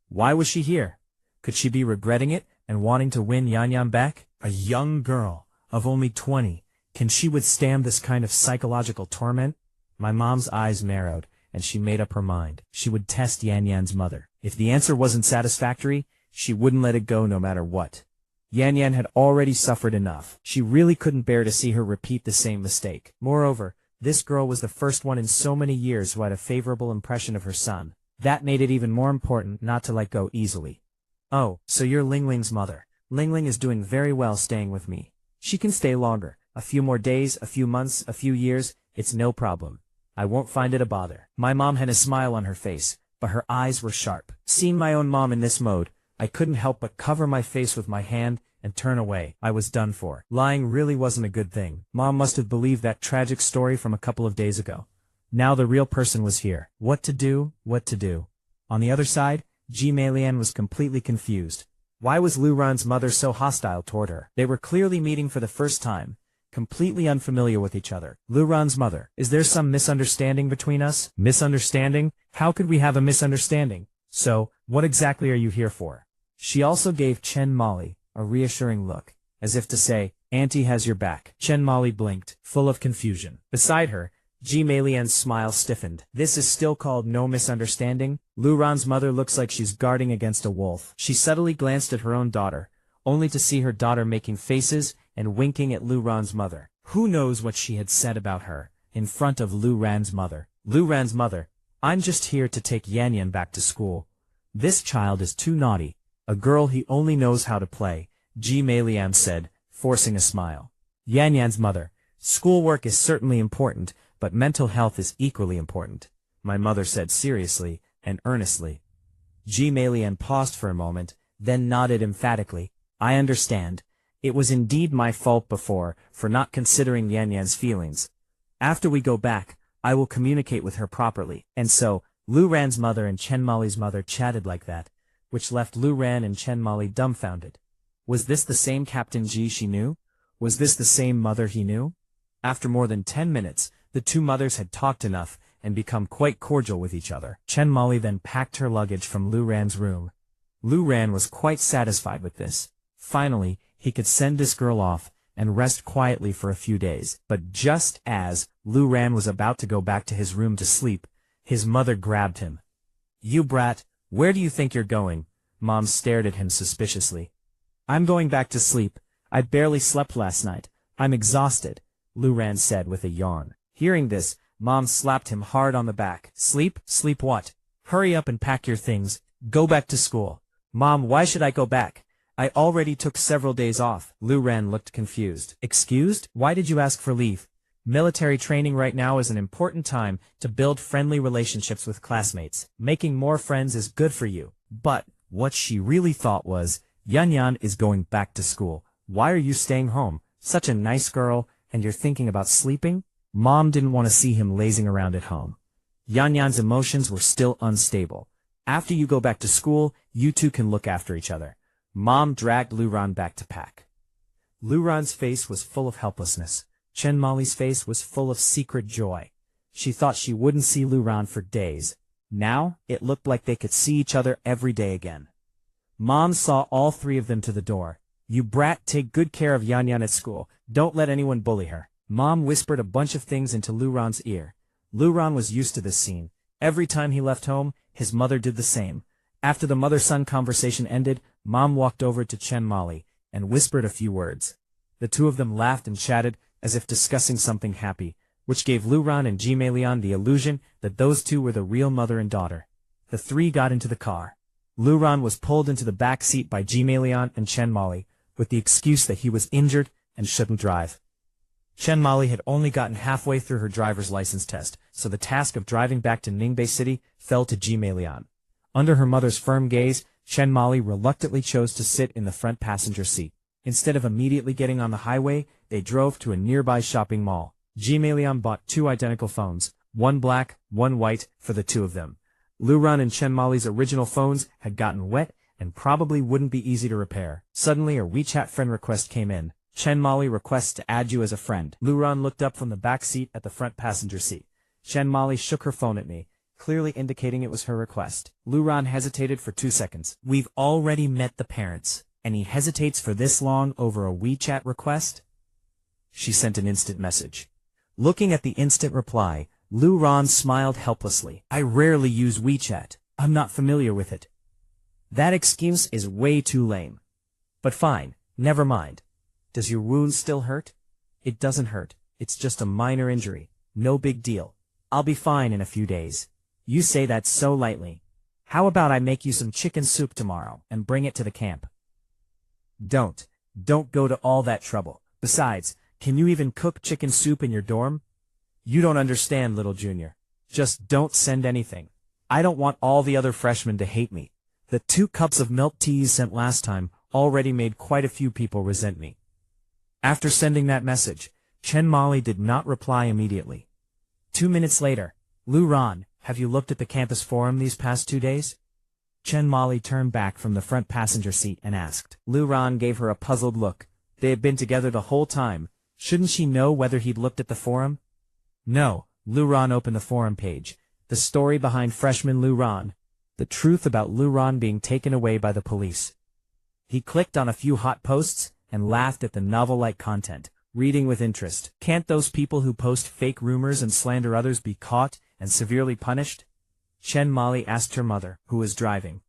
Why was she here? Could she be regretting it and wanting to win Yan Yan back? A young girl of only 20. Can she withstand this kind of psychological torment? My mom's eyes narrowed, and she made up her mind. She would test Yan Yan's mother. If the answer wasn't satisfactory, she wouldn't let it go no matter what. Yan Yan had already suffered enough. She really couldn't bear to see her repeat the same mistake. Moreover, this girl was the first one in so many years who had a favorable impression of her son. That made it even more important not to let go easily. Oh, so you're Ling Ling's mother. Ling Ling is doing very well staying with me. She can stay longer. A few more days, a few months, a few years, it's no problem. I won't find it a bother. My mom had a smile on her face, but her eyes were sharp. Seeing my own mom in this mode, I couldn't help but cover my face with my hand and turn away. I was done for. Lying really wasn't a good thing. Mom must have believed that tragic story from a couple of days ago. Now the real person was here. What to do? What to do? On the other side, Jime Lian was completely confused. Why was Lu Ran's mother so hostile toward her? They were clearly meeting for the first time, completely unfamiliar with each other. Lu Ran's mother. Is there some misunderstanding between us? Misunderstanding? How could we have a misunderstanding? So, what exactly are you here for? She also gave Chen Molly a reassuring look, as if to say, Auntie has your back. Chen Molly blinked, full of confusion. Beside her, Jime Lian's smile stiffened. This is still called no misunderstanding? Lu Ran's mother looks like she's guarding against a wolf. She subtly glanced at her own daughter, only to see her daughter making faces and winking at Lu Ran's mother. Who knows what she had said about her, in front of Lu Ran's mother. Lu Ran's mother, I'm just here to take Yan Yan back to school. This child is too naughty. A girl he only knows how to play, Jime Lian said, forcing a smile. Yan Yan's mother, schoolwork is certainly important, but mental health is equally important, my mother said seriously and earnestly. Mei paused for a moment, then nodded emphatically. I understand. It was indeed my fault before, for not considering Yan Yan's feelings. After we go back, I will communicate with her properly. And so, Lu Ran's mother and Chen Molly's mother chatted like that, which left Lu Ran and Chen Molly dumbfounded. Was this the same Captain Ji she knew? Was this the same mother he knew? After more than 10 minutes, the two mothers had talked enough and become quite cordial with each other. Chen Molly then packed her luggage from Lu Ran's room. Lu Ran was quite satisfied with this. Finally, he could send this girl off and rest quietly for a few days. But just as Lu Ran was about to go back to his room to sleep, his mother grabbed him. You brat, where do you think you're going? Mom stared at him suspiciously. I'm going back to sleep. I barely slept last night. I'm exhausted, Lu Ran said with a yawn. Hearing this, Mom slapped him hard on the back. Sleep? Sleep what? Hurry up and pack your things. Go back to school. Mom, why should I go back? I already took several days off. Lu Ran looked confused. Excused? Why did you ask for leave? Military training right now is an important time to build friendly relationships with classmates. Making more friends is good for you. But what she really thought was, Yan Yan is going back to school. Why are you staying home? Such a nice girl, and you're thinking about sleeping? Mom didn't want to see him lazing around at home. Yan Yan's emotions were still unstable. After you go back to school, you two can look after each other. Mom dragged Lu Ran back to pack. Lu Ran's face was full of helplessness. Chen Molly's face was full of secret joy. She thought she wouldn't see Lu Ran for days. Now, it looked like they could see each other every day again. Mom saw all three of them to the door. You brat, take good care of Yan Yan at school. Don't let anyone bully her. Mom whispered a bunch of things into Lu Ran's ear. Lu Ran was used to this scene. Every time he left home, his mother did the same. After the mother-son conversation ended, Mom walked over to Chen Molly and whispered a few words. The two of them laughed and chatted as if discussing something happy, which gave Lu Ran and Mei the illusion that those two were the real mother and daughter. The three got into the car. Lu Ran was pulled into the back seat by Mei and Chen Molly, with the excuse that he was injured and shouldn't drive. Chen Molly had only gotten halfway through her driver's license test, so the task of driving back to Ningbei City fell to Mei. Under her mother's firm gaze, Chen Molly reluctantly chose to sit in the front passenger seat. Instead of immediately getting on the highway, they drove to a nearby shopping mall. Mei bought two identical phones, one black, one white, for the two of them. Lu Ran and Chen Molly's original phones had gotten wet and probably wouldn't be easy to repair. Suddenly a WeChat friend request came in. Chen Molly requests to add you as a friend. Lu Ran looked up from the back seat at the front passenger seat. Chen Molly shook her phone at me, clearly indicating it was her request. Lu Ran hesitated for 2 seconds. We've already met the parents, and he hesitates for this long over a WeChat request? She sent an instant message. Looking at the instant reply, Lu Ran smiled helplessly. I rarely use WeChat. I'm not familiar with it. That excuse is way too lame. But fine, never mind. Does your wound still hurt? It doesn't hurt. It's just a minor injury. No big deal. I'll be fine in a few days. You say that so lightly. How about I make you some chicken soup tomorrow and bring it to the camp? Don't go to all that trouble. Besides, can you even cook chicken soup in your dorm? You don't understand, little junior. Just don't send anything. I don't want all the other freshmen to hate me. The 2 cups of milk tea you sent last time already made quite a few people resent me. After sending that message, Chen Molly did not reply immediately. 2 minutes later, Lu Ran, have you looked at the campus forum these past 2 days? Chen Molly turned back from the front passenger seat and asked. Lu Ran gave her a puzzled look. They had been together the whole time. Shouldn't she know whether he'd looked at the forum? No. Lu Ran opened the forum page. The story behind freshman Lu Ran. The truth about Lu Ran being taken away by the police. He clicked on a few hot posts and laughed at the novel-like content, reading with interest. Can't those people who post fake rumors and slander others be caught and severely punished? Chen Molly asked her mother, who was driving.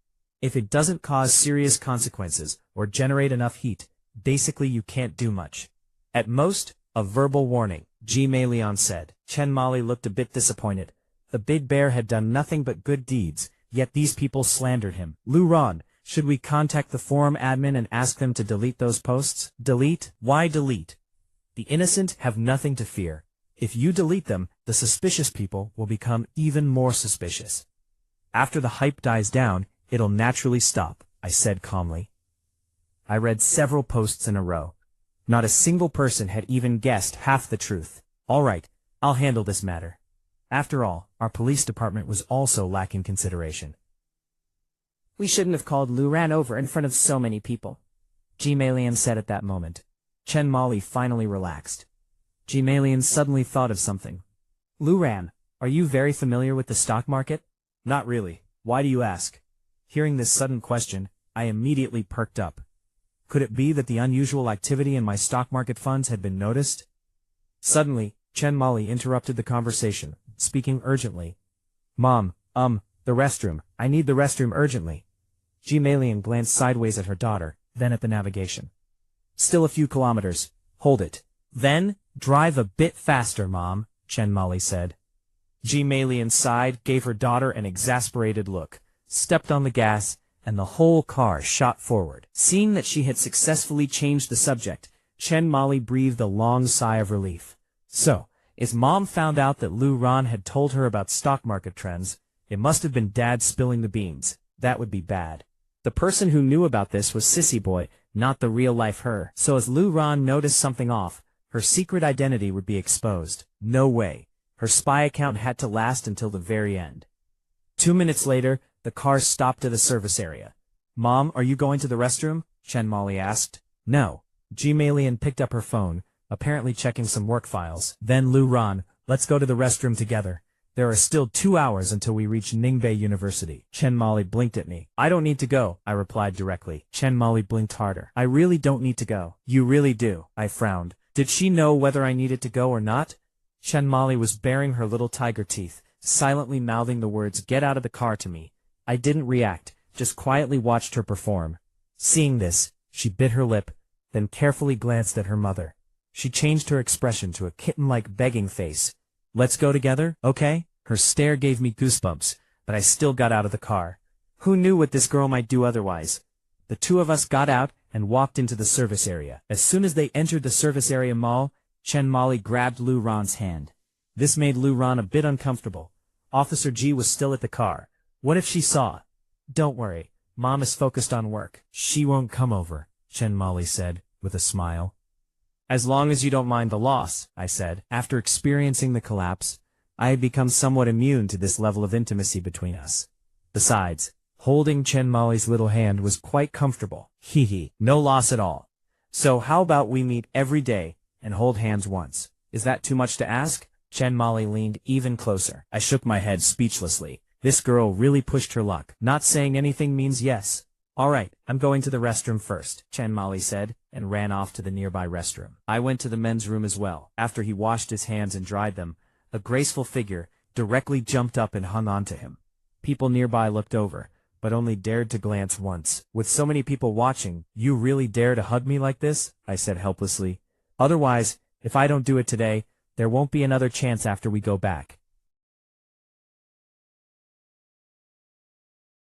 If it doesn't cause serious consequences or generate enough heat, basically you can't do much. At most, a verbal warning, Mei said. Chen Molly looked a bit disappointed. The big bear had done nothing but good deeds, yet these people slandered him. Lu Ran, should we contact the forum admin and ask them to delete those posts? Delete? Why delete? The innocent have nothing to fear. If you delete them, the suspicious people will become even more suspicious. After the hype dies down, it'll naturally stop, I said calmly. I read several posts in a row. Not a single person had even guessed half the truth. All right, I'll handle this matter. After all, our police department was also lacking consideration. We shouldn't have called Lou Ran over in front of so many people, G-Malian said at that moment. Chen Molly finally relaxed. G-Malian suddenly thought of something. Lou Ran, are you very familiar with the stock market? Not really. Why do you ask? Hearing this sudden question, I immediately perked up. Could it be that the unusual activity in my stock market funds had been noticed? Suddenly, Chen Molly interrupted the conversation, speaking urgently. Mom, the restroom. I need the restroom urgently. G-Malian glanced sideways at her daughter, then at the navigation. Still a few kilometers. Hold it. Then, drive a bit faster, Mom, Chen Molly said. G-Malian sighed, gave her daughter an exasperated look, stepped on the gas, and the whole car shot forward. Seeing that she had successfully changed the subject, Chen Molly breathed a long sigh of relief. So, if Mom found out that Lou Ran had told her about stock market trends, it must have been Dad spilling the beans. That would be bad. The person who knew about this was Sissy Boy, not the real-life her. So as Lou Ran noticed something off, her secret identity would be exposed. No way. Her spy account had to last until the very end. 2 minutes later, the car stopped at a service area. Mom, are you going to the restroom? Chen Molly asked. No. G-Malian picked up her phone, apparently checking some work files. Then Lou Ran, let's go to the restroom together. There are still 2 hours until we reach Ningbei University. Chen Molly blinked at me. I don't need to go, I replied directly. Chen Molly blinked harder. I really don't need to go. You really do, I frowned. Did she know whether I needed to go or not? Chen Molly was baring her little tiger teeth, silently mouthing the words, "Get out of the car," to me. I didn't react, just quietly watched her perform. Seeing this, she bit her lip, then carefully glanced at her mother. She changed her expression to a kitten-like begging face. Let's go together, okay? Her stare gave me goosebumps, but I still got out of the car. Who knew what this girl might do otherwise? The two of us got out and walked into the service area. As soon as they entered the service area mall, Chen Molly grabbed Lou Ran's hand. This made Lou Ran a bit uncomfortable. Officer G was still at the car. What if she saw? Don't worry, Mom is focused on work. She won't come over, Chen Molly said, with a smile. As long as you don't mind the loss, I said. After experiencing the collapse, I had become somewhat immune to this level of intimacy between us. Besides, holding Chen Molly's little hand was quite comfortable. Hee, no loss at all. So how about we meet every day and hold hands once? Is that too much to ask? Chen Molly leaned even closer. I shook my head speechlessly. This girl really pushed her luck. Not saying anything means yes. All right, I'm going to the restroom first, Chen Molly said, and ran off to the nearby restroom. I went to the men's room as well. After he washed his hands and dried them, a graceful figure directly jumped up and hung onto him. People nearby looked over, but only dared to glance once. With so many people watching, you really dare to hug me like this? I said helplessly. Otherwise, if I don't do it today, there won't be another chance after we go back.